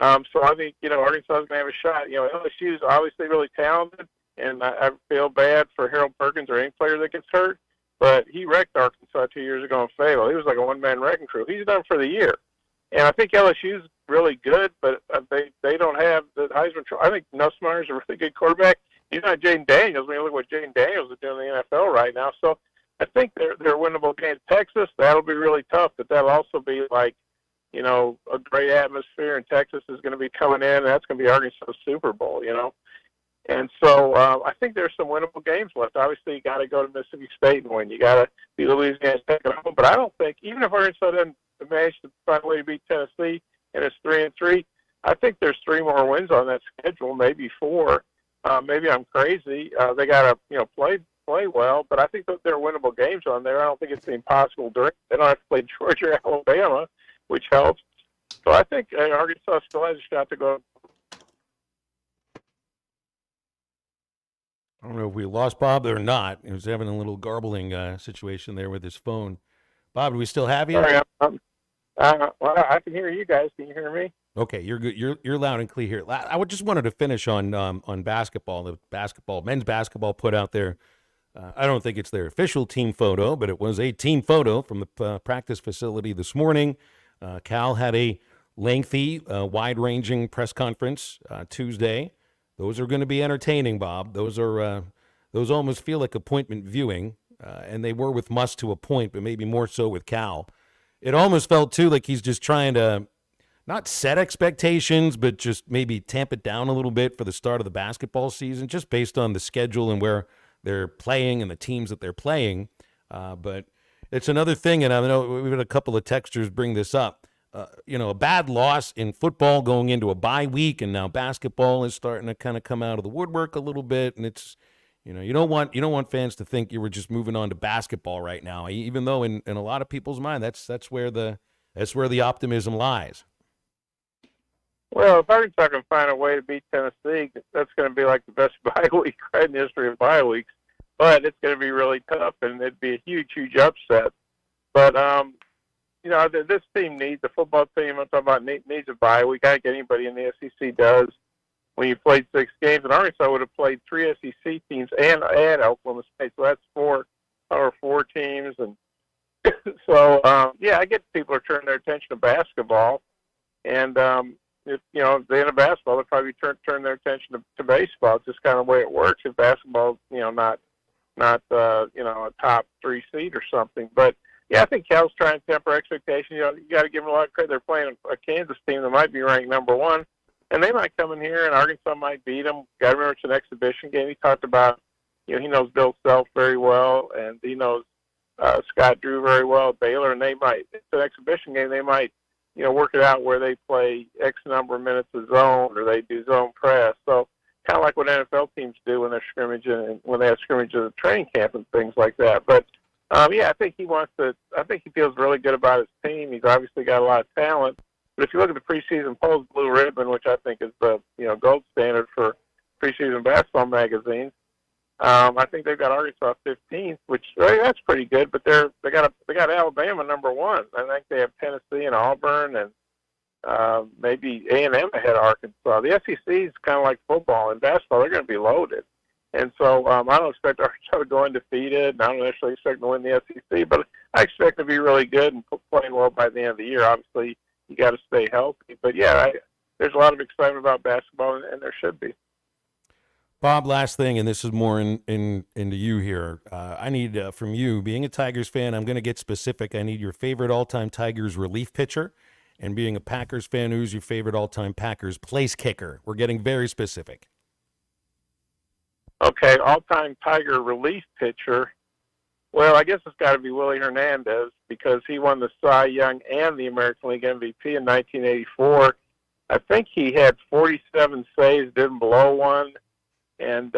So I think, Arkansas is going to have a shot. LSU is obviously really talented, and I feel bad for Harold Perkins or any player that gets hurt, but he wrecked Arkansas 2 years ago in Fayetteville. He was like a one-man wrecking crew. He's done for the year. And I think LSU's really good, but they don't have the Heisman Trophy. I think Nussmeier's a really good quarterback. He's not Jaden Daniels. When you look at what Jaden Daniels is doing in the NFL right now. So I think they're winnable games. Texas, that'll be really tough, but that'll also be like, a great atmosphere, and Texas is going to be coming in, and that's going to be Arkansas Super Bowl, And so I think there's some winnable games left. Obviously, you got to go to Mississippi State and win. You got to beat Louisiana Tech at home. But I don't think, even if Arkansas doesn't manage to find a way to beat Tennessee and it's 3-3, I think there's 3 more wins on that schedule, maybe 4. Maybe I'm crazy. They got to play well, but I think that there are winnable games on there. I don't think it's impossible. They don't have to play Georgia, Alabama, which helps. So I think Arkansas still has a shot to go. I don't know if we lost Bob or not. He was having a little garbling situation there with his phone. Bob, do we still have you? Sorry, well, I can hear you guys. Can you hear me? Okay, you're good. You're loud and clear here. I just wanted to finish on basketball. The men's basketball put out there. I don't think it's their official team photo, but it was a team photo from the practice facility this morning. Cal had a lengthy, wide-ranging press conference Tuesday. Those are going to be entertaining, Bob. Those almost feel like appointment viewing, and they were with Muss to a point, but maybe more so with Cal. It almost felt, too, like he's just trying to not set expectations, but just maybe tamp it down a little bit for the start of the basketball season, just based on the schedule and where they're playing and the teams that they're playing. But it's another thing, and I know we've had a couple of texters bring this up. A bad loss in football going into a bye week, and now basketball is starting to kind of come out of the woodwork a little bit, and it's, you don't want fans to think you were just moving on to basketball right now, even though in a lot of people's mind that's where the optimism lies. Well, if Arkansas can find a way to beat Tennessee, that's going to be like the best bye week in the history of bye weeks. But it's going to be really tough, and it'd be a huge, huge upset. But this team needs, the football team I'm talking about, needs a bye week. I think anybody in the SEC does. When you played 6 games, and Arkansas would have played 3 SEC teams and Oklahoma State, so that's 4 teams. And so, I get people are turning their attention to basketball, and if the end of basketball, they'll probably turn their attention to baseball. It's just kind of the way it works. If basketball, not a top 3 seed or something, but. Yeah, I think Cal's trying to temper expectations. You got to give them a lot of credit. They're playing a Kansas team that might be ranked number 1, and they might come in here and Arkansas might beat them. Got to remember it's an exhibition game. He talked about, he knows Bill Self very well, and he knows Scott Drew very well at Baylor, and it's an exhibition game. They might, work it out where they play X number of minutes of zone or they do zone press. So kind of like what NFL teams do when they're scrimmaging and when they have scrimmage at the training camp and things like that. But I think he feels really good about his team. He's obviously got a lot of talent. But if you look at the preseason polls, Blue Ribbon, which I think is the gold standard for preseason basketball magazines, I think they've got Arkansas 15th, which that's pretty good. But they got Alabama number 1. I think they have Tennessee and Auburn and maybe A&M ahead of Arkansas. The SEC is kind of like football and basketball; they're going to be loaded. And so I don't expect Arkansas to go undefeated, and I don't necessarily expect them to win the SEC, but I expect them to be really good and playing well by the end of the year. Obviously, you got to stay healthy. But, there's a lot of excitement about basketball, and there should be. Bob, last thing, and this is more into you here. I need from you, being a Tigers fan, I'm going to get specific. I need your favorite all-time Tigers relief pitcher, and being a Packers fan, who's your favorite all-time Packers place kicker? We're getting very specific. Okay, all-time Tiger relief pitcher. Well, I guess it's got to be Willie Hernandez because he won the Cy Young and the American League MVP in 1984. I think he had 47 saves, didn't blow one, and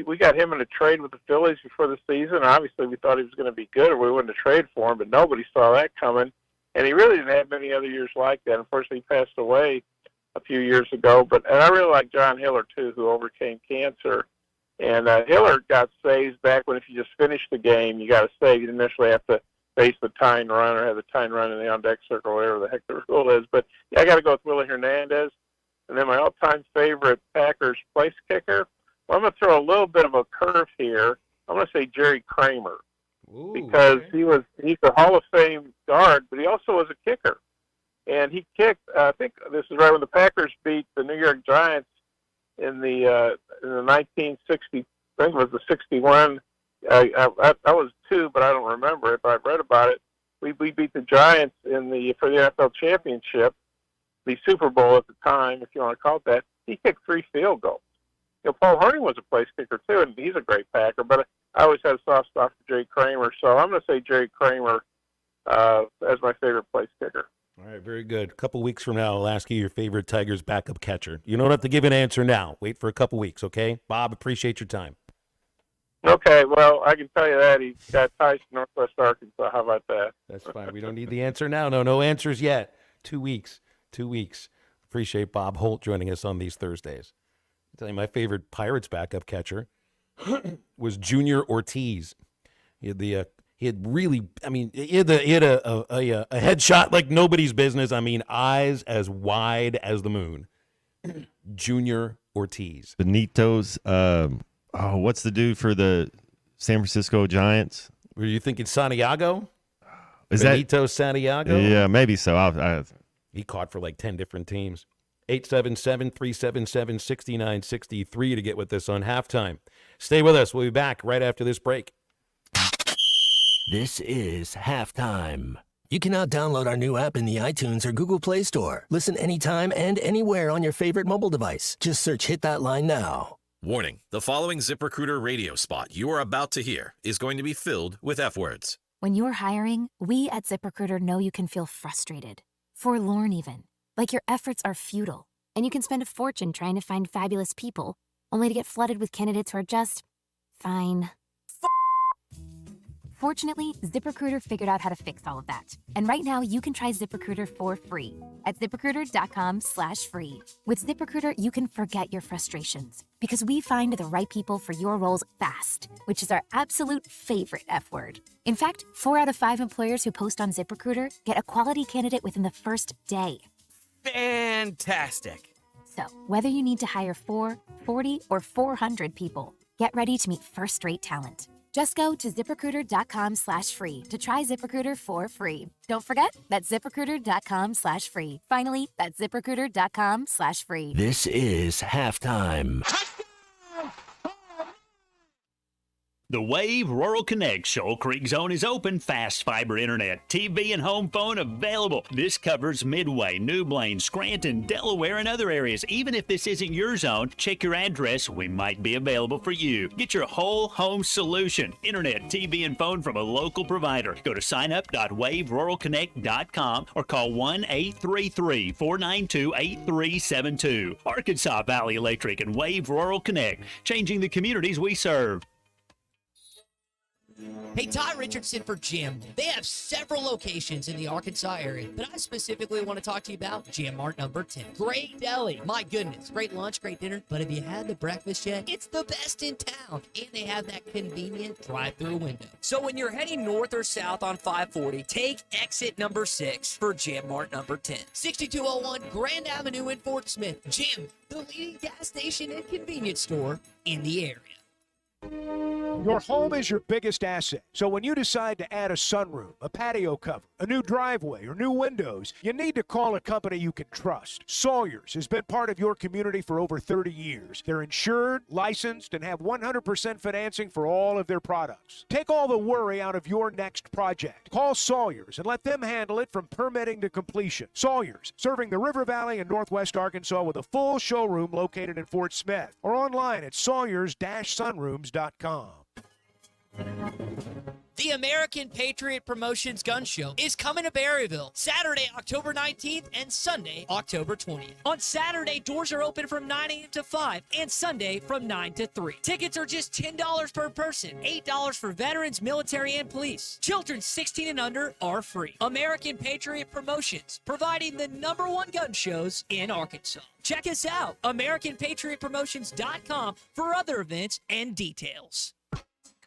we got him in a trade with the Phillies before the season. Obviously, we thought he was going to be good, or we wouldn't have traded for him, but nobody saw that coming, and he really didn't have many other years like that. Unfortunately, he passed away a few years ago, and I really like John Hiller, too, who overcame cancer. And Hiller got saves back when if you just finished the game, you got a save. You didn't necessarily have to face the tying run or have the tying run in the on-deck circle or whatever the heck the rule is. But, I got to go with Willie Hernandez. And then my all-time favorite Packers place kicker, well, I'm going to throw a little bit of a curve here. I'm going to say Jerry Kramer. Ooh, because okay. he's a Hall of Fame guard, but he also was a kicker. And he kicked, I think this is right when the Packers beat the New York Giants in the 1960, I think it was the 61. I was 2, but I don't remember if I've read about it. We beat the Giants for the NFL championship, the Super Bowl at the time, if you want to call it that. He kicked 3 field goals, Paul Harney was a place kicker too, and he's a great Packer. But I always had a soft spot for Jerry Kramer, so I'm going to say Jerry Kramer as my favorite place kicker. All right, very good. A couple weeks from now, I'll ask you your favorite Tigers backup catcher. You don't have to give an answer now. Wait for a couple weeks, okay? Bob, appreciate your time. Okay, well, I can tell you that he's got ties to Northwest Arkansas. How about that? That's fine. We don't need the answer now. No answers yet. 2 weeks. Appreciate Bob Holt joining us on these Thursdays. I'll tell you, my favorite Pirates backup catcher was Junior Ortiz. He had a headshot like nobody's business. I mean, eyes as wide as the moon. Junior Ortiz. Benito's, what's the dude for the San Francisco Giants? Were you thinking Santiago? Is Benito Santiago? Yeah, maybe so. He caught for like 10 different teams. 877-377-6963 to get with us on halftime. Stay with us. We'll be back right after this break. This is Halftime. You can now download our new app in the iTunes or Google Play Store. Listen anytime and anywhere on your favorite mobile device. Just search Hit That Line now. Warning, the following ZipRecruiter radio spot you are about to hear is going to be filled with F words. When you're hiring, we at ZipRecruiter know you can feel frustrated, forlorn even, like your efforts are futile, and you can spend a fortune trying to find fabulous people, only to get flooded with candidates who are just fine. Fortunately, ZipRecruiter figured out how to fix all of that. And right now, you can try ZipRecruiter for free at ZipRecruiter.com/free. With ZipRecruiter, you can forget your frustrations because we find the right people for your roles fast, which is our absolute favorite F word. In fact, 4 out of 5 employers who post on ZipRecruiter get a quality candidate within the first day. Fantastic. So, whether you need to hire 4, 40, or 400 people, get ready to meet first-rate talent. Just go to ZipRecruiter.com/free to try ZipRecruiter for free. Don't forget, that's ZipRecruiter.com/free. Finally, that's ZipRecruiter.com/free. This is Halftime. The Wave Rural Connect Shoal Creek Zone is open. Fast fiber internet, TV, and home phone available. This covers Midway, New Blaine, Scranton, Delaware, and other areas. Even if this isn't your zone, check your address. We might be available for you. Get your whole home solution. Internet, TV, and phone from a local provider. Go to signup.waveruralconnect.com or call 1-833-492-8372. Arkansas Valley Electric and Wave Rural Connect, changing the communities we serve. Hey, Ty Richardson for Jim. They have several locations in the Arkansas area, but I specifically want to talk to you about Jim Mart number 10. Great deli. My goodness. Great lunch, great dinner. But have you had the breakfast yet? It's the best in town. And they have that convenient drive-through window. So when you're heading north or south on 540, take exit number 6 for Jim Mart number 10. 6201 Grand Avenue in Fort Smith. Jim, the leading gas station and convenience store in the area. Your home is your biggest asset. So when you decide to add a sunroom, a patio cover, a new driveway, or new windows, you need to call a company you can trust. Sawyers has been part of your community for over 30 years. They're insured, licensed, and have 100% financing for all of their products. Take all the worry out of your next project. Call Sawyers and let them handle it from permitting to completion. Sawyers, serving the River Valley and Northwest Arkansas with a full showroom located in Fort Smith or online at sawyers-sunrooms.com. The American Patriot Promotions Gun Show is coming to Berryville Saturday, October 19th and Sunday, October 20th. On Saturday, doors are open from 9 a.m. to 5 and Sunday from 9 to 3. Tickets are just $10 per person, $8 for veterans, military, and police. Children 16 and under are free. American Patriot Promotions, providing the #1 gun shows in Arkansas. Check us out, AmericanPatriotPromotions.com for other events and details.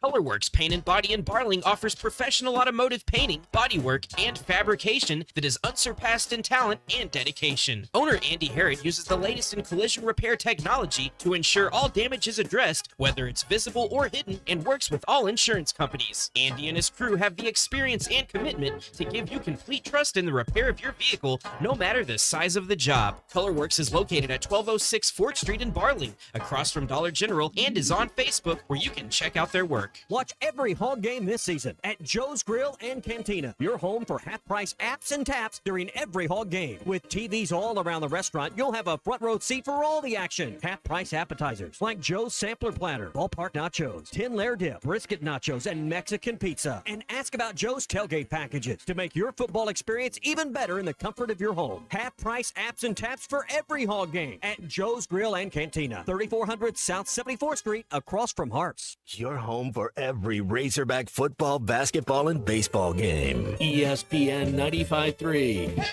Colorworks Paint and Body in Barling offers professional automotive painting, bodywork, and fabrication that is unsurpassed in talent and dedication. Owner Andy Herod uses the latest in collision repair technology to ensure all damage is addressed, whether it's visible or hidden, and works with all insurance companies. Andy and his crew have the experience and commitment to give you complete trust in the repair of your vehicle, no matter the size of the job. Colorworks is located at 1206 4th Street in Barling, across from Dollar General, and is on Facebook, where you can check out their work. Work. Watch every Hog game this season at Joe's Grill and Cantina, your home for half-price apps and taps during every Hog game. With TVs all around the restaurant, you'll have a front row seat for all the action. Half-price appetizers like Joe's Sampler Platter, Ballpark Nachos, 10-layer dip, brisket nachos, and Mexican pizza. And ask about Joe's tailgate packages to make your football experience even better in the comfort of your home. Half-price apps and taps for every Hog game at Joe's Grill and Cantina, 3400 South 74th Street, across from Harps. Your home for every Razorback football, basketball, and baseball game. ESPN 95.3.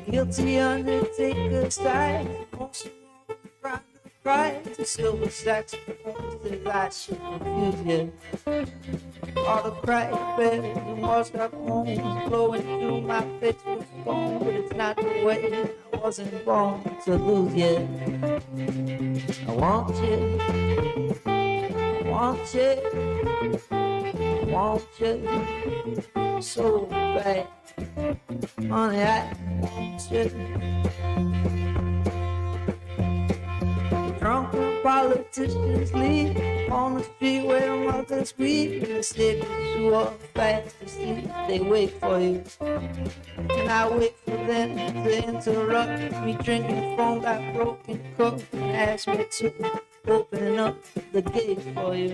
Guilty undertaker style, cry to silver saxophones that I should confuse you. All the crack bed and washed up homes flowing through my face with bone, but it's not the way I wasn't born to lose you. I want you, I want you, I want you so bad. Honey, I want you. Drunken politicians leave on the street where mothers weep, and the cities who are fast asleep, they wait for you. And I wait for them to interrupt me, drinking from that broken cup, and ask me to open up the gate for you.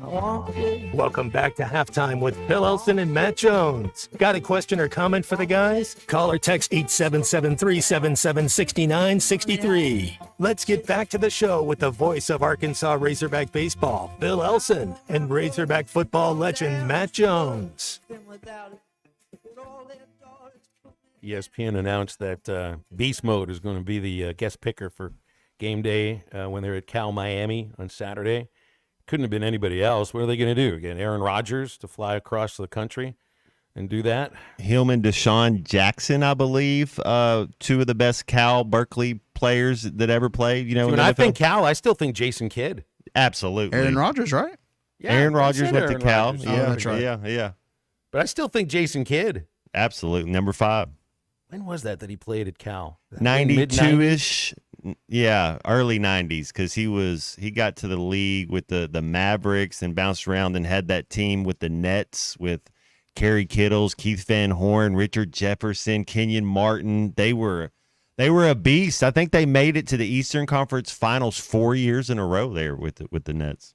I want you. Welcome back to Halftime with Bill Elson and Matt Jones. Got a question or comment for the guys? Call or text 877-377-6963. Let's get back to the show with the voice of Arkansas Razorback baseball, Bill Elson, and Razorback football legend Matt Jones. ESPN announced that Beast Mode is going to be the guest picker for game day when they're at Cal Miami on Saturday. Couldn't have been anybody else. What are they going to do? Get Aaron Rodgers to fly across the country and do that? Him and Deshaun Jackson, I believe, two of the best Cal Berkeley players that ever played. You know, when I think Cal, I still think Jason Kidd. Absolutely. Aaron Rodgers, right? Yeah, Aaron Rodgers went to Cal. Rodgers. Yeah, that's right. Yeah. But I still think Jason Kidd. Absolutely. Number 5. When was that he played at Cal? 92-ish. Yeah, early 90s, because he got to the league with the Mavericks and bounced around and had that team with the Nets with Kerry Kittles, Keith Van Horn, Richard Jefferson, Kenyon Martin. They were a beast. I think they made it to the Eastern Conference Finals 4 years in a row there with the Nets.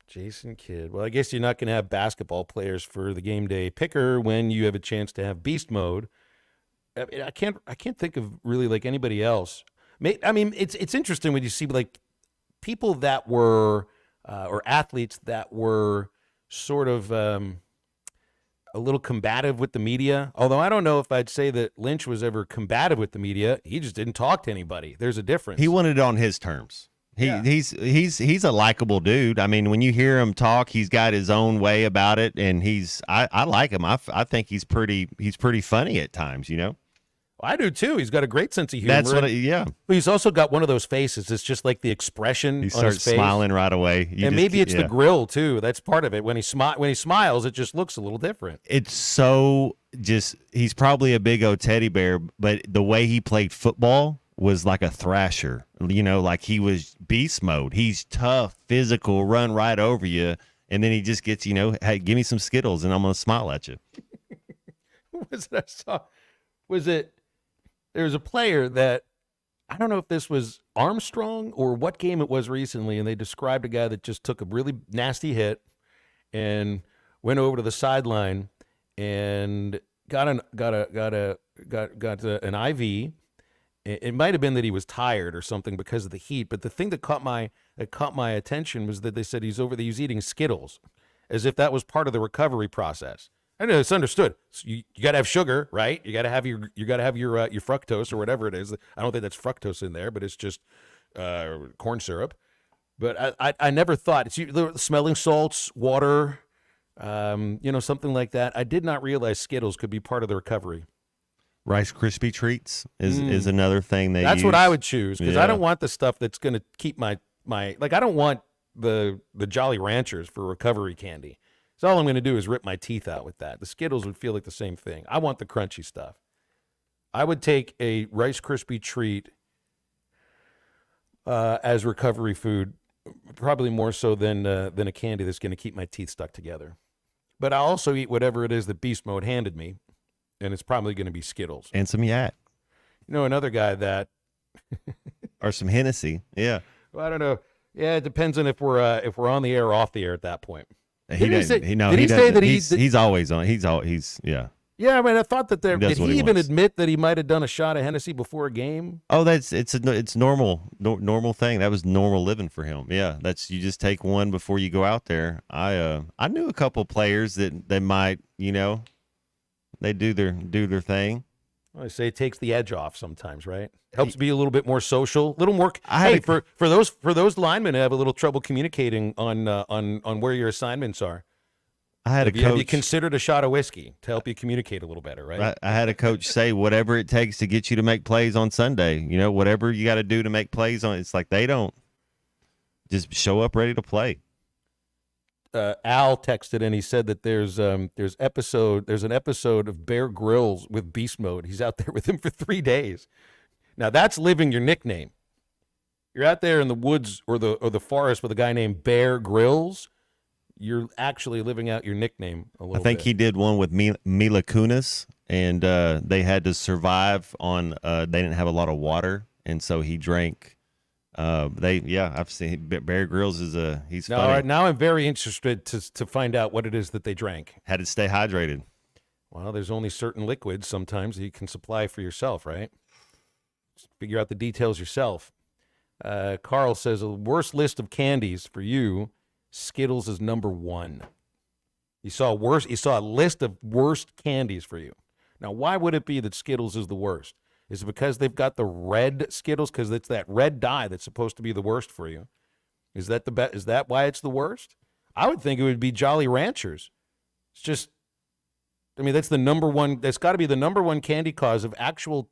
Jason Kidd. Well, I guess you're not going to have basketball players for the game day picker when you have a chance to have Beast Mode. I can't think of really like anybody else. I mean, it's interesting when you see like people that were or athletes that were sort of a little combative with the media. Although I don't know if I'd say that Lynch was ever combative with the media. He just didn't talk to anybody. There's a difference. He wanted it on his terms. He's a likable dude. I mean, when you hear him talk, he's got his own way about it, and I like him. I think he's pretty funny at times. You know. I do too. He's got a great sense of humor. That's what. Yeah. But he's also got one of those faces. It's just like the expression. He on his starts face. smiling right away. And maybe it's the grill too. That's part of it. When he smiles, it just looks a little different. It's so just. He's probably a big old teddy bear, but the way he played football was like a thrasher. You know, like he was beast mode. He's tough, physical, run right over you, and then he just gets, hey, give me some Skittles, and I'm gonna smile at you. What was it I saw? Was it? There was a player that, I don't know if this was Armstrong or what game it was recently, and they described a guy that just took a really nasty hit and went over to the sideline and got an IV. It might have been that he was tired or something because of the heat, but the thing that caught my attention was that they said he was eating Skittles, as if that was part of the recovery process. I know it's understood. So you got to have sugar, right? You got to have your fructose or whatever it is. I don't think that's fructose in there, but it's just corn syrup. But I never thought it's smelling salts, water, something like that. I did not realize Skittles could be part of the recovery. Rice Krispie treats is another thing they That's use. what I would choose, because I don't want the stuff that's going to keep my I don't want the Jolly Ranchers for recovery candy. So all I'm going to do is rip my teeth out with that. The Skittles would feel like the same thing. I want the crunchy stuff. I would take a Rice Krispie treat as recovery food, probably more so than a candy that's going to keep my teeth stuck together. But I'll also eat whatever it is that Beast Mode handed me, and it's probably going to be Skittles. And some yak. You know, another guy that... or some Hennessy, yeah. Well, I don't know. Yeah, it depends on if we're on the air or off the air at that point. He's always on. He's yeah. Yeah, I mean, I thought that did what he he even wants. admit that he might have done a shot of Hennessy before a game? Oh, it's normal thing. That was normal living for him. Yeah, you just take one before you go out there. I knew a couple players that they might, they do their thing. Well, I say it takes the edge off sometimes, right? Helps be a little bit more social, a little more. I had for those linemen who have a little trouble communicating on where your assignments are. I had have a you, have coach. you considered a shot of whiskey to help you communicate a little better, right? I had a coach say, whatever it takes to get you to make plays on Sunday, whatever you got to do to make plays on. It's like they don't just show up ready to play. Al texted and he said that there's an episode of Bear Grylls with Beast Mode. He's out there with him for 3 days. Now that's living your nickname. You're out there in the woods or the forest with a guy named Bear Grylls. You're actually living out your nickname a little bit. I think he did one with Mila Kunis, and they had to survive on. They didn't have a lot of water, and so he drank. I've seen Bear Grylls he's funny. All right, now I'm very interested to find out what it is that they drank. Had to stay hydrated. Well, there's only certain liquids sometimes that you can supply for yourself, right? Just figure out the details yourself. Carl says, a worst list of candies for you, Skittles is number 1. He saw a list of worst candies for you. Now, why would it be that Skittles is the worst? Is it because they've got the red Skittles? Because it's that red dye that's supposed to be the worst for you. Is that why it's the worst? I would think it would be Jolly Ranchers. It's just, I mean, that's the number one. That's got to be the number one candy cause of actual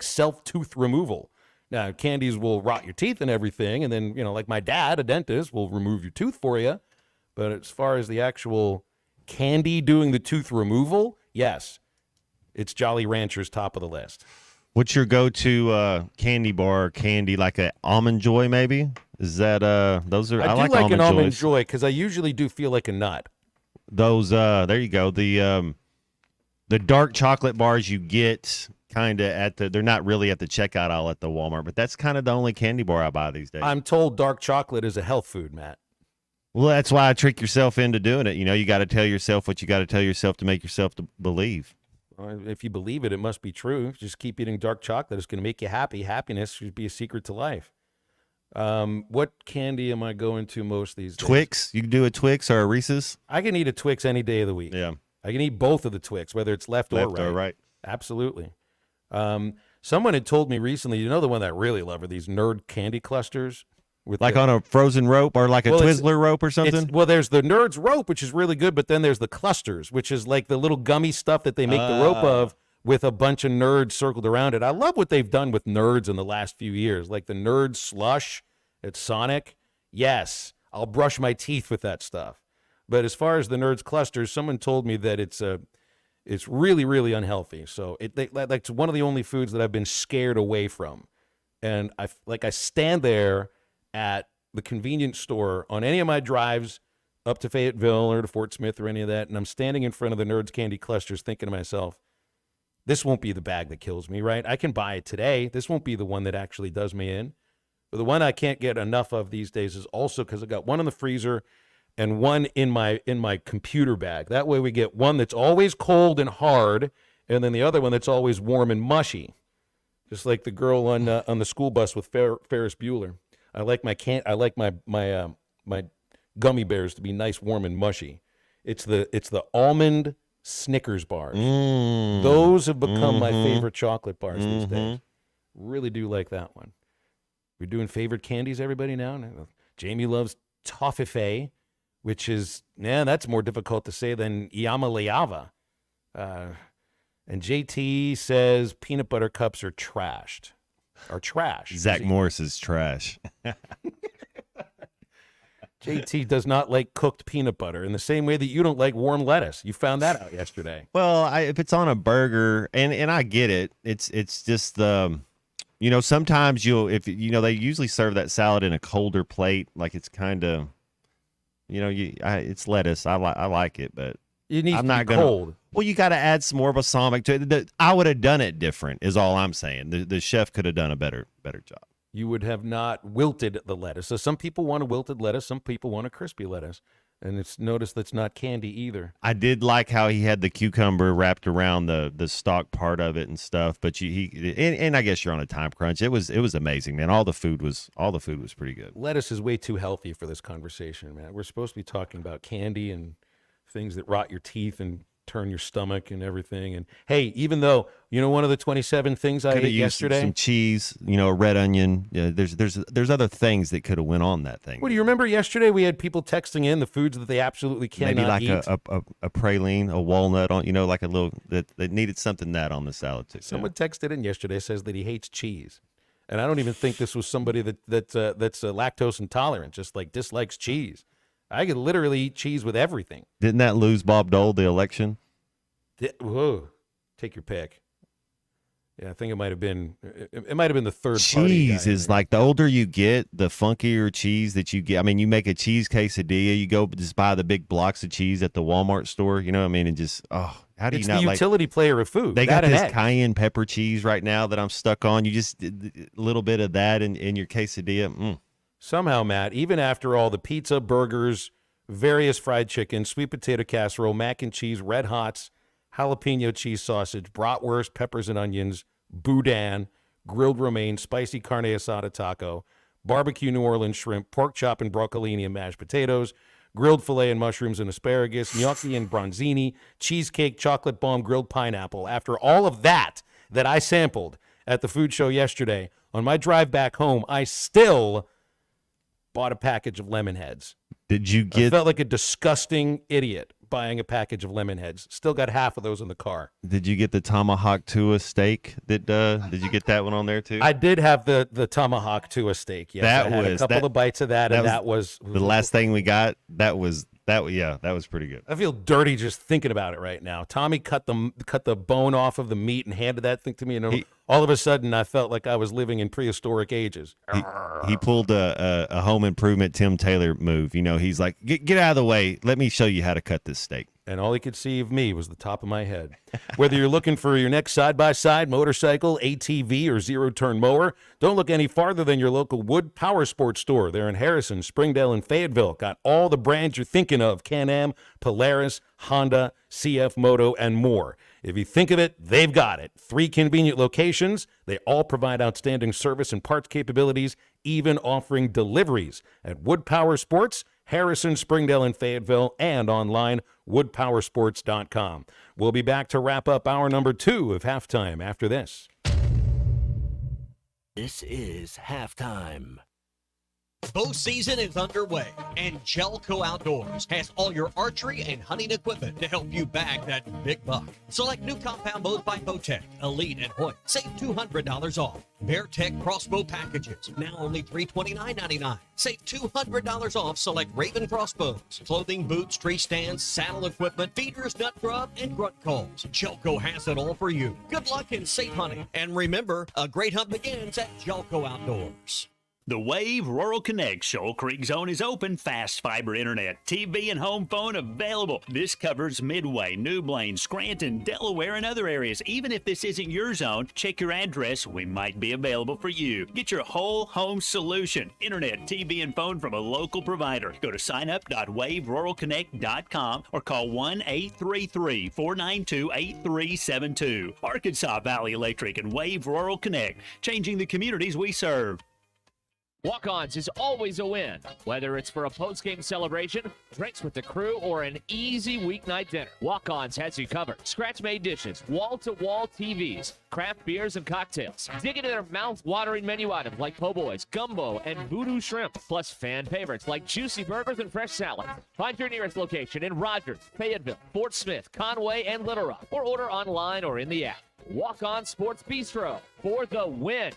self-tooth removal. Now, candies will rot your teeth and everything, and then, like my dad, a dentist, will remove your tooth for you. But as far as the actual candy doing the tooth removal, yes, it's Jolly Ranchers top of the list. What's your go-to candy bar or candy, like an Almond Joy maybe? Is that those are? I do like an Almond Joys. Joy because I usually do feel like a nut. Those there you go. The dark chocolate bars you get kind of they're not really at the checkout aisle at the Walmart, but that's kind of the only candy bar I buy these days. I'm told dark chocolate is a health food, Matt. Well, that's why I trick yourself into doing it. You got to tell yourself what you got to tell yourself to make yourself to believe. If you believe it, it must be true. Just keep eating dark chocolate. It's going to make you happy. Happiness should be a secret to life. What candy am I going to most these days? Twix? You can do a Twix or a Reese's? I can eat a Twix any day of the week. Yeah. I can eat both of the Twix, whether it's left or right. Absolutely. Someone had told me recently, the one that I really love are these nerd candy clusters. With on a frozen rope or like a Twizzler rope or something? There's the Nerds rope, which is really good, but then there's the clusters, which is like the little gummy stuff that they make the rope of with a bunch of nerds circled around it. I love what they've done with nerds in the last few years, like the Nerd Slush at Sonic. Yes, I'll brush my teeth with that stuff. But as far as the Nerds clusters, someone told me that it's really, really unhealthy. So it's one of the only foods that I've been scared away from. And I stand there at the convenience store on any of my drives up to Fayetteville or to Fort Smith or any of that, and I'm standing in front of the Nerds candy clusters thinking to myself, this won't be the bag that kills me, right? I can buy it today. This won't be the one that actually does me in. But the one I can't get enough of these days is also because I got one in the freezer and one in my computer bag. That way we get one that's always cold and hard, and then the other one that's always warm and mushy. Just like the girl on the school bus with Ferris Bueller. I like my gummy bears to be nice, warm, and mushy. It's the almond Snickers bars. Those have become my favorite chocolate bars these days. Really do like that one. We're doing favorite candies, everybody now. Jamie loves toffee, which is that's more difficult to say than Yamaleava. And JT says peanut butter cups are trashed. Are trash. Zach Morris is trash. JT does not like cooked peanut butter in the same way that you don't like warm lettuce. You found that out yesterday. Well, if it's on a burger, and I get it, it's just the, sometimes they usually serve that salad in a colder plate, like it's kind of, it's lettuce. I like it, but it needs I'm to not be gonna. cold. Well, you got to add some more of a balsamic to it. I would have done it different, is all I'm saying. The chef could have done a better job. You would have not wilted the lettuce. So some people want a wilted lettuce, some people want a crispy lettuce. And notice that's not candy either. I did like how he had the cucumber wrapped around the stalk part of it and stuff. But and I guess you're on a time crunch. It was amazing, man. All the food was pretty good. Lettuce is way too healthy for this conversation, man. We're supposed to be talking about candy and things that rot your teeth and turn your stomach and everything. And hey, even though one of the 27 things I ate yesterday, some cheese, a red onion. There's other things that could have went on that thing. Well, do you remember yesterday we had people texting in the foods that they absolutely cannot eat? Maybe like a praline, a walnut on, like a little that needed something that on the salad too. Someone texted in yesterday, says that he hates cheese, and I don't even think this was somebody that's lactose intolerant, just like dislikes cheese. I could literally eat cheese with everything. Didn't that lose Bob Dole the election? Whoa, take your pick. Yeah, I think it might have been the third cheese party guy. Is like the older you get, the funkier cheese that you get. I mean, you make a cheese quesadilla, you go just buy the big blocks of cheese at the Walmart store, and just, how do it's you not the utility player of food. They got this egg. cayenne pepper cheese right now that I'm stuck on. You just a little bit of that in your quesadilla. Somehow, Matt, even after all the pizza, burgers, various fried chicken, sweet potato casserole, mac and cheese, red hots, jalapeno cheese sausage, bratwurst, peppers and onions, boudin, grilled romaine, spicy carne asada taco, barbecue New Orleans shrimp, pork chop and broccolini and mashed potatoes, grilled filet and mushrooms and asparagus, gnocchi and bronzini, cheesecake, chocolate bomb, grilled pineapple. After all of that I sampled at the food show yesterday, on my drive back home, I still bought a package of lemon heads. I felt like a disgusting idiot buying a package of lemon heads. Still got half of those in the car. Did you get the tomahawk tua steak? Did you get that one on there too? I did have the tomahawk tua steak. Yes, I had a couple of bites of that, and that was the last thing we got. That was pretty good. I feel dirty just thinking about it right now. Tommy cut the bone off of the meat and handed that thing to me, and all of a sudden I felt like I was living in prehistoric ages. He pulled a home improvement Tim Taylor move. He's like, get out of the way. Let me show you how to cut this steak. And all he could see of me was the top of my head. Whether you're looking for your next side-by-side, motorcycle, ATV, or zero-turn mower, don't look any farther than your local Wood Power Sports store. They're in Harrison, Springdale, and Fayetteville. Got all the brands you're thinking of: Can-Am, Polaris, Honda, CF Moto, and more. If you think of it, they've got it. 3 convenient locations. They all provide outstanding service and parts capabilities, even offering deliveries at Wood Power Sports, Harrison, Springdale, and Fayetteville, and online, woodpowersports.com. We'll be back to wrap up hour number 2 of Halftime after this. This is Halftime. Bow season is underway, and Jelco Outdoors has all your archery and hunting equipment to help you bag that big buck. Select new compound bows by Bowtech, Elite, and Hoyt. Save $200 off. Beartech crossbow packages, now only $329.99. Save $200 off select Raven crossbows, clothing, boots, tree stands, saddle equipment, feeders, nut grub, and grunt calls. Jelco has it all for you. Good luck and safe hunting. And remember, a great hunt begins at Jelco Outdoors. The Wave Rural Connect Shoal Creek Zone is open. Fast fiber internet, TV, and home phone available. This covers Midway, New Blaine, Scranton, Delaware, and other areas. Even if this isn't your zone, check your address. We might be available for you. Get your whole home solution. Internet, TV, and phone from a local provider. Go to signup.waveruralconnect.com or call 1-833-492-8372. Arkansas Valley Electric and Wave Rural Connect, changing the communities we serve. Walk-Ons is always a win, whether it's for a post-game celebration, drinks with the crew, or an easy weeknight dinner. Walk-Ons has you covered. Scratch-made dishes, wall-to-wall TVs, craft beers and cocktails. Dig into their mouth-watering menu items like po' boys, gumbo, and voodoo shrimp, plus fan favorites like juicy burgers and fresh salads. Find your nearest location in Rogers, Fayetteville, Fort Smith, Conway, and Little Rock, or order online or in the app. Walk-On Sports Bistro for the win.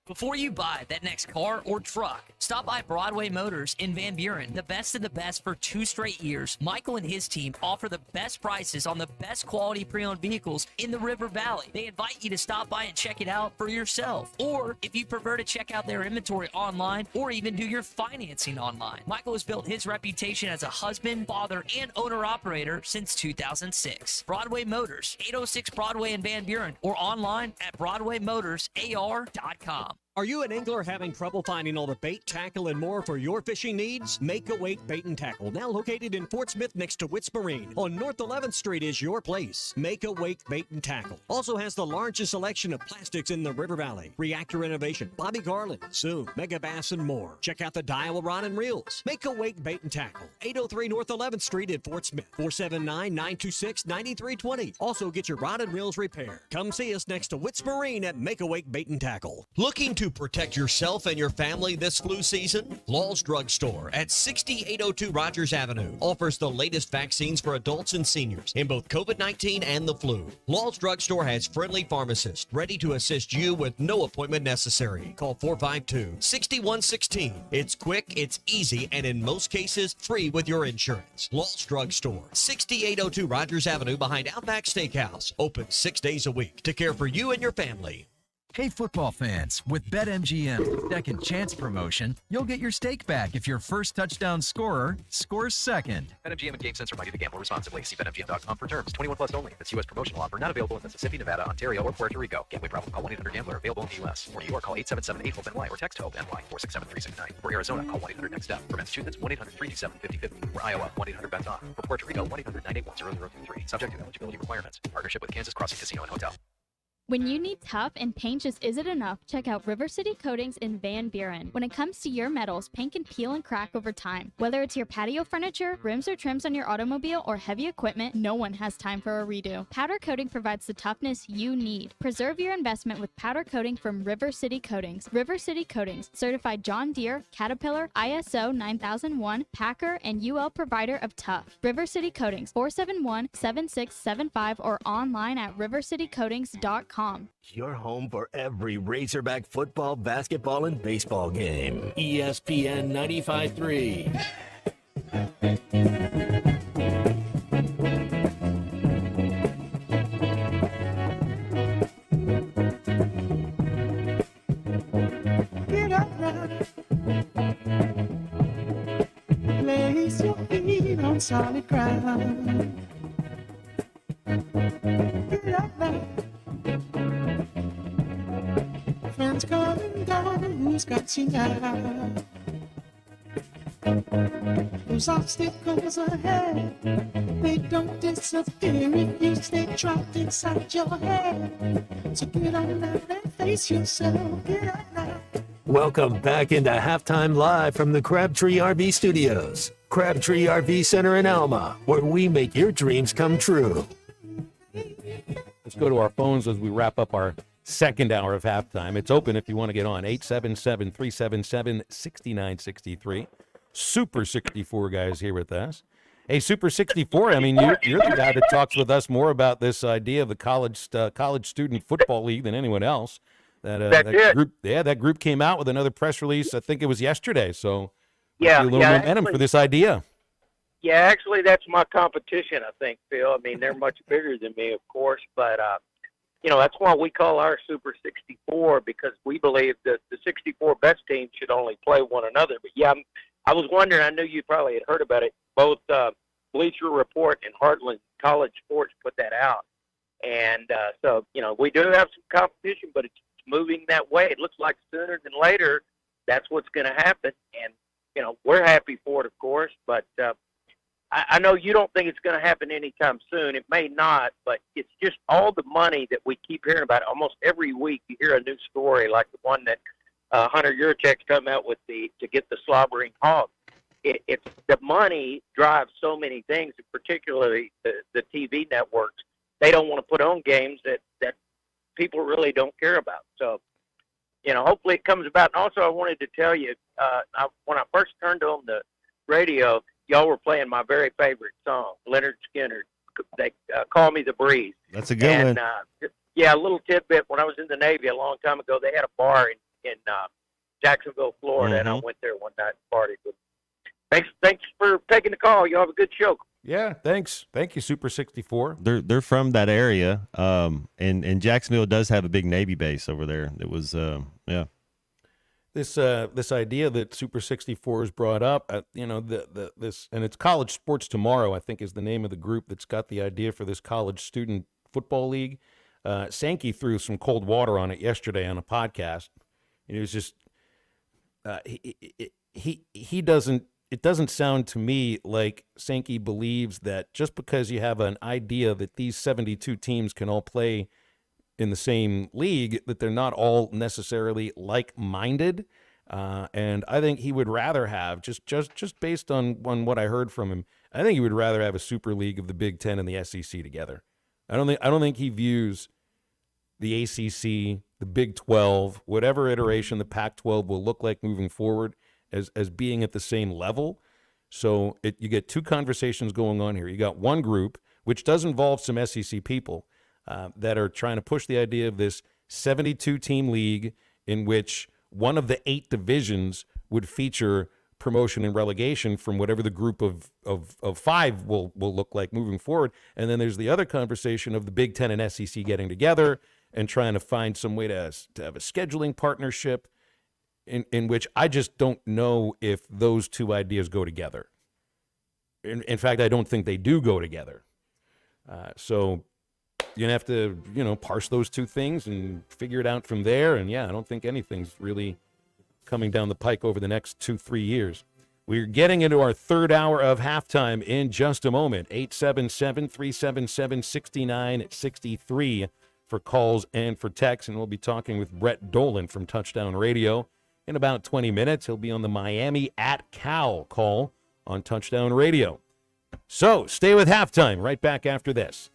Before you buy that next car or truck, stop by Broadway Motors in Van Buren. The best of the best for 2 straight years. Michael and his team offer the best prices on the best quality pre-owned vehicles in the River Valley. They invite you to stop by and check it out for yourself. Or if you prefer to check out their inventory online or even do your financing online. Michael has built his reputation as a husband, father, and owner-operator since 2006. Broadway Motors, 806 Broadway in Van Buren, or online at BroadwayMotorsAR.com. Are you an angler having trouble finding all the bait, tackle, and more for your fishing needs? Make a Wake Bait and Tackle, now located in Fort Smith next to Witts Marine. On North 11th Street is your place. Make a Wake Bait and Tackle. Also has the largest selection of plastics in the River Valley. Reactor Innovation, Bobby Garland, Zoom, Mega Bass, and more. Check out the Daiwa Rod and Reels. Make a Wake Bait and Tackle. 803 North 11th Street in Fort Smith. 479-926-9320. Also get your rod and reels repaired. Come see us next to Witts Marine at Make a Wake Bait and Tackle. Looking to protect yourself and your family this flu season? Law's Drug Store at 6802 Rogers Avenue offers the latest vaccines for adults and seniors in both COVID-19 and the flu. Law's Drug Store has friendly pharmacists ready to assist you with no appointment necessary. Call 452-6116. It's quick, it's easy, and in most cases, free with your insurance. Law's Drug Store, 6802 Rogers Avenue behind Outback Steakhouse. Open 6 days a week to care for you and your family. Hey football fans, with BetMGM's second chance promotion, you'll get your stake back if your first touchdown scorer scores second. BetMGM and GameSense are ready to gamble responsibly. See BetMGM.com for terms. 21 plus only. This U.S. promotional offer not available in Mississippi, Nevada, Ontario, or Puerto Rico. Gambling problem? Call 1-800-GAMBLER. Available in the U.S. For New York, call 877-8-HOPE-NY or text HOPE-NY 467-369. For Arizona, call 1-800-NEXT-STEP. For Massachusetts, 1-800-327-5050. For Iowa, 1-800-BETS-ON. For Puerto Rico, 1-800-981-0023. Subject to eligibility requirements. Partnership with Kansas Crossing Casino and Hotel. When you need tough and paint just isn't enough, check out River City Coatings in Van Buren. When it comes to your metals, paint can peel and crack over time. Whether it's your patio furniture, rims or trims on your automobile, or heavy equipment, no one has time for a redo. Powder coating provides the toughness you need. Preserve your investment with powder coating from River City Coatings. River City Coatings, certified John Deere, Caterpillar, ISO 9001, Packer, and UL provider of tough. River City Coatings, 471-7675 or online at rivercitycoatings.com. Your home for every Razorback football, basketball, and baseball game. ESPN 95.3. Get up now. Place your feet on solid ground. Get up now. Friends come and go, who's got you now? Those obstacles ahead, they don't disappear if you stay trapped inside your head. So get on out and face yourself, get up now. Welcome back into Halftime Live from the Crabtree RV Studios. Crabtree RV Center in Alma, where we make your dreams come true. Let's go to our phones as we wrap up our second hour of halftime. It's open if you want to get on. 877-377-6963. Super 64 guys here with us. Hey, Super 64, I mean, you're the guy that talks with us more about this idea of the college student football league than anyone else. That group came out with another press release. I think it was yesterday. So a little momentum for this idea. Yeah, actually, that's my competition, I think, Phil. I mean, they're much bigger than me, of course, but that's why we call our Super 64, because we believe that the 64 best teams should only play one another. But yeah, I was wondering, I knew you probably had heard about it. Both Bleacher Report and Heartland College Sports put that out. And so, we do have some competition, but it's moving that way. It looks like sooner than later that's what's going to happen. And, we're happy for it, of course, but I know you don't think it's going to happen anytime soon. It may not, but it's just all the money that we keep hearing about. Almost every week you hear a new story, like the one that Hunter Yurchek's come out with to get the slobbering hog. It's the money drives so many things, particularly the TV networks. They don't want to put on games that people really don't care about. So, hopefully it comes about. And also, I wanted to tell you, when I first turned on the radio, y'all were playing my very favorite song, Leonard Skinner. They Call Me the Breeze. That's a good one. A little tidbit. When I was in the Navy a long time ago, they had a bar in Jacksonville, Florida, and I went there one night and partied with them. Thanks for taking the call. You have a good show. Yeah, thanks. Thank you, Super 64. They're from that area, and Jacksonville does have a big Navy base over there. It was yeah. This idea that Super 64 has brought up, this, and it's College Sports Tomorrow, I think, is the name of the group that's got the idea for this college student football league. Sankey threw some cold water on it yesterday on a podcast. It was just he doesn't. It doesn't sound to me like Sankey believes that just because you have an idea that these 72 teams can all play in the same league, that they're not all necessarily like-minded. And I think he would rather have, just based on what I heard from him, I think he would rather have a super league of the Big Ten and the SEC together. I don't think he views the ACC, the Big 12, whatever iteration the Pac-12 will look like moving forward, as being at the same level. So you get two conversations going on here. You got one group, which does involve some SEC people, that are trying to push the idea of this 72-team league in which one of the 8 divisions would feature promotion and relegation from whatever the group of 5 will look like moving forward. And then there's the other conversation of the Big Ten and SEC getting together and trying to find some way to have a scheduling partnership, in which I just don't know if those two ideas go together. In fact, I don't think they do go together. So you're going to have to, parse those two things and figure it out from there. And, yeah, I don't think anything's really coming down the pike over the next 2-3 years. We're getting into our third hour of halftime in just a moment. 877-377-6963 for calls and for texts. And we'll be talking with Brett Dolan from Touchdown Radio. In about 20 minutes, he'll be on the Miami at Cal call on Touchdown Radio. So stay with halftime right back after this.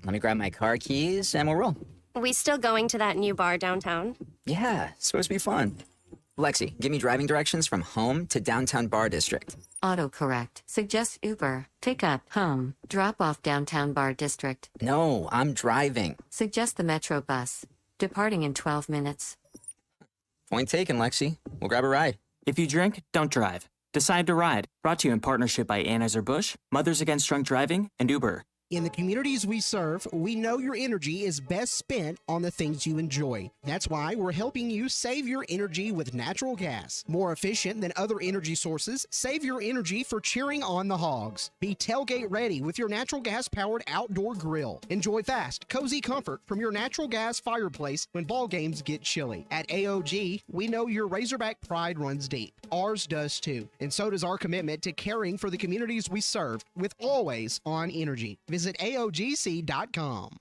Let me grab my car keys and we'll roll. We still going to that new bar downtown? Yeah, it's supposed to be fun. Lexi, give me driving directions from home to downtown Bar District. Autocorrect. Suggest Uber. Pick up. Home. Drop off downtown Bar District. No, I'm driving. Suggest the Metro bus. Departing in 12 minutes. Point taken, Lexi. We'll grab a ride. If you drink, don't drive. Decide to ride. Brought to you in partnership by Anheuser-Busch, Mothers Against Drunk Driving, and Uber. In the communities we serve, we know your energy is best spent on the things you enjoy. That's why we're helping you save your energy with natural gas. More efficient than other energy sources, save your energy for cheering on the Hogs. Be tailgate ready with your natural gas-powered outdoor grill. Enjoy fast, cozy comfort from your natural gas fireplace when ball games get chilly. At AOG, we know your Razorback pride runs deep. Ours does too, and so does our commitment to caring for the communities we serve with Always On Energy. Visit AOGC.com.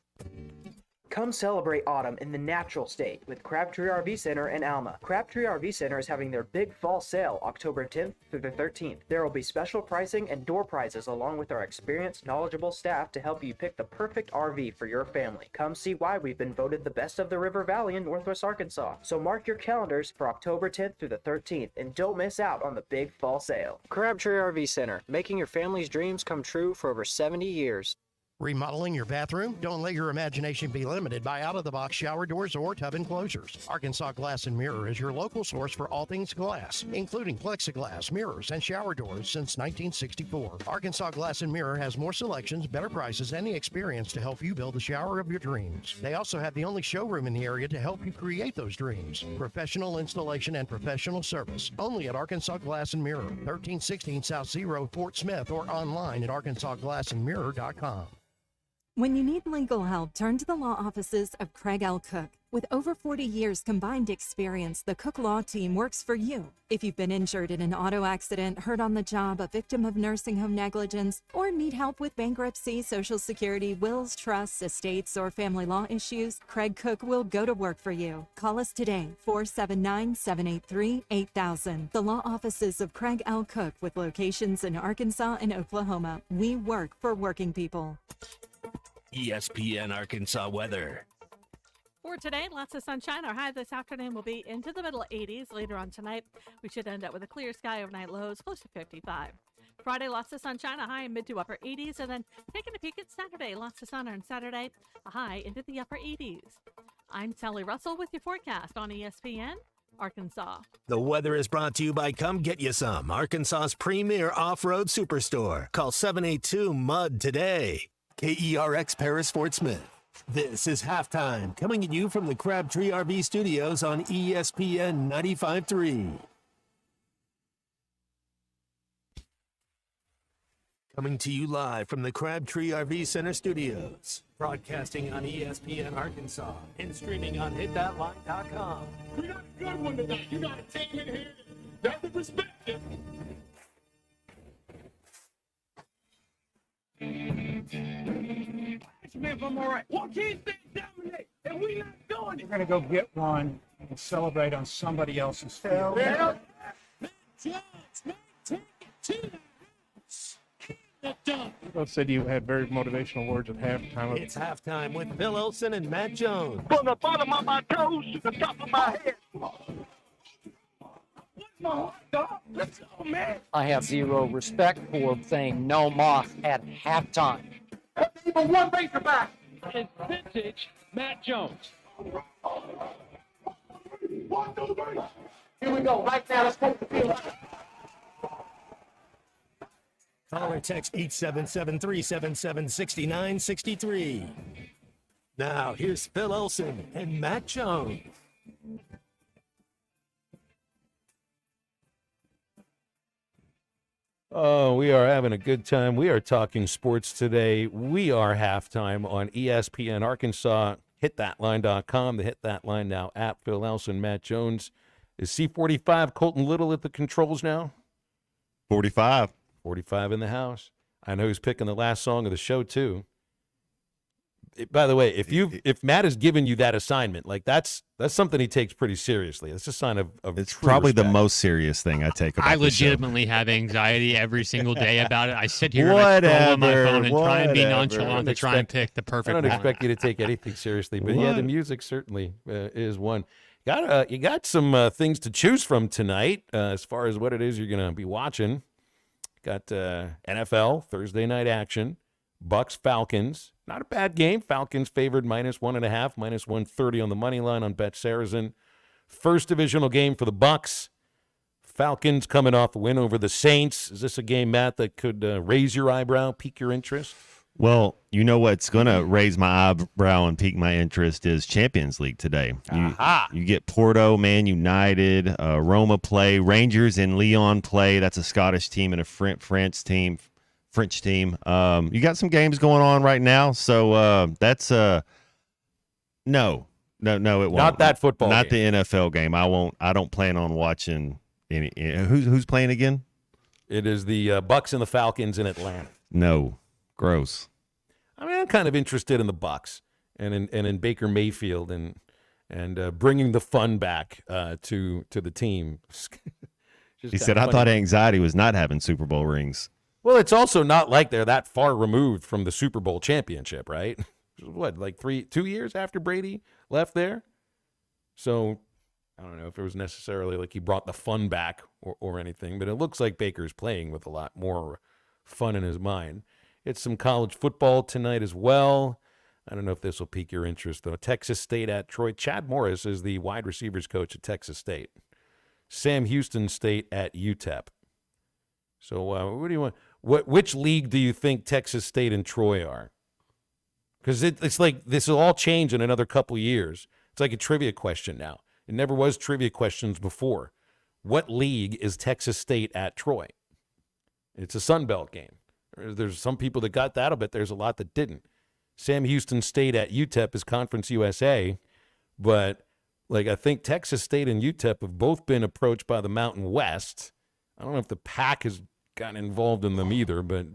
Come celebrate autumn in the natural state with Crabtree RV Center in Alma. Crabtree RV Center is having their big fall sale October 10th through the 13th. There will be special pricing and door prizes along with our experienced, knowledgeable staff to help you pick the perfect RV for your family. Come see why we've been voted the best of the River Valley in Northwest Arkansas. So mark your calendars for October 10th through the 13th and don't miss out on the big fall sale. Crabtree RV Center, making your family's dreams come true for over 70 years. Remodeling your bathroom? Don't let your imagination be limited by out-of-the-box shower doors or tub enclosures. Arkansas Glass and Mirror is your local source for all things glass, including plexiglass, mirrors, and shower doors since 1964. Arkansas Glass and Mirror has more selections, better prices, and the experience to help you build the shower of your dreams. They also have the only showroom in the area to help you create those dreams. Professional installation and professional service. Only at Arkansas Glass and Mirror, 1316 South Zero, Fort Smith, or online at arkansasglassandmirror.com. When you need legal help, turn to the law offices of Craig L. Cook. With over 40 years combined experience, the Cook Law Team works for you. If you've been injured in an auto accident, hurt on the job, a victim of nursing home negligence, or need help with bankruptcy, Social Security, wills, trusts, estates, or family law issues, Craig Cook will go to work for you. Call us today, 479-783-8000. The law offices of Craig L. Cook with locations in Arkansas and Oklahoma. We work for working people. ESPN Arkansas weather. For today, lots of sunshine. Our high this afternoon will be into the middle 80s. Later on tonight, we should end up with a clear sky, overnight lows close to 55. Friday, lots of sunshine, a high in mid to upper 80s. And then taking a peek at Saturday, lots of sun on Saturday, a high into the upper 80s. I'm Sally Russell with your forecast on ESPN Arkansas. The weather is brought to you by Come Get You Some, Arkansas's premier off-road superstore. Call 782-MUD today. KERX Paris Fort Smith. This is Halftime, coming at you from the Crabtree RV Studios on ESPN 95.3. Coming to you live from the Crabtree RV Center Studios. Broadcasting on ESPN Arkansas and streaming on hitthatline.com. We got a good one tonight. You got to take it here. That's the perspective. If I'm all right. Why can't they dominate? And we not doing it. We're going to go get one and celebrate on somebody else's field. Yeah. Take it to the house. Both said you had very motivational words at halftime. It's Halftime with Bill Olson and Matt Jones. From the bottom of my toes to the top of my head. My heart, dog. Let's go, man. I have zero respect for saying no moss at halftime. Even one Razorback. It's vintage Matt Jones. Here we go. Right now, let's take the field. Call or text 877-377-6963. Now, here's Phil Olson and Matt Jones. Oh, we are having a good time. We are talking sports today. We are Halftime on ESPN Arkansas. HitThatLine.com, the Hit That Line Now app. Phil Olson, Matt Jones. Is C45 Colton Little at the controls now? 45. 45 in the house. I know he's picking the last song of the show, too. By the way, if Matt has given you that assignment, like that's something he takes pretty seriously. It's a sign of it's true probably respect. the most serious thing I take about I the show. legitimately have anxiety every single day about it. I sit here and I scroll on my phone and try and be nonchalant to try and pick the perfect I don't one. expect you to take anything seriously, but yeah, the music certainly is one. You got some things to choose from tonight as far as what it is you're going to be watching. Got NFL Thursday night action, Bucks Falcons. Not a bad game. Falcons favored -1.5, -130 on the money line on Bet Saracen. First divisional game for the Bucks. Falcons coming off a win over the Saints. Is this a game, Matt, that could raise your eyebrow, pique your interest? Well, you know what's going to raise my eyebrow and pique my interest is Champions League today. You get Porto, Man United, Roma play, Rangers and Lyon play. That's a Scottish team and a French team. You got some games going on right now, so that's no, it won't. Not that football Not game. the NFL game. I don't plan on watching any. Who's playing again? It is the Bucks and the Falcons in Atlanta. No, gross. I mean, I'm kind of interested in the Bucks and in Baker Mayfield and bringing the fun back to the team. He said, "I thought anxiety was not having Super Bowl rings." Well, it's also not like they're that far removed from the Super Bowl championship, right? What, like 2 years after Brady left there? So I don't know if it was necessarily like he brought the fun back or anything, but it looks like Baker's playing with a lot more fun in his mind. It's some college football tonight as well. I don't know if this will pique your interest, though. Texas State at Troy. Chad Morris is the wide receivers coach at Texas State. Sam Houston State at UTEP. So what do you want? Which league do you think Texas State and Troy are? Because it's like this will all change in another couple years. It's like a trivia question now. It never was trivia questions before. What league is Texas State at Troy? It's a Sun Belt game. There's some people that got that. I'll bet there's a lot that didn't. Sam Houston State at UTEP is Conference USA, but like I think Texas State and UTEP have both been approached by the Mountain West. I don't know if the Pac has gotten involved in them either, but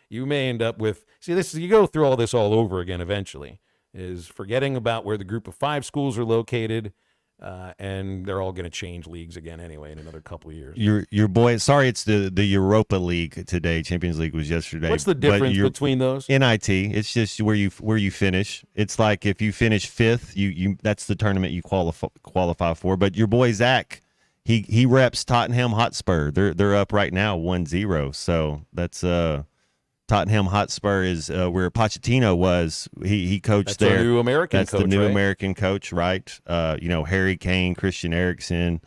you may end up with you go through all this all over again eventually, is forgetting about where the group of 5 schools are located and they're all going to change leagues again anyway in another couple of years. Your boy. Sorry, it's the Europa League today. Champions League was yesterday. What's the difference between those? NIT. It's just where you finish. It's like if you finish fifth, you that's the tournament you qualify for. But your boy Zach, he reps Tottenham Hotspur. They're up right now 1-0. So that's Tottenham Hotspur is where Pochettino was. He coached there. That's the new American That's coach, the new right? American coach, right? Harry Kane, Christian Eriksen,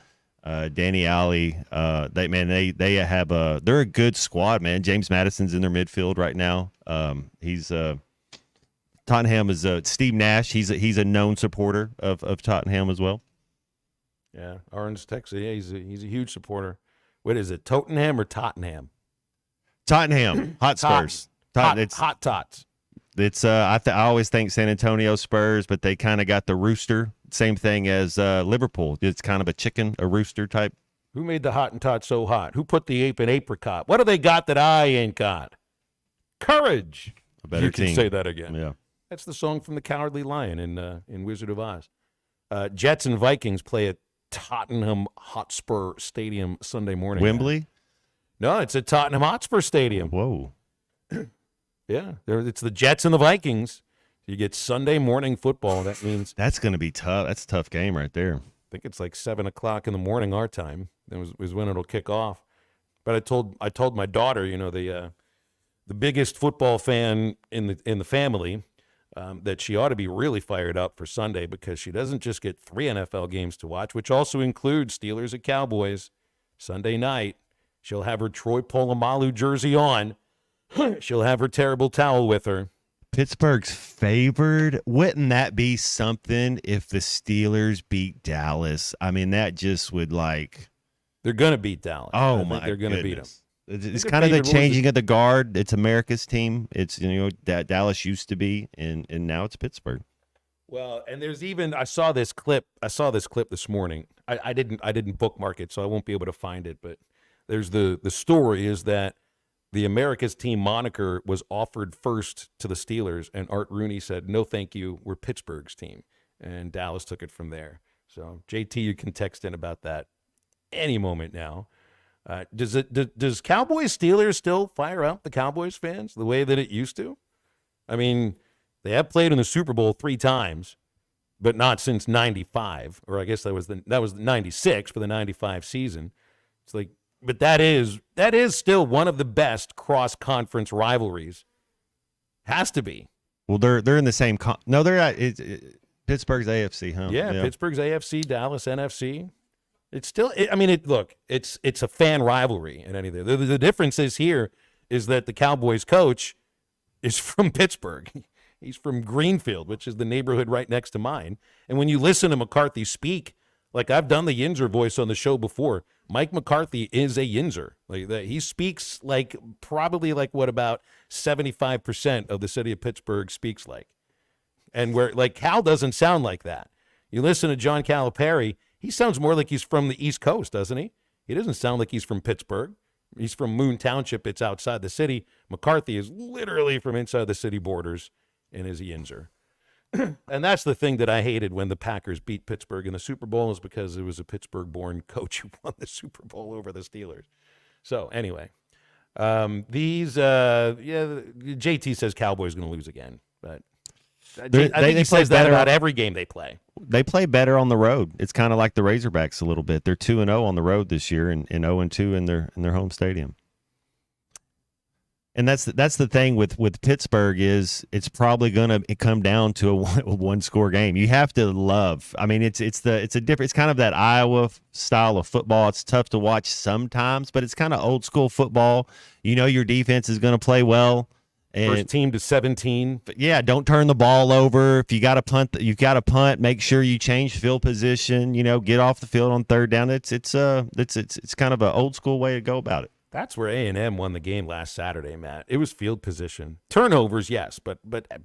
Danny Alley. They have they're a good squad, man. James Madison's in their midfield right now. He's Tottenham is Steve Nash. He's a known supporter of Tottenham as well. Yeah, Orange, Texas. Yeah, he's a huge supporter. What is it, Tottenham or Tottenham? Tottenham Hotspurs. Hot Tots. It's I always think San Antonio Spurs, but they kind of got the rooster. Same thing as Liverpool. It's kind of a chicken, a rooster type. Who made the Hottentot so hot? Who put the ape in apricot? What do they got that I ain't got? Courage. A better you can team. say that again. Yeah. That's the song from the Cowardly Lion in Wizard of Oz. Jets and Vikings play at Tottenham Hotspur Stadium Sunday morning. Wembley? No, it's at Tottenham Hotspur Stadium. Whoa. Yeah, it's the Jets and the Vikings. You get Sunday morning football. That means that's going to be tough. That's a tough game right there. I think it's like 7:00 in the morning our time. That was when it'll kick off. But I told my daughter, the biggest football fan in the family, that she ought to be really fired up for Sunday because she doesn't just get 3 NFL games to watch, which also includes Steelers and Cowboys Sunday night. She'll have her Troy Polamalu jersey on. She'll have her terrible towel with her. Pittsburgh's favored. Wouldn't that be something if the Steelers beat Dallas? I mean, that just would They're going to beat Dallas. Oh, my They're going to beat them. It's kind of the changing of the guard. It's America's team. It's, that Dallas used to be, and now it's Pittsburgh. Well, and there's even I saw this clip this morning. I didn't bookmark it, so I won't be able to find it. But there's the story is that the America's team moniker was offered first to the Steelers, and Art Rooney said, "No, thank you. We're Pittsburgh's team," and Dallas took it from there. So JT, you can text in about that any moment now. Does Cowboys Steelers still fire up the Cowboys fans the way that it used to? I mean, they have played in the Super Bowl 3 times, but not since '95, or I guess that was 96 for the '95 season. It's like, but that is still one of the best cross-conference rivalries. Has to be. Well, they're in the same. No, they're at Pittsburgh's AFC, huh? Yeah, Pittsburgh's AFC, Dallas NFC. It's still. It's a fan rivalry in anything. The difference is that the Cowboys coach is from Pittsburgh. He's from Greenfield, which is the neighborhood right next to mine. And when you listen to McCarthy speak, like I've done the Yinzer voice on the show before, Mike McCarthy is a Yinzer. Like that, he speaks probably what about 75% of the city of Pittsburgh speaks like. And where Cal doesn't sound like that. You listen to John Calipari, he sounds more like he's from the East Coast, doesn't he? He doesn't sound like he's from Pittsburgh. He's from Moon Township. It's outside the city. McCarthy is literally from inside the city borders and is a Yinzer. And that's the thing that I hated when the Packers beat Pittsburgh in the Super Bowl is because it was a Pittsburgh-born coach who won the Super Bowl over the Steelers. So anyway, JT says Cowboys going to lose again, but I think he says that about every game they play. They play better on the road. It's kind of like the Razorbacks a little bit. They're 2-0 on the road this year and 0-2 in their home stadium. And that's the thing with Pittsburgh is it's probably going to come down to a one-score game. You have to love. I mean, it's kind of that Iowa style of football. It's tough to watch sometimes, but it's kind of old school football. Your defense is going to play well. And first team to 17. Yeah, don't turn the ball over. If you got to punt, you've got to punt. Make sure you change field position. Get off the field on third down. It's kind of an old school way to go about it. That's where A&M won the game last Saturday, Matt. It was field position. Turnovers, yes, but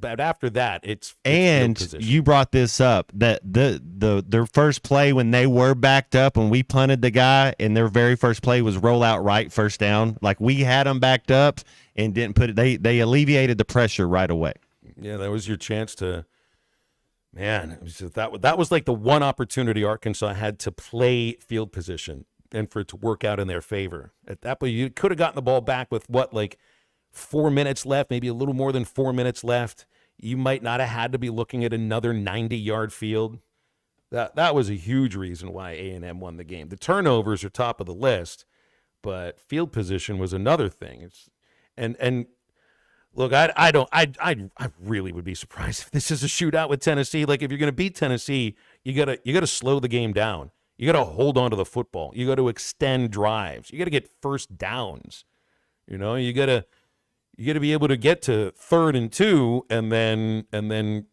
after that, it's and field position. You brought this up that their first play when they were backed up when we punted the guy, and their very first play was roll out right, first down. Like we had them backed up and didn't put it. They alleviated the pressure right away. Yeah, that was your chance to Man, it was just, that was like the one opportunity Arkansas had to play field position and for it to work out in their favor. At that point, you could have gotten the ball back with like 4 minutes left, maybe a little more than 4 minutes left. You might not have had to be looking at another 90-yard field. That was a huge reason why A&M won the game. The turnovers are top of the list, but field position was another thing. And look, I really would be surprised if this is a shootout with Tennessee. Like, if you're going to beat Tennessee, you gotta slow the game down. You gotta hold on to the football. You got to extend drives. You got to get first downs. You know, you gotta be able to get to 3rd and 2 and then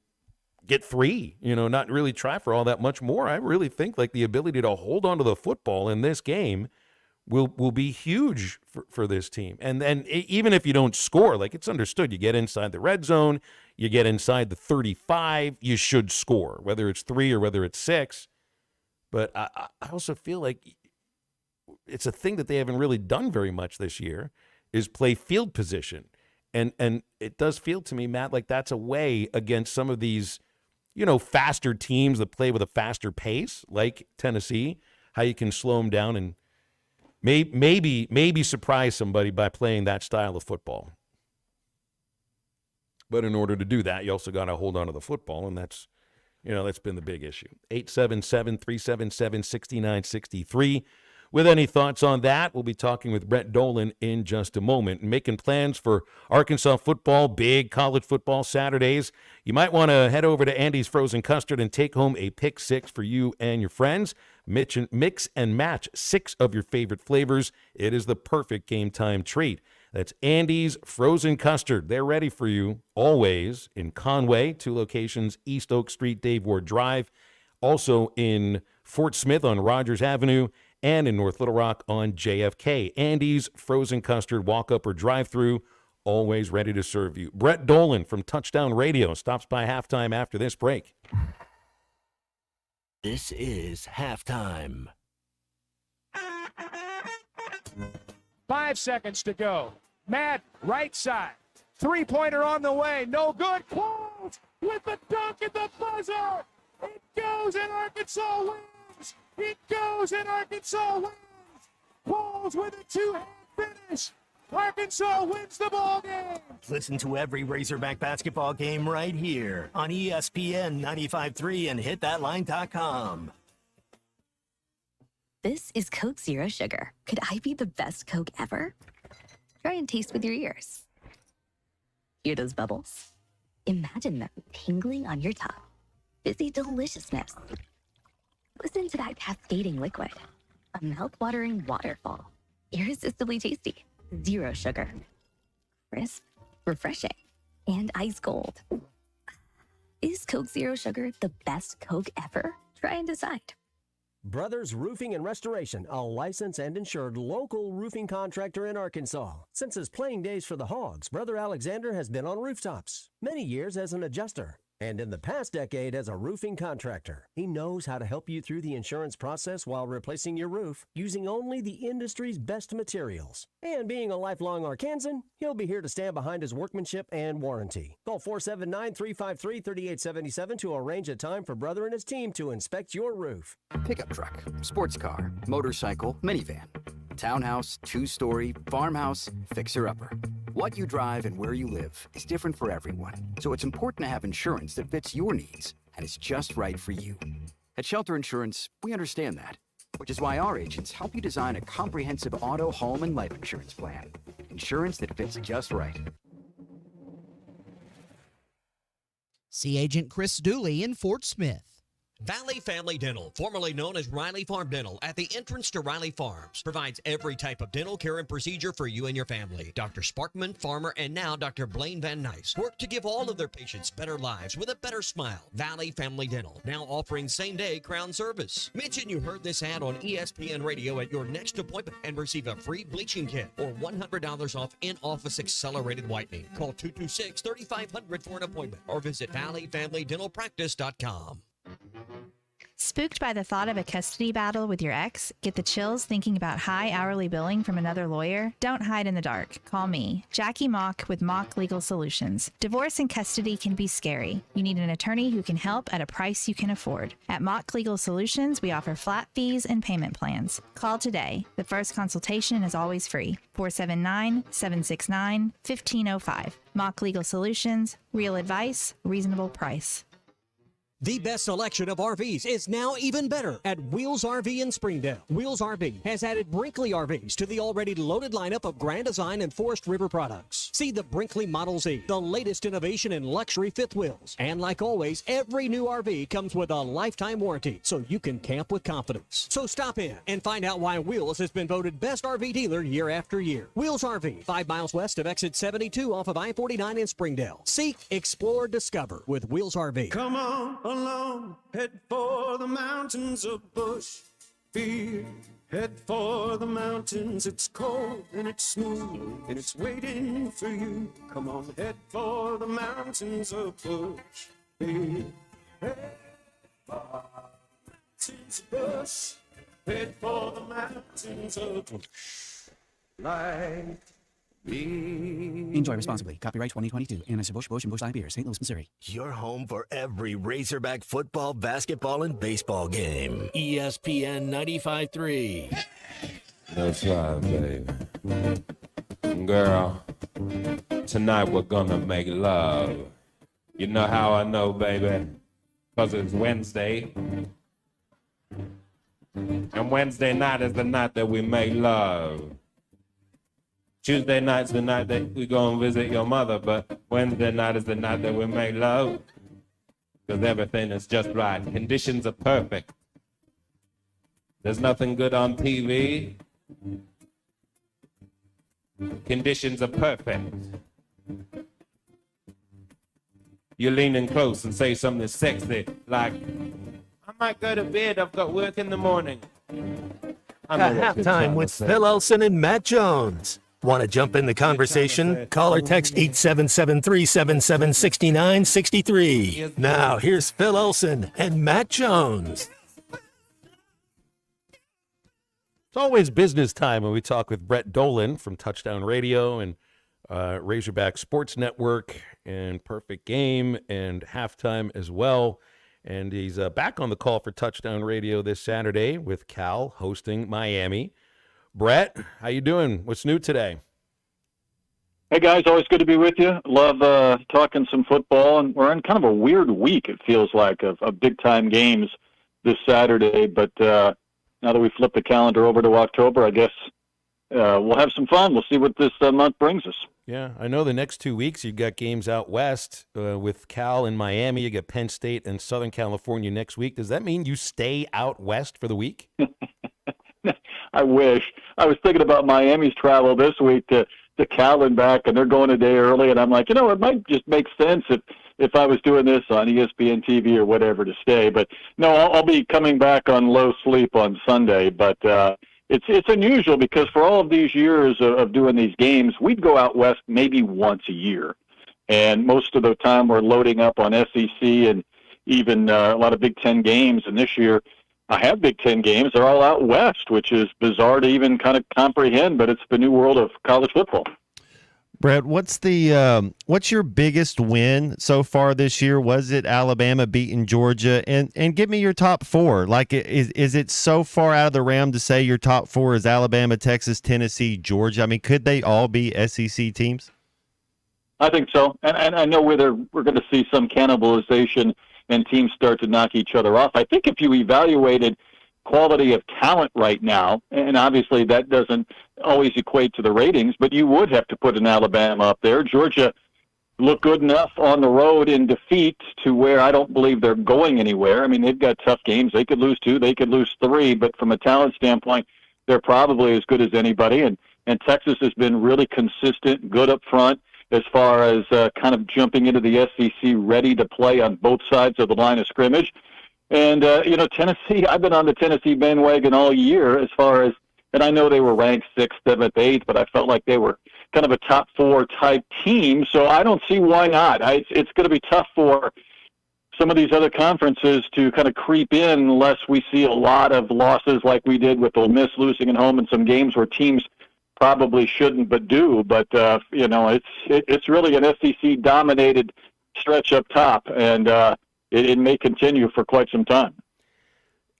get 3. You know, not really try for all that much more. I really think like the ability to hold on to the football in this game will be huge for this team. And then even if you don't score, like, it's understood, you get inside the red zone, you get inside the 35, you should score, whether it's 3 or whether it's 6. But I also feel like it's a thing that they haven't really done very much this year is play field position. And it does feel to me, Matt, like that's a way against some of these, you know, faster teams that play with a faster pace, like Tennessee, how you can slow them down and maybe surprise somebody by playing that style of football. But in order to do that, you also got to hold on to the football, and that's been the big issue. 877-377-6963. With any thoughts on that, we'll be talking with Brett Dolan in just a moment. And making plans for Arkansas football, big college football Saturdays. You might want to head over to Andy's Frozen Custard and take home a pick 6 for you and your friends. Mix and match 6 of your favorite flavors. It is the perfect game time treat. That's Andy's Frozen Custard. They're ready for you always in Conway, 2 locations, East Oak Street, Dave Ward Drive. Also in Fort Smith on Rogers Avenue, and in North Little Rock on JFK. Andy's Frozen Custard, walk-up or drive-through, always ready to serve you. Brett Dolan from Touchdown Radio stops by halftime after this break. This is Halftime. 5 seconds to go. Matt, right side. 3-pointer on the way. No good. Qualls with the dunk at the buzzer. It goes and Arkansas wins. It goes and Arkansas wins. Qualls with a 2-hand finish. Arkansas wins the ball game. Listen to every Razorback basketball game right here on ESPN 95.3 and hitthatline.com. This is Coke Zero Sugar. Could I be the best Coke ever? Try and taste with your ears. Hear those bubbles? Imagine them tingling on your tongue. Fizzy deliciousness. Listen to that cascading liquid. A mouth-watering waterfall. Irresistibly tasty. Zero sugar. Crisp, refreshing, and ice cold. Is Coke Zero Sugar the best Coke ever? Try and decide. Brothers Roofing and Restoration, a licensed and insured local roofing contractor in Arkansas. Since his playing days for the Hogs, Brother Alexander has been on rooftops, many years as an adjuster, and in the past decade as a roofing contractor. He knows how to help you through the insurance process while replacing your roof using only the industry's best materials. And being a lifelong Arkansan, he'll be here to stand behind his workmanship and warranty. Call 479-353-3877 to arrange a time for Brother and his team to inspect your roof. Pickup truck, sports car, motorcycle, minivan, townhouse, 2-story, farmhouse, fixer-upper. What you drive and where you live is different for everyone, so it's important to have insurance that fits your needs and is just right for you. At Shelter Insurance, we understand that, which is why our agents help you design a comprehensive auto, home, and life insurance plan. Insurance that fits just right. See Agent Chris Dooley in Fort Smith. Valley Family Dental, formerly known as Riley Farm Dental, at the entrance to Riley Farms, provides every type of dental care and procedure for you and your family. Dr. Sparkman, Farmer, and now Dr. Blaine Van Nice work to give all of their patients better lives with a better smile. Valley Family Dental, now offering same-day crown service. Mention you heard this ad on ESPN Radio at your next appointment and receive a free bleaching kit or $100 off in-office accelerated whitening. Call 226-3500 for an appointment or visit valleyfamilydentalpractice.com. Spooked by the thought of a custody battle with your ex? Get the chills thinking about high hourly billing from another lawyer? Don't hide in the dark. Call me, Jackie Mock with Mock Legal Solutions. Divorce and custody can be scary. You need an attorney who can help at a price you can afford. At Mock Legal Solutions, we offer flat fees and payment plans. Call today. The first consultation is always free. 479-769-1505. Mock Legal Solutions. Real advice, reasonable price. The best selection of RVs is now even better at Wheels RV in Springdale. Wheels RV has added Brinkley RVs to the already loaded lineup of Grand Design and Forest River products. See the Brinkley Model Z, the latest innovation in luxury fifth wheels. And like always, every new RV comes with a lifetime warranty, so you can camp with confidence. So stop in and find out why Wheels has been voted best RV dealer year after year. Wheels RV, 5 miles west of exit 72 off of I-49 in Springdale. Seek, explore, discover with Wheels RV. Come on along, head for the mountains of Bushfield. Head for the mountains, it's cold and it's smooth and it's waiting for you. Come on, head for the mountains of Bushfield. Head for the mountains of Bush. Head for the mountains of Light. Enjoy responsibly. Copyright 2022. Anheuser-Busch, Busch & Busch Light Beer, St. Louis, Missouri. Your home for every Razorback football, basketball, and baseball game. ESPN 95.3. That's right, baby. Girl, tonight we're gonna make love. You know how I know, baby? Because it's Wednesday. And Wednesday night is the night that we make love. Tuesday night's the night that we go and visit your mother, but Wednesday night is the night that we make love. Because everything is just right. Conditions are perfect. There's nothing good on TV. Conditions are perfect. You're leaning close and say something sexy, like, I might go to bed, I've got work in the morning. At halftime with Phil Elson and Matt Jones. Want to jump in the conversation? Call or text 877-377-6963. Now, here's Phil Elson and Matt Jones. It's always business time when we talk with Brett Dolan from Touchdown Radio and Razorback Sports Network and Perfect Game and Halftime as well. And he's back on the call for Touchdown Radio this Saturday with Cal hosting Miami. Brett, how you doing? What's new today? Hey, guys. Always good to be with you. Love talking some football. And we're in kind of a weird week, it feels like, of big-time games this Saturday. But now that we flip the calendar over to October, I guess we'll have some fun. We'll see what this month brings us. Yeah, I know the next 2 weeks you've got games out west with Cal and Miami. You got Penn State and Southern California next week. Does that mean you stay out west for the week? I wish. I was thinking about Miami's travel this week to Cal and back, and they're going a day early, and I'm like, it might just make sense if I was doing this on ESPN TV or whatever to stay. But no, I'll be coming back on low sleep on Sunday. But it's unusual because for all of these years of doing these games, we'd go out west maybe once a year, and most of the time we're loading up on SEC and even a lot of Big Ten games. And this year, I have Big Ten games. They're all out west, which is bizarre to even kind of comprehend, but it's the new world of college football. Brett, what's your biggest win so far this year? Was it Alabama beating Georgia? And give me your top four. Like, is it so far out of the realm to say your top four is Alabama, Texas, Tennessee, Georgia? I mean, could they all be SEC teams? I think so. And I know we're going to see some cannibalization and teams start to knock each other off. I think if you evaluated quality of talent right now, and obviously that doesn't always equate to the ratings, but you would have to put an Alabama up there. Georgia looked good enough on the road in defeat to where I don't believe they're going anywhere. I mean, they've got tough games. They could lose 2, they could lose 3, but from a talent standpoint, they're probably as good as anybody. And Texas has been really consistent, good up front, as far as kind of jumping into the SEC, ready to play on both sides of the line of scrimmage. And, Tennessee, I've been on the Tennessee bandwagon all year as far as, and I know they were ranked 6th, 7th, 8th, but I felt like they were kind of a top 4 type team. So I don't see why not. It's going to be tough for some of these other conferences to kind of creep in unless we see a lot of losses like we did with Ole Miss losing at home in some games where teams probably shouldn't but do. But, it's really an SEC-dominated stretch up top, and it may continue for quite some time.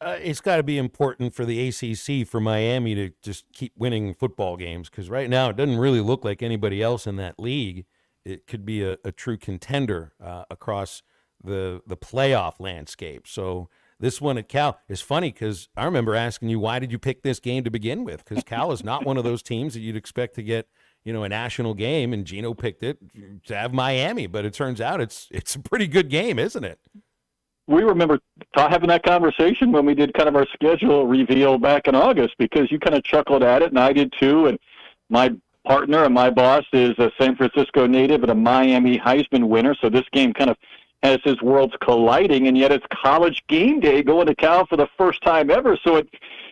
It's got to be important for the ACC, for Miami, to just keep winning football games, because right now it doesn't really look like anybody else in that league. It could be a true contender across the playoff landscape. So this one at Cal is funny, because I remember asking you, why did you pick this game to begin with? Because Cal is not one of those teams that you'd expect to get, a national game, and Gino picked it to have Miami. But it turns out it's a pretty good game, isn't it? We remember having that conversation when we did kind of our schedule reveal back in August, because you kind of chuckled at it, and I did too. And my partner and my boss is a San Francisco native and a Miami Heisman winner, so this game kind of has his worlds colliding, and yet it's college game day going to Cal for the first time ever. So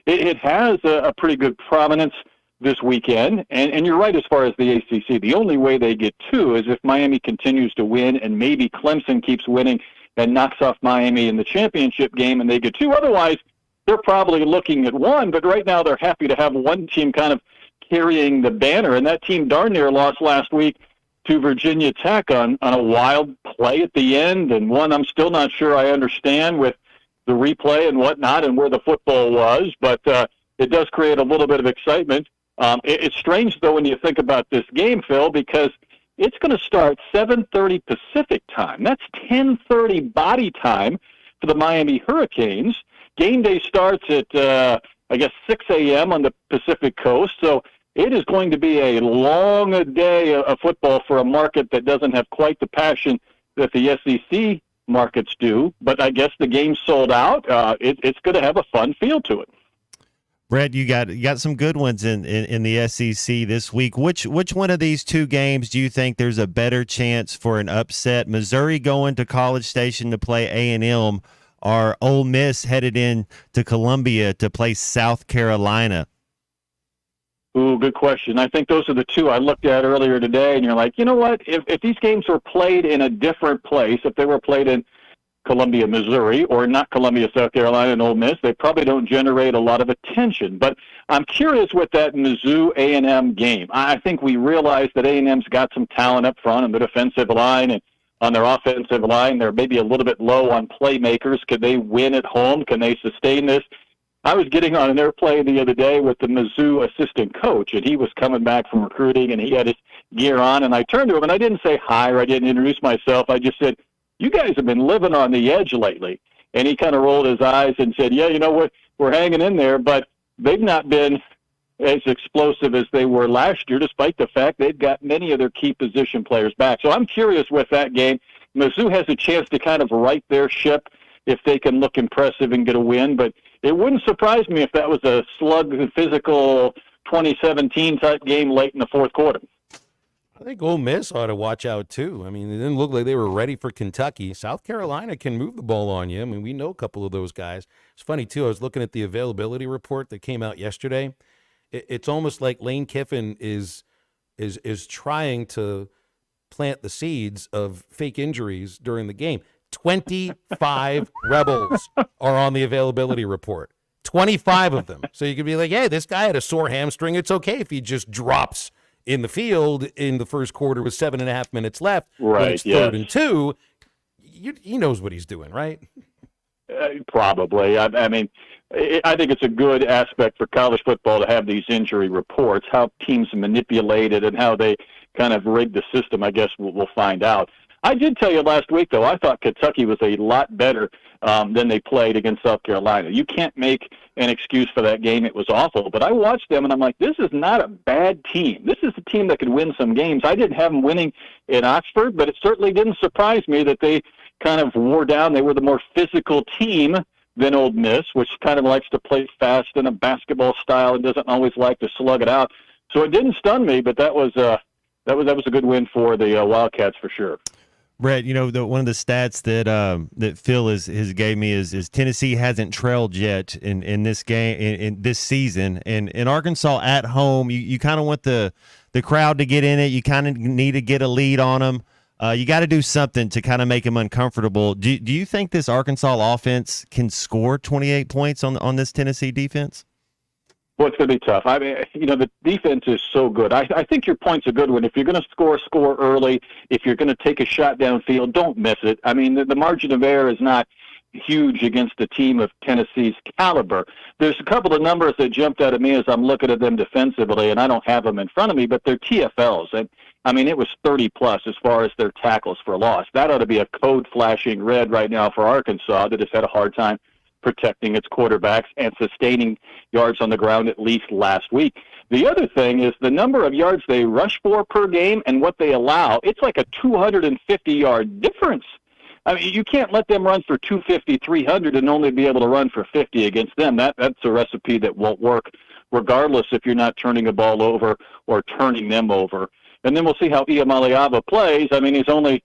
it has a pretty good prominence this weekend. And you're right as far as the ACC. The only way they get two is if Miami continues to win and maybe Clemson keeps winning and knocks off Miami in the championship game, and they get two. Otherwise, they're probably looking at one, but right now they're happy to have one team kind of carrying the banner, and that team darn near lost last week to Virginia Tech on a wild play at the end, and one I'm still not sure I understand with the replay and whatnot and where the football was, but it does create a little bit of excitement. It's strange, though, when you think about this game, Phil, because it's going to start 7:30 Pacific time. That's 10:30 body time for the Miami Hurricanes. Game day starts at, 6 a.m. on the Pacific Coast. So it is going to be a long day of football for a market that doesn't have quite the passion that the SEC markets do. But I guess the game's sold out. It's going to have a fun feel to it. Brett, you got some good ones in the SEC this week. Which one of these two games do you think there's a better chance for an upset? Missouri going to College Station to play A&M, or Ole Miss headed in to Columbia to play South Carolina? Ooh, good question. I think those are the two I looked at earlier today, and you're like, you know what? If these games were played in a different place, if they were played in Columbia, Missouri, or not Columbia, South Carolina, and Ole Miss, they probably don't generate a lot of attention. But I'm curious with that Mizzou A&M game. I think we realize that A&M's got some talent up front on the defensive line, and on their offensive line, they're maybe a little bit low on playmakers. Could they win at home? Can they sustain this? I was getting on an airplane the other day with the Mizzou assistant coach, and he was coming back from recruiting, and he had his gear on, and I turned to him, and I didn't say hi, or I didn't introduce myself. I just said, you guys have been living on the edge lately. And he kind of rolled his eyes and said, yeah, you know what, we're hanging in there, but they've not been as explosive as they were last year, despite the fact they've got many of their key position players back. So I'm curious with that game. Mizzou has a chance to kind of right their ship if they can look impressive and get a win, but it wouldn't surprise me if that was a slug, physical 2017-type game late in the fourth quarter. I think Ole Miss ought to watch out, too. I mean, it didn't look like they were ready for Kentucky. South Carolina can move the ball on you. I mean, we know a couple of those guys. It's funny, too. I was looking at the availability report that came out yesterday. It's almost like Lane Kiffin is trying to plant the seeds of fake injuries during the game. 25 Rebels are on the availability report. 25 of them. So you could be like, hey, this guy had a sore hamstring. It's okay if he just drops in the field in the first quarter with 7.5 minutes left. Right, when it's third and 2. He knows what he's doing, right? Probably. I mean, I think it's a good aspect for college football to have these injury reports, how teams manipulate it and how they kind of rig the system. I guess we'll find out. I did tell you last week, though, I thought Kentucky was a lot better than they played against South Carolina. You can't make an excuse for that game. It was awful. But I watched them, and I'm like, this is not a bad team. This is a team that could win some games. I didn't have them winning in Oxford, but it certainly didn't surprise me that they kind of wore down. They were the more physical team than Ole Miss, which kind of likes to play fast in a basketball style and doesn't always like to slug it out. So it didn't stun me, but that was a good win for the Wildcats for sure. Brett, you know, one of the stats that Phil has gave me is Tennessee hasn't trailed yet in this game in this season, and in Arkansas at home, you kind of want the crowd to get in it. You kind of need to get a lead on them. You got to do something to kind of make them uncomfortable. Do you think this Arkansas offense can score 28 points on this Tennessee defense? Well, it's going to be tough. I mean, the defense is so good. I think your point's a good one. If you're going to score early. If you're going to take a shot downfield, don't miss it. I mean, the margin of error is not huge against a team of Tennessee's caliber. There's a couple of numbers that jumped out at me as I'm looking at them defensively, and I don't have them in front of me, but they're TFLs. And I mean, it was 30-plus as far as their tackles for loss. That ought to be a code-flashing red right now for Arkansas that has had a hard time protecting its quarterbacks and sustaining yards on the ground, at least last week. The other thing is the number of yards they rush for per game and what they allow. It's like a 250-yard difference. I mean, you can't let them run for 250, 300 and only be able to run for 50 against them. That's a recipe that won't work, regardless if you're not turning the ball over or turning them over. And then we'll see how Iamaleava plays. I mean, he's only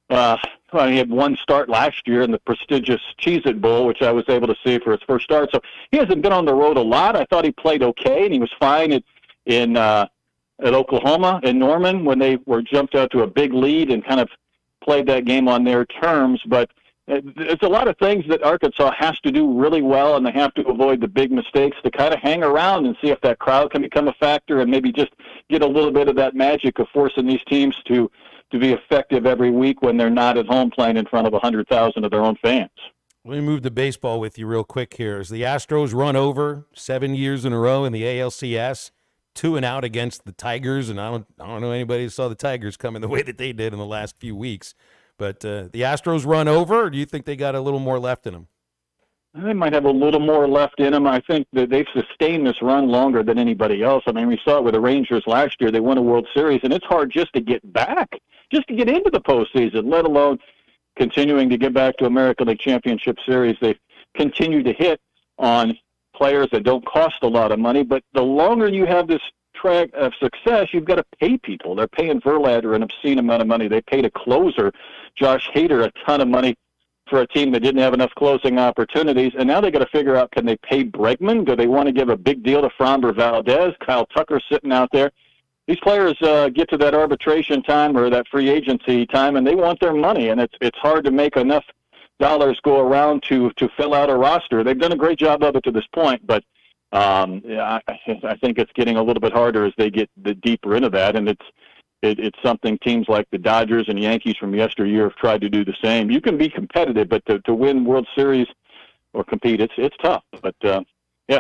he had one start last year in the prestigious Cheez-It Bowl, which I was able to see for his first start. So he hasn't been on the road a lot. I thought he played okay, and he was fine at Oklahoma in Norman when they were jumped out to a big lead and kind of played that game on their terms. But it's a lot of things that Arkansas has to do really well, and they have to avoid the big mistakes to kind of hang around and see if that crowd can become a factor and maybe just get a little bit of that magic of forcing these teams to be effective every week when they're not at home playing in front of 100,000 of their own fans. Let me move to baseball with you real quick here. As the Astros run over 7 years in a row in the ALCS, 2-out against the Tigers, and I don't know anybody who saw the Tigers coming the way that they did in the last few weeks. But the Astros run over, or do you think they got a little more left in them? They might have a little more left in them. I think that they've sustained this run longer than anybody else. I mean, we saw it with the Rangers last year. They won a World Series, and it's hard just to get back, just to get into the postseason, let alone continuing to get back to American League Championship Series. They've continued to hit on players that don't cost a lot of money, but the longer you have this track of success, you've got to pay people. They're paying Verlander an obscene amount of money. They paid a closer, Josh Hader, a ton of money for a team that didn't have enough closing opportunities, and now they got to figure out, can they pay Bregman? Do they want to give a big deal to Framber Valdez? Kyle Tucker sitting out there. These players get to that arbitration time or that free agency time, and they want their money, and it's hard to make enough dollars go around to fill out a roster. They've done a great job of it to this point, but I think it's getting a little bit harder as they get deeper into that, and it's something teams like the Dodgers and Yankees from yesteryear have tried to do the same. You can be competitive, but to win World Series or compete, it's tough. But how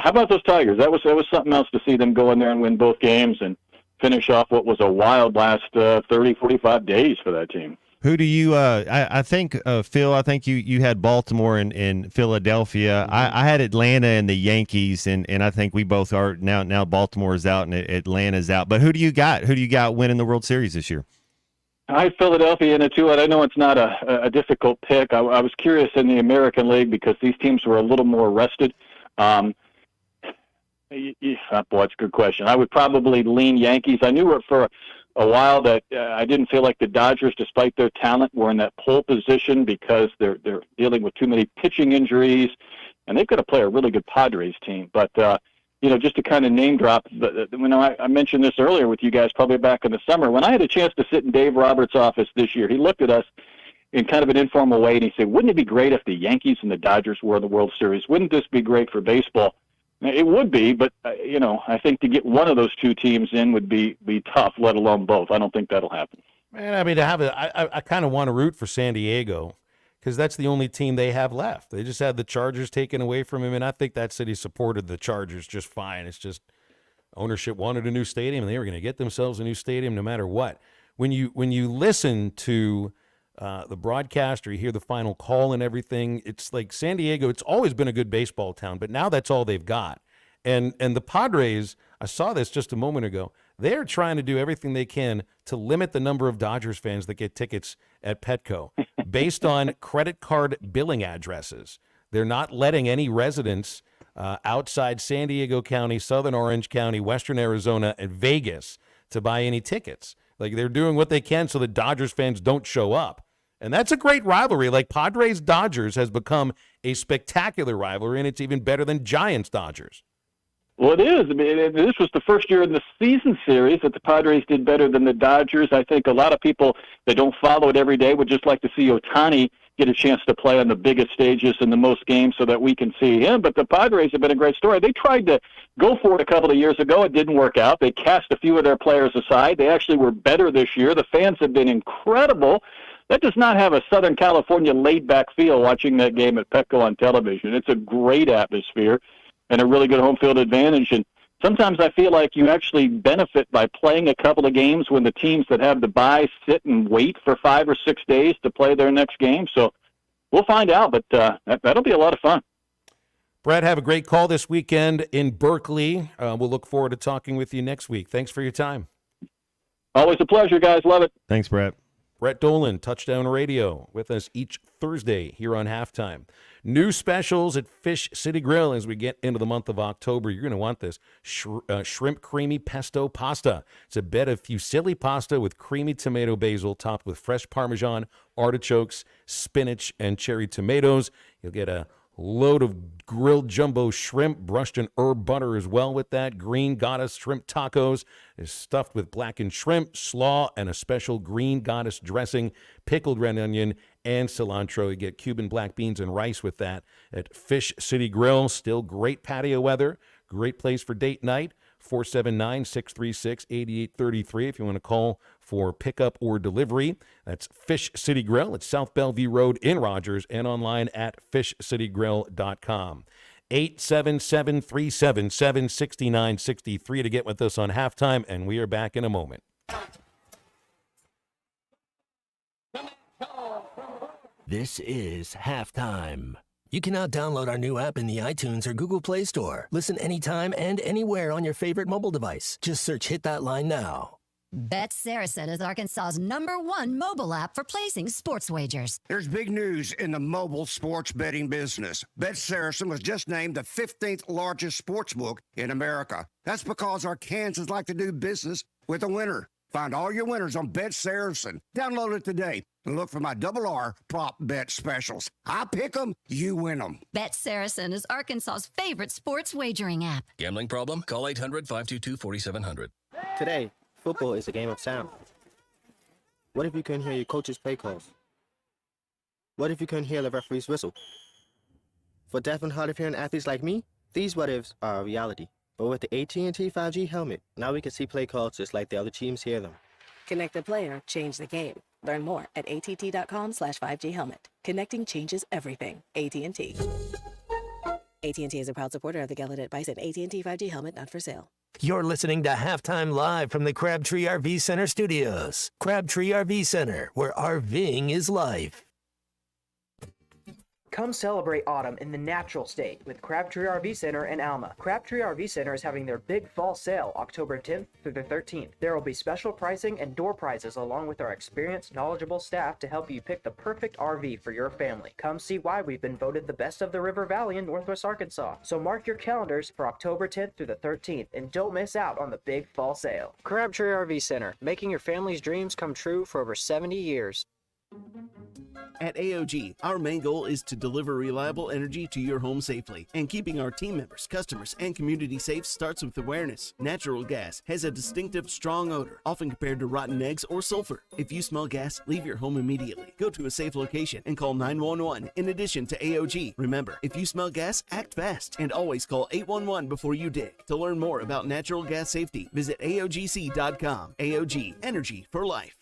about those Tigers? That was something else to see them go in there and win both games and finish off what was a wild last 30, 45 days for that team. Who do you I think Phil, I think you had Baltimore and Philadelphia. I had Atlanta and the Yankees, and I think we both are now Baltimore is out and Atlanta's out. But who do you got winning the World Series this year? I have Philadelphia in it too, and I know it's not a difficult pick. I was curious in the American League because these teams were a little more rested. Boy, that's a good question. I would probably lean Yankees. I knew it for a while that I didn't feel like the Dodgers, despite their talent, were in that pole position because they're dealing with too many pitching injuries, and they've got to play a really good Padres team. But just to kind of name drop, I mentioned this earlier with you guys, probably back in the summer, when I had a chance to sit in Dave Roberts' office this year, he looked at us in kind of an informal way, and he said, "Wouldn't it be great if the Yankees and the Dodgers were in the World Series? Wouldn't this be great for baseball?" It would be, but, I think to get one of those two teams in would be tough, let alone both. I don't think that'll happen. Man, I mean, I kind of want to root for San Diego because that's the only team they have left. They just had the Chargers taken away from him, and I think that city supported the Chargers just fine. It's just ownership wanted a new stadium, and they were going to get themselves a new stadium no matter what. When you listen to the broadcast or you hear the final call and everything, it's like San Diego, it's always been a good baseball town, but now that's all they've got. And the Padres, I saw this just a moment ago, they're trying to do everything they can to limit the number of Dodgers fans that get tickets at Petco based on credit card billing addresses. They're not letting any residents outside San Diego County, Southern Orange County, Western Arizona, and Vegas to buy any tickets. Like, they're doing what they can so that Dodgers fans don't show up. And that's a great rivalry. Like, Padres-Dodgers has become a spectacular rivalry, and it's even better than Giants-Dodgers. Well, it is. I mean, this was the first year in the season series that the Padres did better than the Dodgers. I think a lot of people that don't follow it every day would just like to see Ohtani get a chance to play on the biggest stages in the most games so that we can see him. But the Padres have been a great story. They tried to go for it a couple of years ago. It didn't work out. They cast a few of their players aside. They actually were better this year. The fans have been incredible. That does not have a Southern California laid-back feel watching that game at Petco on television. It's a great atmosphere and a really good home field advantage. And sometimes I feel like you actually benefit by playing a couple of games when the teams that have the bye sit and wait for 5 or 6 days to play their next game. So we'll find out, but that'll be a lot of fun. Brett, have a great call this weekend in Berkeley. We'll look forward to talking with you next week. Thanks for your time. Always a pleasure, guys. Love it. Thanks, Brett. Brett Dolan, Touchdown Radio, with us each Thursday here on Halftime. New specials at Fish City Grill as we get into the month of October. You're going to want this. Shrimp creamy pesto pasta. It's a bed of fusilli pasta with creamy tomato basil topped with fresh Parmesan, artichokes, spinach, and cherry tomatoes. You'll get a load of grilled jumbo shrimp brushed in herb butter as well with that. Green Goddess shrimp tacos is stuffed with blackened shrimp, slaw, and a special Green Goddess dressing, pickled red onion, and cilantro. You get Cuban black beans and rice with that at Fish City Grill. Still great patio weather, great place for date night. 479-636-8833 if you want to call for pickup or delivery. That's Fish City Grill at South Bellevue Road in Rogers and online at fishcitygrill.com. 877-377-6963 to get with us on Halftime, and we are back in a moment. This is Halftime. You can now download our new app in the iTunes or Google Play Store. Listen anytime and anywhere on your favorite mobile device. Just search Hit That Line now. Bet Saracen is Arkansas's #1 mobile app for placing sports wagers. There's big news in the mobile sports betting business. Bet Saracen was just named the 15th largest sports book in America. That's because Arkansans like to do business with a winner. Find all your winners on Bet Saracen. Download it today and look for my RR prop bet specials. I pick them, you win them. Bet Saracen is Arkansas's favorite sports wagering app. Gambling problem? Call 800-522-4700. Today, football is a game of sound. What if you couldn't hear your coach's play calls? What if you couldn't hear the referee's whistle? For deaf and hard of hearing athletes like me, these what ifs are a reality. But with the AT&T 5G helmet, now we can see play calls just like the other teams hear them. Connect the player, change the game. Learn more at att.com/5G helmet. Connecting changes everything. AT&T. AT&T is a proud supporter of the Gallaudet Bison. AT&T 5G helmet not for sale. You're listening to Halftime Live from the Crabtree RV Center studios. Crabtree RV Center, where RVing is life. Come celebrate autumn in the natural state with Crabtree RV Center in Alma. Crabtree RV Center is having their big fall sale October 10th through the 13th. There will be special pricing and door prizes along with our experienced, knowledgeable staff to help you pick the perfect RV for your family. Come see why we've been voted the best of the River Valley in Northwest Arkansas. So mark your calendars for October 10th through the 13th and don't miss out on the big fall sale. Crabtree RV Center, making your family's dreams come true for over 70 years. At AOG, our main goal is to deliver reliable energy to your home safely. And keeping our team members, customers, and community safe starts with awareness. Natural gas has a distinctive, strong odor, often compared to rotten eggs or sulfur. If you smell gas, leave your home immediately. Go to a safe location and call 911 in addition to AOG. Remember, if you smell gas, act fast and always call 811 before you dig. To learn more about natural gas safety, visit AOGC.com. AOG, energy for life.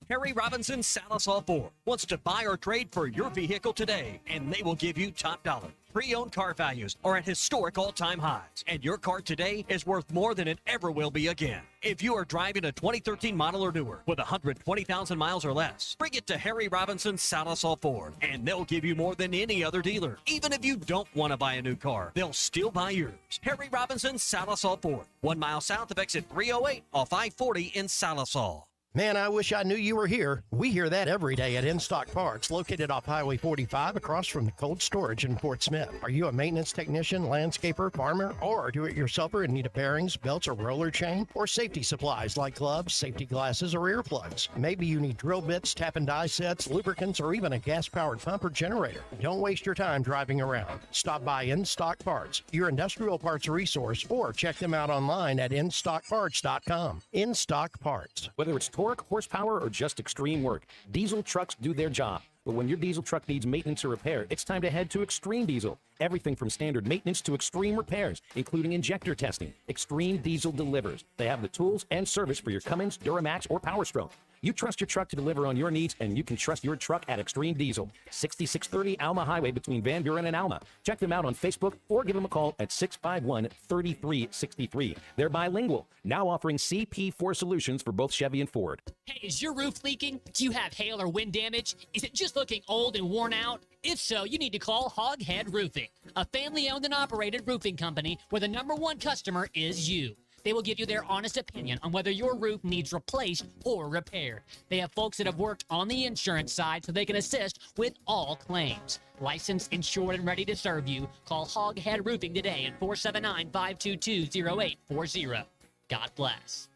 Harry Robinson Salisol Ford wants to buy or trade for your vehicle today, and they will give you top dollar. Pre-owned car values are at historic all-time highs, and your car today is worth more than it ever will be again. If you are driving a 2013 model or newer with 120,000 miles or less, bring it to Harry Robinson Salisol Ford, and they'll give you more than any other dealer. Even if you don't want to buy a new car, they'll still buy yours. Harry Robinson Salisol Ford, 1 mile south of exit 308 off I-40 in Salisol. Man, I wish I knew you were here. We hear that every day at In Stock Parts, located off Highway 45 across from the cold storage in Fort Smith. Are you a maintenance technician, landscaper, farmer, or a do-it-yourselfer in need of bearings, belts, or roller chain? Or safety supplies like gloves, safety glasses, or earplugs? Maybe you need drill bits, tap and die sets, lubricants, or even a gas-powered pump or generator. Don't waste your time driving around. Stop by In Stock Parts, your industrial parts resource, or check them out online at InStockParts.com. In Stock Parts. Whether it's torque, horsepower, or just extreme work, diesel trucks do their job. But when your diesel truck needs maintenance or repair, it's time to head to Extreme Diesel. Everything from standard maintenance to extreme repairs, including injector testing. Extreme Diesel delivers. They have the tools and service for your Cummins, Duramax, or Power Stroke. You trust your truck to deliver on your needs, and you can trust your truck at Extreme Diesel. 6630 Alma Highway between Van Buren and Alma. Check them out on Facebook or give them a call at 651-3363. They're bilingual, now offering CP4 solutions for both Chevy and Ford. Hey, is your roof leaking? Do you have hail or wind damage? Is it just looking old and worn out? If so, you need to call Hoghead Roofing, a family-owned and operated roofing company where the #1 customer is you. They will give you their honest opinion on whether your roof needs replaced or repaired. They have folks that have worked on the insurance side so they can assist with all claims. Licensed, insured, and ready to serve you. Call Hoghead Roofing today at 479-522-0840. God bless.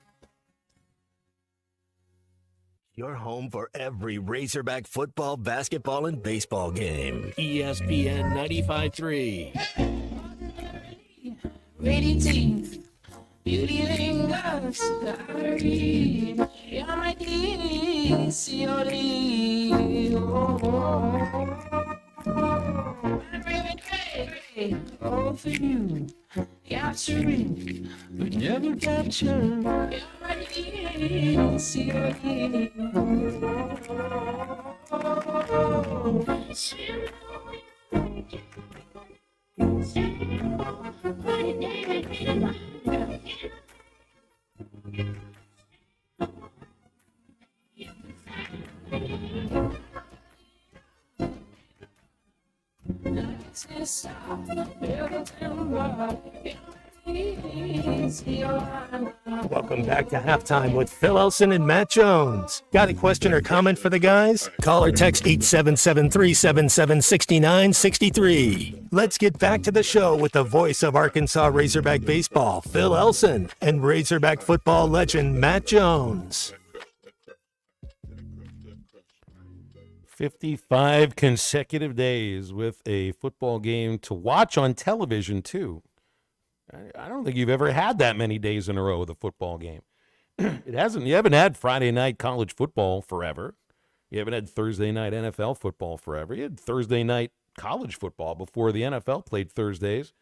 Your home for every Razorback football, basketball, and baseball game. ESPN 95.3. Rating team. Beauty lingers, diary. You're my DCOD. All for you. Capturing, but never capture. You're my Welcome back to Halftime with Phil Elson and Matt Jones. Got a question or comment for the guys? Call or text 877-377-6963. Let's get back to the show with the voice of Arkansas Razorback baseball, Phil Elson, and Razorback football legend Matt Jones. 55 consecutive days with a football game to watch on television, too. I don't think you've ever had that many days in a row with a football game. You haven't had Friday night college football forever. You haven't had Thursday night NFL football forever. You had Thursday night college football before the NFL played Thursdays.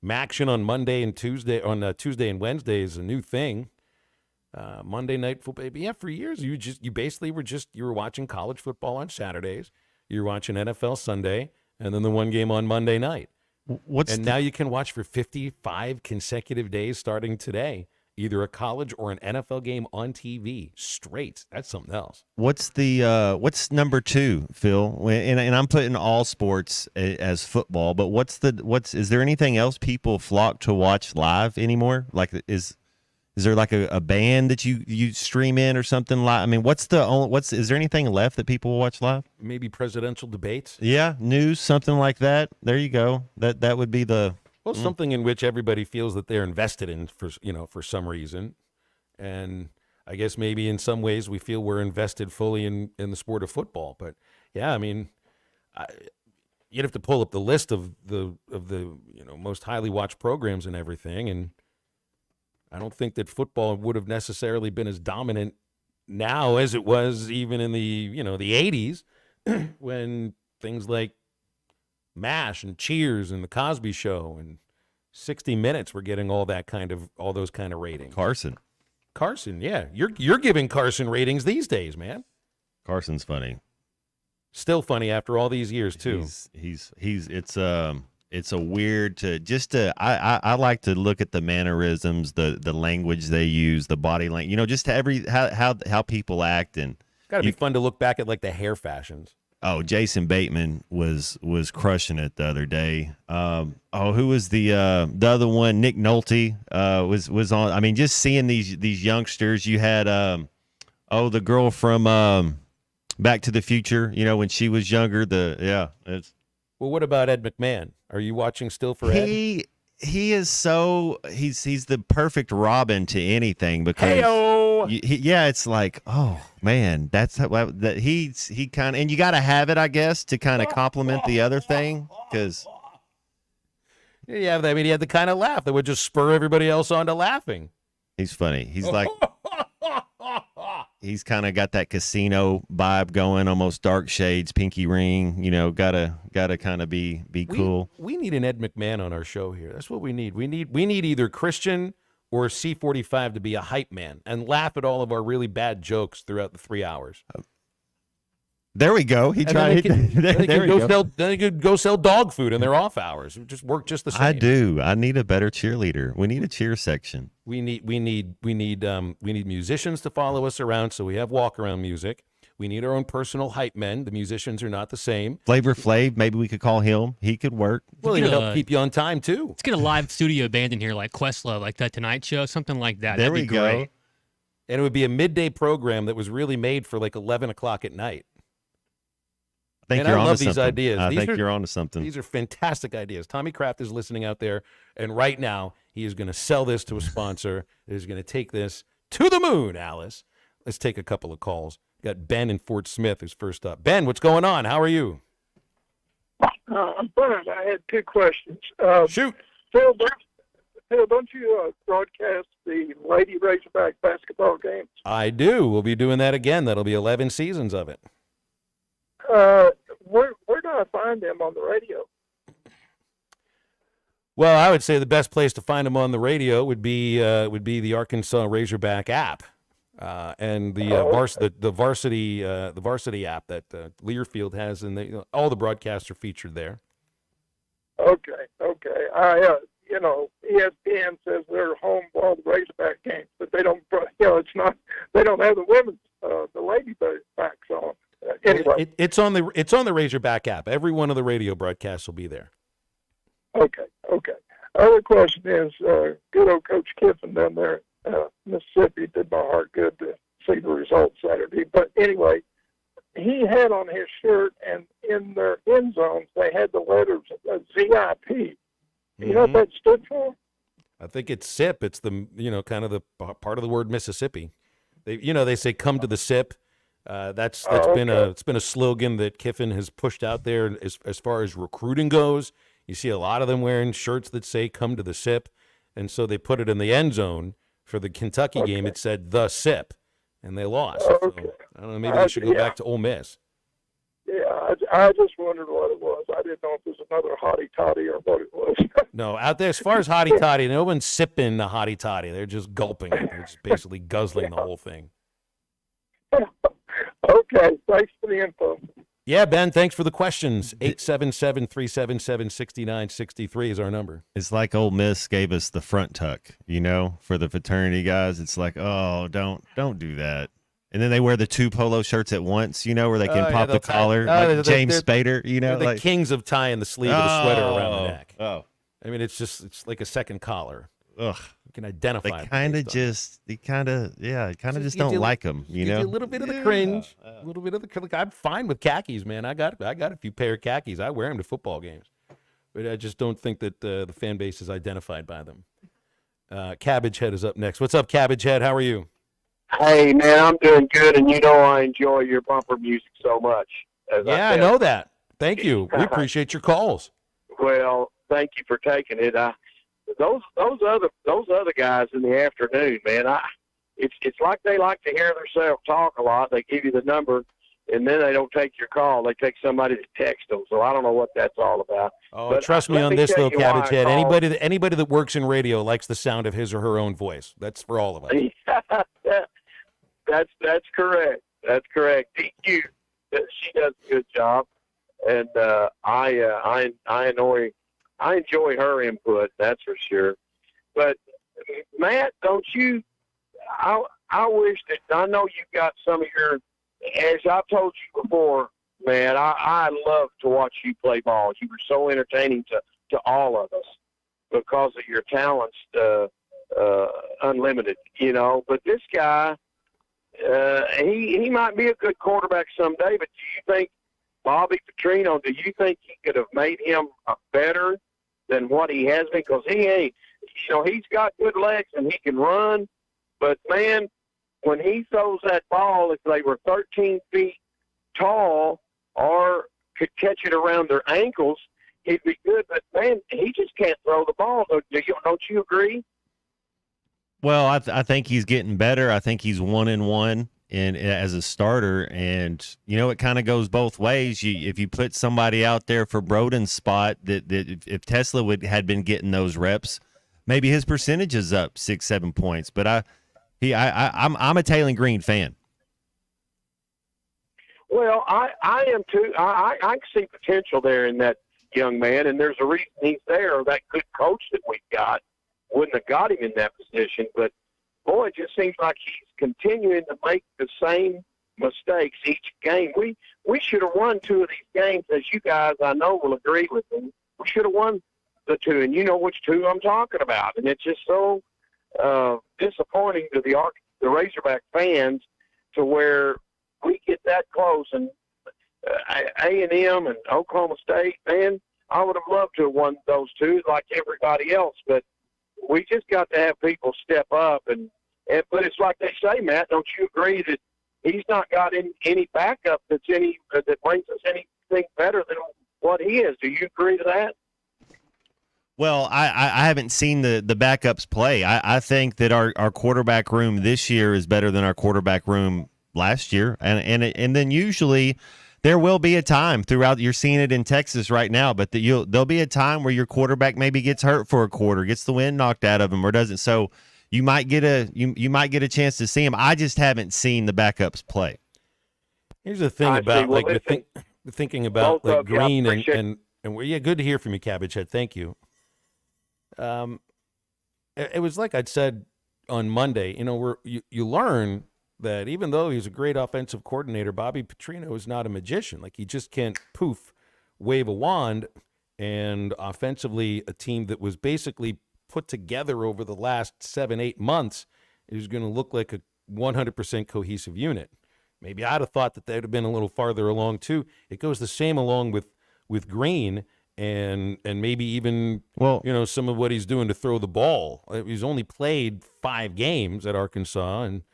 Maction on Monday and Tuesday, on Tuesday and Wednesday is a new thing. Monday night football. Yeah, for years you were watching college football on Saturdays. You were watching NFL Sunday, and then the one game on Monday night. Now you can watch for 55 consecutive days starting today, either a college or an NFL game on TV straight. That's something else. What's number 2, Phil? And I'm putting all sports as football, but is there anything else people flock to watch live anymore? Like is there like a band that you stream in or something like? I mean, is there anything left that people will watch live? Maybe presidential debates. Yeah, news, something like that. There you go. That would be the something in which everybody feels that they're invested in for some reason, and I guess maybe in some ways we feel we're invested fully in the sport of football. But yeah, I mean, you'd have to pull up the list of the most highly watched programs and everything, and I don't think that football would have necessarily been as dominant now as it was even in the 80s when things like MASH and Cheers and the Cosby Show and 60 Minutes were getting all those kind of ratings. Carson, yeah, you're giving Carson ratings these days, man. Carson's funny. Still funny after all these years too. It's a weird I like to look at the mannerisms, the language they use, the body language, just how people act, and got to be fun to look back at like the hair fashions. Oh, Jason Bateman was crushing it the other day. Who was the other one? Nick Nolte was on. I mean, just seeing these youngsters. You had Oh, the girl from Back to the Future. You know, when she was younger. It's. Well, what about Ed McMahon? Are you watching still for Ed? He is so he's the perfect Robin to anything because Hey-o! it's like, oh man, that's how that he kind of, and you got to have it, I guess, to kind of complement the other thing because Yeah, I mean, he had the kind of laugh that would just spur everybody else on to laughing. he's funny. He's like he's kind of got that casino vibe going, almost dark shades, pinky ring. You know, gotta kind of be cool. We need an Ed McMahon on our show here. That's what we need. We need either Christian or C45 to be a hype man and laugh at all of our really bad jokes throughout the 3 hours. There we go. He tried. Then he could go sell dog food in their off hours. It would just work just the same. I do. I need a better cheerleader. We need a cheer section. We need musicians to follow us around, so we have walk around music. We need our own personal hype men. The musicians are not the same. Flavor Flav, maybe we could call him. He could work. Well, he could help keep you on time too. Let's get a live studio band in here, like Questlove, like that Tonight Show, something like that. There That'd be we go. great. And it would be a midday program that was really made for like 11 o'clock at night. I think And you're I onto love these something. ideas. I These think are- you're onto something. These are fantastic ideas. Tommy Kraft is listening out there, and right now he is going to sell this to a sponsor that is going to take this to the moon, Alice. Let's take a couple of calls. Got Ben in Fort Smith who's first up. Ben, what's going on? How are you? I'm fine. I had two questions. Shoot. Phil, don't you broadcast the Lady Razorback basketball games? I do. We'll be doing that again. That'll be 11 seasons of it. Where do I find them on the radio? Well, I would say the best place to find them on the radio would be the Arkansas Razorback app, and the varsity app that Learfield has, and all the broadcasts are featured there. Okay. ESPN says they're home for all the Razorback games, but they don't. It's not. They don't have the women's, the Ladybacks on. Anyway. It's on the Razorback app. Every one of the radio broadcasts will be there. Okay. Other question is, good old Coach Kiffin down there in Mississippi did my heart good to see the results Saturday. But anyway, he had on his shirt and in their end zones they had the letters ZIP. You know what that stood for? I think it's SIP. It's the kind of the part of the word Mississippi. They say come to the SIP. That's been a slogan that Kiffin has pushed out there as far as recruiting goes. You see a lot of them wearing shirts that say come to the SIP, and so they put it in the end zone for the Kentucky game. It said the SIP, and they lost. So, I don't know, maybe they should go back to Ole Miss. Yeah, I just wondered what it was. I didn't know if it was another hottie toddy or what it was. No, out there as far as hottie toddy, no one's sipping the hottie toddy. They're just gulping it. They're just basically guzzling the whole thing. Okay, thanks for the info. Yeah, Ben, thanks for the questions. 877-377-6963 is our number. It's like Ole Miss gave us the front tuck, for the fraternity guys. It's like, oh, don't do that. And then they wear the two polo shirts at once, where they can pop the collar, like James Spader, They're the kings of tying the sleeve of the sweater around the neck. Oh. I mean, it's like a second collar. Ugh. You can identify They them kind of based on it. just don't like them, Gives you a little bit of the cringe, a little bit of the cringe. I'm fine with khakis, man. I got a few pair of khakis. I wear them to football games, but I just don't think that the fan base is identified by them. Cabbage Head is up next. What's up, Cabbage Head? How are you? Hey, man, I'm doing good, and I enjoy your bumper music so much. I know that. Thank you. We appreciate your calls. Well, thank you for taking it. Those other guys in the afternoon, man. It's like they like to hear themselves talk a lot. They give you the number, and then they don't take your call. They take somebody to text them. So I don't know what that's all about. Oh, but trust me on this, tell though, you why Cabbage I Head. called. Anybody that works in radio likes the sound of his or her own voice. That's for all of us. That's correct. That's correct. DQ, she does a good job, and I enjoy her input. That's for sure. But Matt, don't you? I wish that I know you've got some of your. As I've told you before, man, I love to watch you play ball. You were so entertaining to all of us because of your talents, unlimited. But this guy, he might be a good quarterback someday, but do you think Bobby Petrino, do you think he could have made him better than what he has been? Because he ain't, he's got good legs and he can run, but man, when he throws that ball, if they were 13 feet tall or could catch it around their ankles, he'd be good. But man, he just can't throw the ball. Don't you agree? Well, I think he's getting better. I think he's 1-1 as a starter, and it kind of goes both ways. If you put somebody out there for Broden's spot, that if Tesla had been getting those reps, maybe his percentage is up 6-7 points. But I'm a Taylon Green fan. Well, I am too. I see potential there in that young man, and there's a reason he's there. That good coach that we've got wouldn't have got him in that position. But, boy, it just seems like he's continuing to make the same mistakes each game. We should have won 2 of these games, as you guys, I know, will agree with me. We should have won the 2, and you know which 2 I'm talking about. And it's just so disappointing to the Razorback fans to where we get that close. And A&M and Oklahoma State, man, I would have loved to have won those 2 like everybody else, but we just got to have people step up. But it's like they say, Matt, don't you agree that he's not got any backup that brings us anything better than what he is? Do you agree to that? Well, I haven't seen the backups play. I think that our quarterback room this year is better than our quarterback room last year, and then usually there will be a time throughout. You're seeing it in Texas right now, but there'll be a time where your quarterback maybe gets hurt for a quarter, gets the wind knocked out of him, or doesn't. So you might get a chance to see him. I just haven't seen the backups play. Here's the thing about thinking about like Green and yeah, good to hear from you, Cabbage Head. Thank you. It was like I'd said on Monday. You learn that even though he's a great offensive coordinator, Bobby Petrino is not a magician. Like, he just can't wave a wand, and offensively, a team that was basically put together over the last 7-8 months is going to look like a 100% cohesive unit. Maybe I'd have thought that they'd have been a little farther along too. It goes the same along with Green and maybe even some of what he's doing to throw the ball. He's only played 5 games at Arkansas, and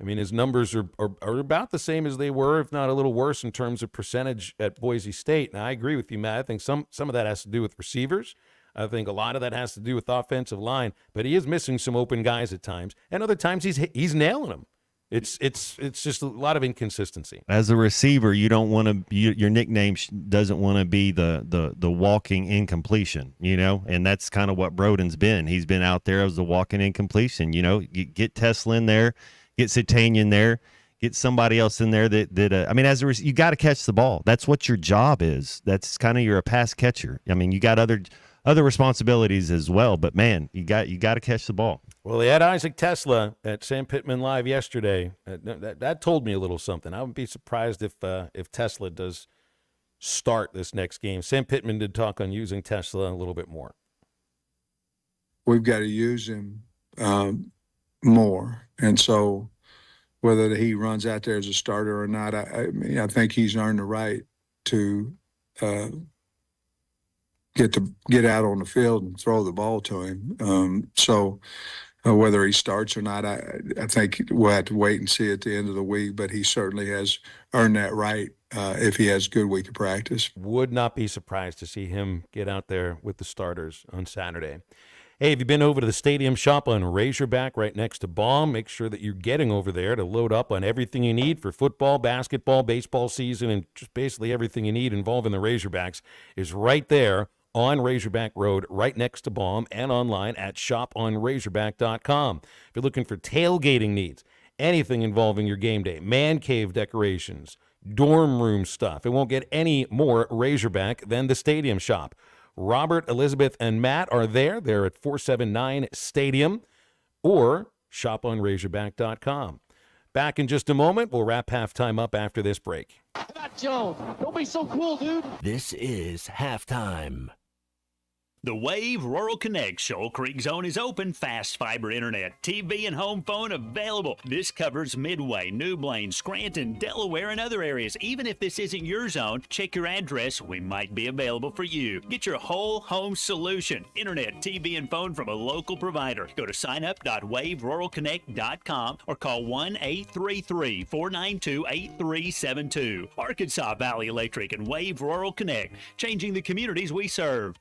I mean, his numbers are about the same as they were, if not a little worse in terms of percentage at Boise State. And I agree with you, Matt. I think some of that has to do with receivers. I think a lot of that has to do with offensive line. But he is missing some open guys at times, and other times he's nailing them. It's just a lot of inconsistency. As a receiver, you don't want to. Your nickname doesn't want to be the walking incompletion, and that's kind of what Broden's been. He's been out there as the walking incompletion. You get Tesla in there. Get Satanian there, get somebody else in there that you got to catch the ball. That's what your job is. That's kind of, you're a pass catcher. I mean, you got other responsibilities as well, but man, you got to catch the ball. Well, they had Isaac Tesla at Sam Pittman Live yesterday. That told me a little something. I wouldn't be surprised if Tesla does start this next game. Sam Pittman did talk on using Tesla a little bit more. We've got to use him more, and so whether he runs out there as a starter or not, I think he's earned the right to get out on the field and throw the ball to him. So whether he starts or not, I think we'll have to wait and see at the end of the week. But he certainly has earned that right if he has a good week of practice. Would not be surprised to see him get out there with the starters on Saturday. Hey, have you been over to the Stadium Shop on Razorback right next to Baum? Make sure that you're getting over there to load up on everything you need for football, basketball, baseball season, and just basically everything you need involving the Razorbacks is right there on Razorback Road, right next to Baum, and online at shoponrazorback.com. If you're looking for tailgating needs, anything involving your game day, man cave decorations, dorm room stuff, it won't get any more Razorback than the Stadium Shop. Robert, Elizabeth, and Matt are there. They're at 479 Stadium or shoponrazorback.com. Back in just a moment. We'll wrap halftime up after this break. Matt Jones, don't be so cool, dude. This is halftime. The Wave Rural Connect Shoal Creek Zone is open. Fast fiber internet, TV, and home phone available. This covers Midway, New Blaine, Scranton, Delaware, and other areas. Even if this isn't your zone, check your address. We might be available for you. Get your whole home solution. Internet, TV, and phone from a local provider. Go to signup.waveruralconnect.com or call 1-833-492-8372. Arkansas Valley Electric and Wave Rural Connect, changing the communities we serve.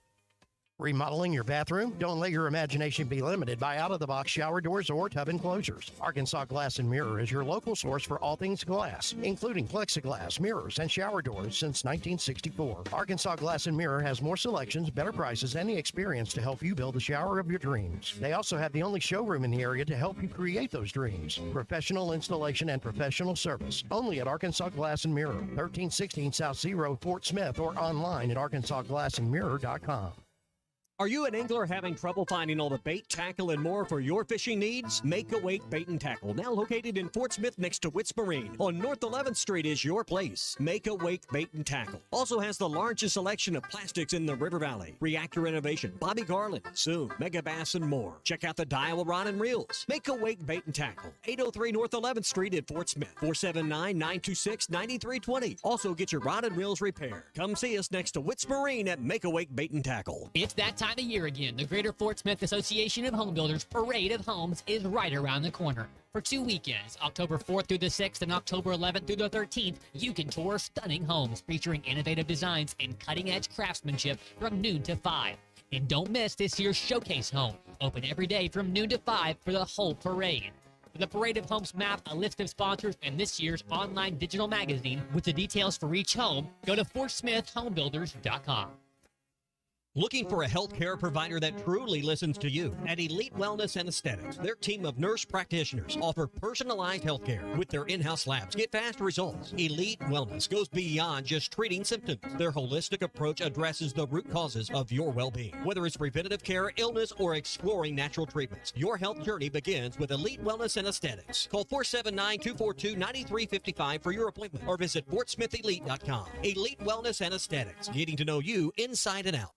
Remodeling your bathroom? Don't let your imagination be limited by out-of-the-box shower doors or tub enclosures. Arkansas Glass and Mirror is your local source for all things glass, including plexiglass, mirrors, and shower doors since 1964. Arkansas Glass and Mirror has more selections, better prices, and the experience to help you build the shower of your dreams. They also have the only showroom in the area to help you create those dreams. Professional installation and professional service. Only at Arkansas Glass and Mirror, 1316 South C Road, Fort Smith, or online at arkansasglassandmirror.com. Are you an angler having trouble finding all the bait, tackle, and more for your fishing needs? Make Awake Bait and Tackle, now located in Fort Smith next to Witts Marine on North 11th Street, is your place. Make Awake Bait and Tackle also has the largest selection of plastics in the River Valley. Reactor Innovation, Bobby Garland, Zoom, Mega Bass, and more. Check out the Daiwa Rod and Reels. Make Awake Bait and Tackle, 803 North 11th Street at Fort Smith, 479-926-9320. Also get your rod and reels repaired. Come see us next to Witts Marine at Make Awake Bait and Tackle. It's that time of year again. The Greater Fort Smith Association of Home Builders Parade of Homes is right around the corner. For 2 weekends, October 4th through the 6th and October 11th through the 13th, you can tour stunning homes featuring innovative designs and cutting-edge craftsmanship from noon to 5. And don't miss this year's Showcase Home, open every day from noon to 5 for the whole parade. For the Parade of Homes map, a list of sponsors, and this year's online digital magazine with the details for each home, go to FortSmithHomebuilders.com. Looking for a healthcare provider that truly listens to you? At Elite Wellness and Aesthetics, their team of nurse practitioners offer personalized healthcare with their in-house labs. Get fast results. Elite Wellness goes beyond just treating symptoms. Their holistic approach addresses the root causes of your well-being. Whether it's preventative care, illness, or exploring natural treatments, your health journey begins with Elite Wellness and Aesthetics. Call 479-242-9355 for your appointment or visit FortSmithElite.com. Elite Wellness and Aesthetics, getting to know you inside and out.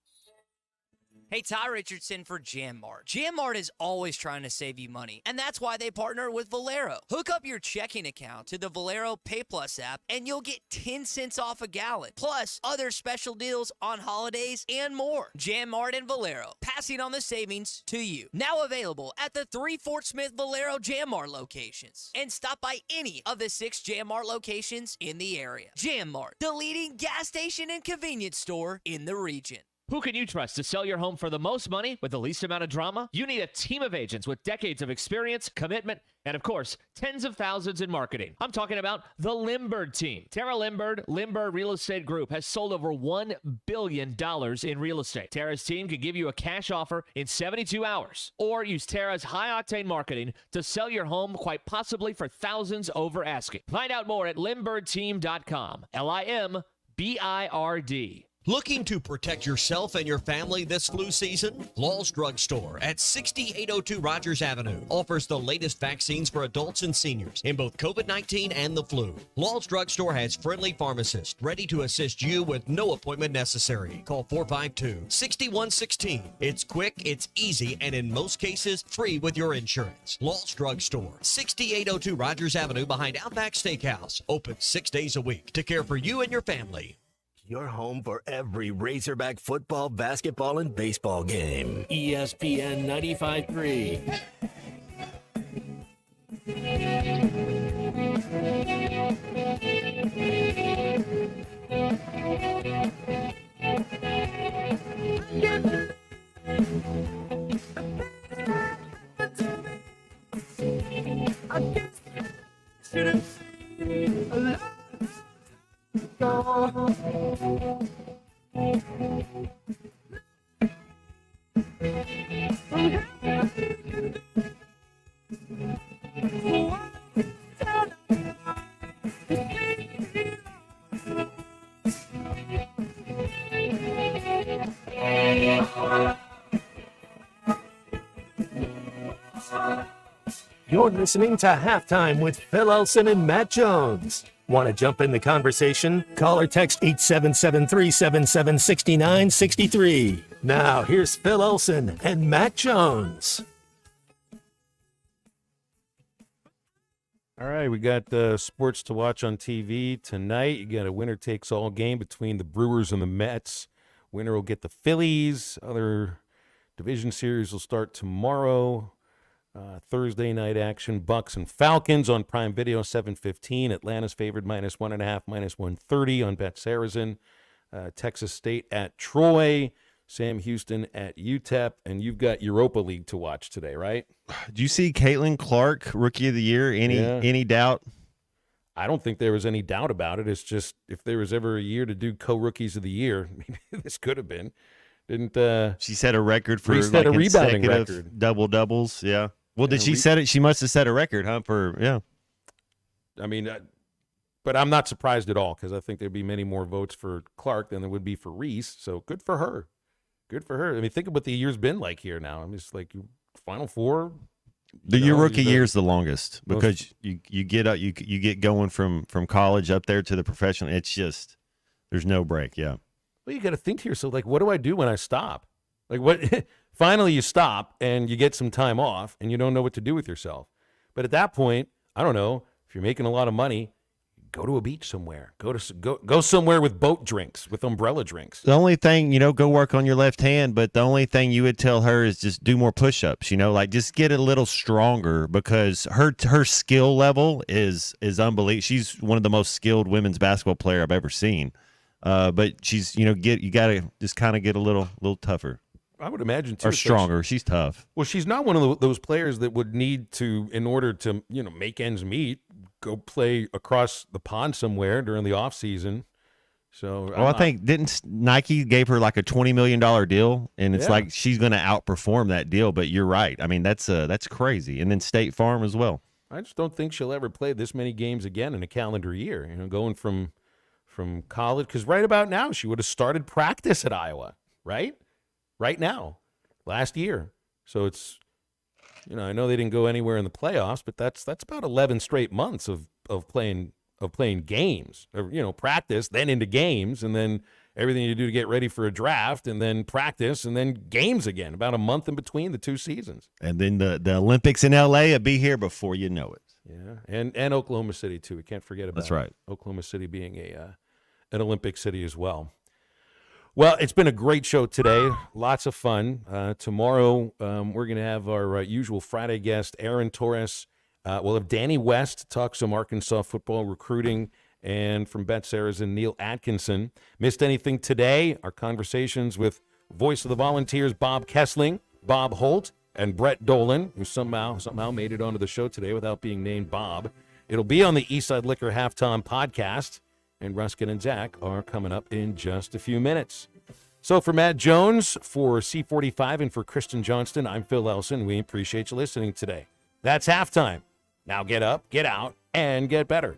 Hey, Ty Richardson for JamMart. JamMart is always trying to save you money, and that's why they partner with Valero. Hook up your checking account to the Valero Pay Plus app, and you'll get 10 cents off a gallon, plus other special deals on holidays and more. JamMart and Valero, passing on the savings to you. Now available at the 3 Fort Smith Valero JamMart locations. And stop by any of the 6 JamMart locations in the area. JamMart, the leading gas station and convenience store in the region. Who can you trust to sell your home for the most money with the least amount of drama? You need a team of agents with decades of experience, commitment, and of course, tens of thousands in marketing. I'm talking about the Limbird team. Tara Limbird, Limbird Real Estate Group, has sold over $1 billion in real estate. Tara's team can give you a cash offer in 72 hours, or use Tara's high-octane marketing to sell your home quite possibly for thousands over asking. Find out more at LimbirdTeam.com. LIMBIRD. Looking to protect yourself and your family this flu season? Law's Drug Store at 6802 Rogers Avenue offers the latest vaccines for adults and seniors in both COVID-19 and the flu. Law's Drug Store has friendly pharmacists ready to assist you with no appointment necessary. Call 452-6116. It's quick, it's easy, and in most cases, free with your insurance. Law's Drug Store, 6802 Rogers Avenue behind Outback Steakhouse. Open 6 days a week to care for you and your family. Your home for every Razorback football, basketball, and baseball game. ESPN 95.3. You're listening to Halftime with Phil Elson and Matt Jones. Want to jump in the conversation? Call or text 877-377-6963. Now, here's Phil Olson and Mac Jones. All right, we got sports to watch on TV tonight. You got a winner-takes-all game between the Brewers and the Mets. Winner will get the Phillies. Other division series will start tomorrow. Thursday night action, Bucks and Falcons on Prime Video, 7:15. Atlanta's favored -1.5, -130 on BetSaracen. Texas State at Troy. Sam Houston at UTEP, and you've got Europa League to watch today, right? Do you see Caitlin Clark, Rookie of the Year? Any doubt? I don't think there was any doubt about it. It's just if there was ever a year to do co-rookies of the year, maybe this could have been. Didn't she set a record for like a rebounding consecutive record? doubles? Yeah. Well, did she set it? She must have set a record, huh? I mean, but I'm not surprised at all because I think there'd be many more votes for Clark than there would be for Reese. So good for her. Good for her. I mean, think of what the year's been like here now. I mean, it's like Final Four. Your rookie year is the longest because you get going from college up there to the professional. It's just there's no break. Yeah. Well, you got to think to yourself, like, what do I do when I stop? Like, what? Finally, you stop and you get some time off, and you don't know what to do with yourself. But at that point, I don't know if you're making a lot of money. Go to a beach somewhere. Go somewhere with boat drinks, with umbrella drinks. The only thing, go work on your left hand, but the only thing you would tell her is just do more push-ups, like just get a little stronger because her skill level is unbelievable. She's one of the most skilled women's basketball player I've ever seen. But she's, you got to just kind of get a little tougher. I would imagine too. Or stronger. She's tough. Well, she's not one of those players that would need to, in order to, make ends meet, go play across the pond somewhere during the off season. So, I think didn't Nike gave her like a $20 million deal, and it's like she's going to outperform that deal. But you're right. I mean, that's crazy. And then State Farm as well. I just don't think she'll ever play this many games again in a calendar year. Going from college, because right about now she would have started practice at Iowa, right? Right now, last year. So it's, I know they didn't go anywhere in the playoffs, but that's about 11 straight months of playing games, or, practice, then into games, and then everything you do to get ready for a draft, and then practice, and then games again. About a month in between the two seasons. And then the Olympics in L.A. will be here before you know it. Yeah, and Oklahoma City too. We can't forget about that's right. Oklahoma City being an Olympic city as well. Well, it's been a great show today. Lots of fun. Tomorrow, we're going to have our usual Friday guest, Aaron Torres. We'll have Danny West talk some Arkansas football recruiting, and from BetSaracen, Neil Atkinson. Missed anything today? Our conversations with voice of the Volunteers, Bob Kessling, Bob Holt, and Brett Dolan, who somehow made it onto the show today without being named Bob. It'll be on the Eastside Liquor Halftime podcast. And Ruskin and Zach are coming up in just a few minutes. So for Matt Jones, for C45, and for Kristen Johnston, I'm Phil Elson. We appreciate you listening today. That's halftime. Now get up, get out, and get better.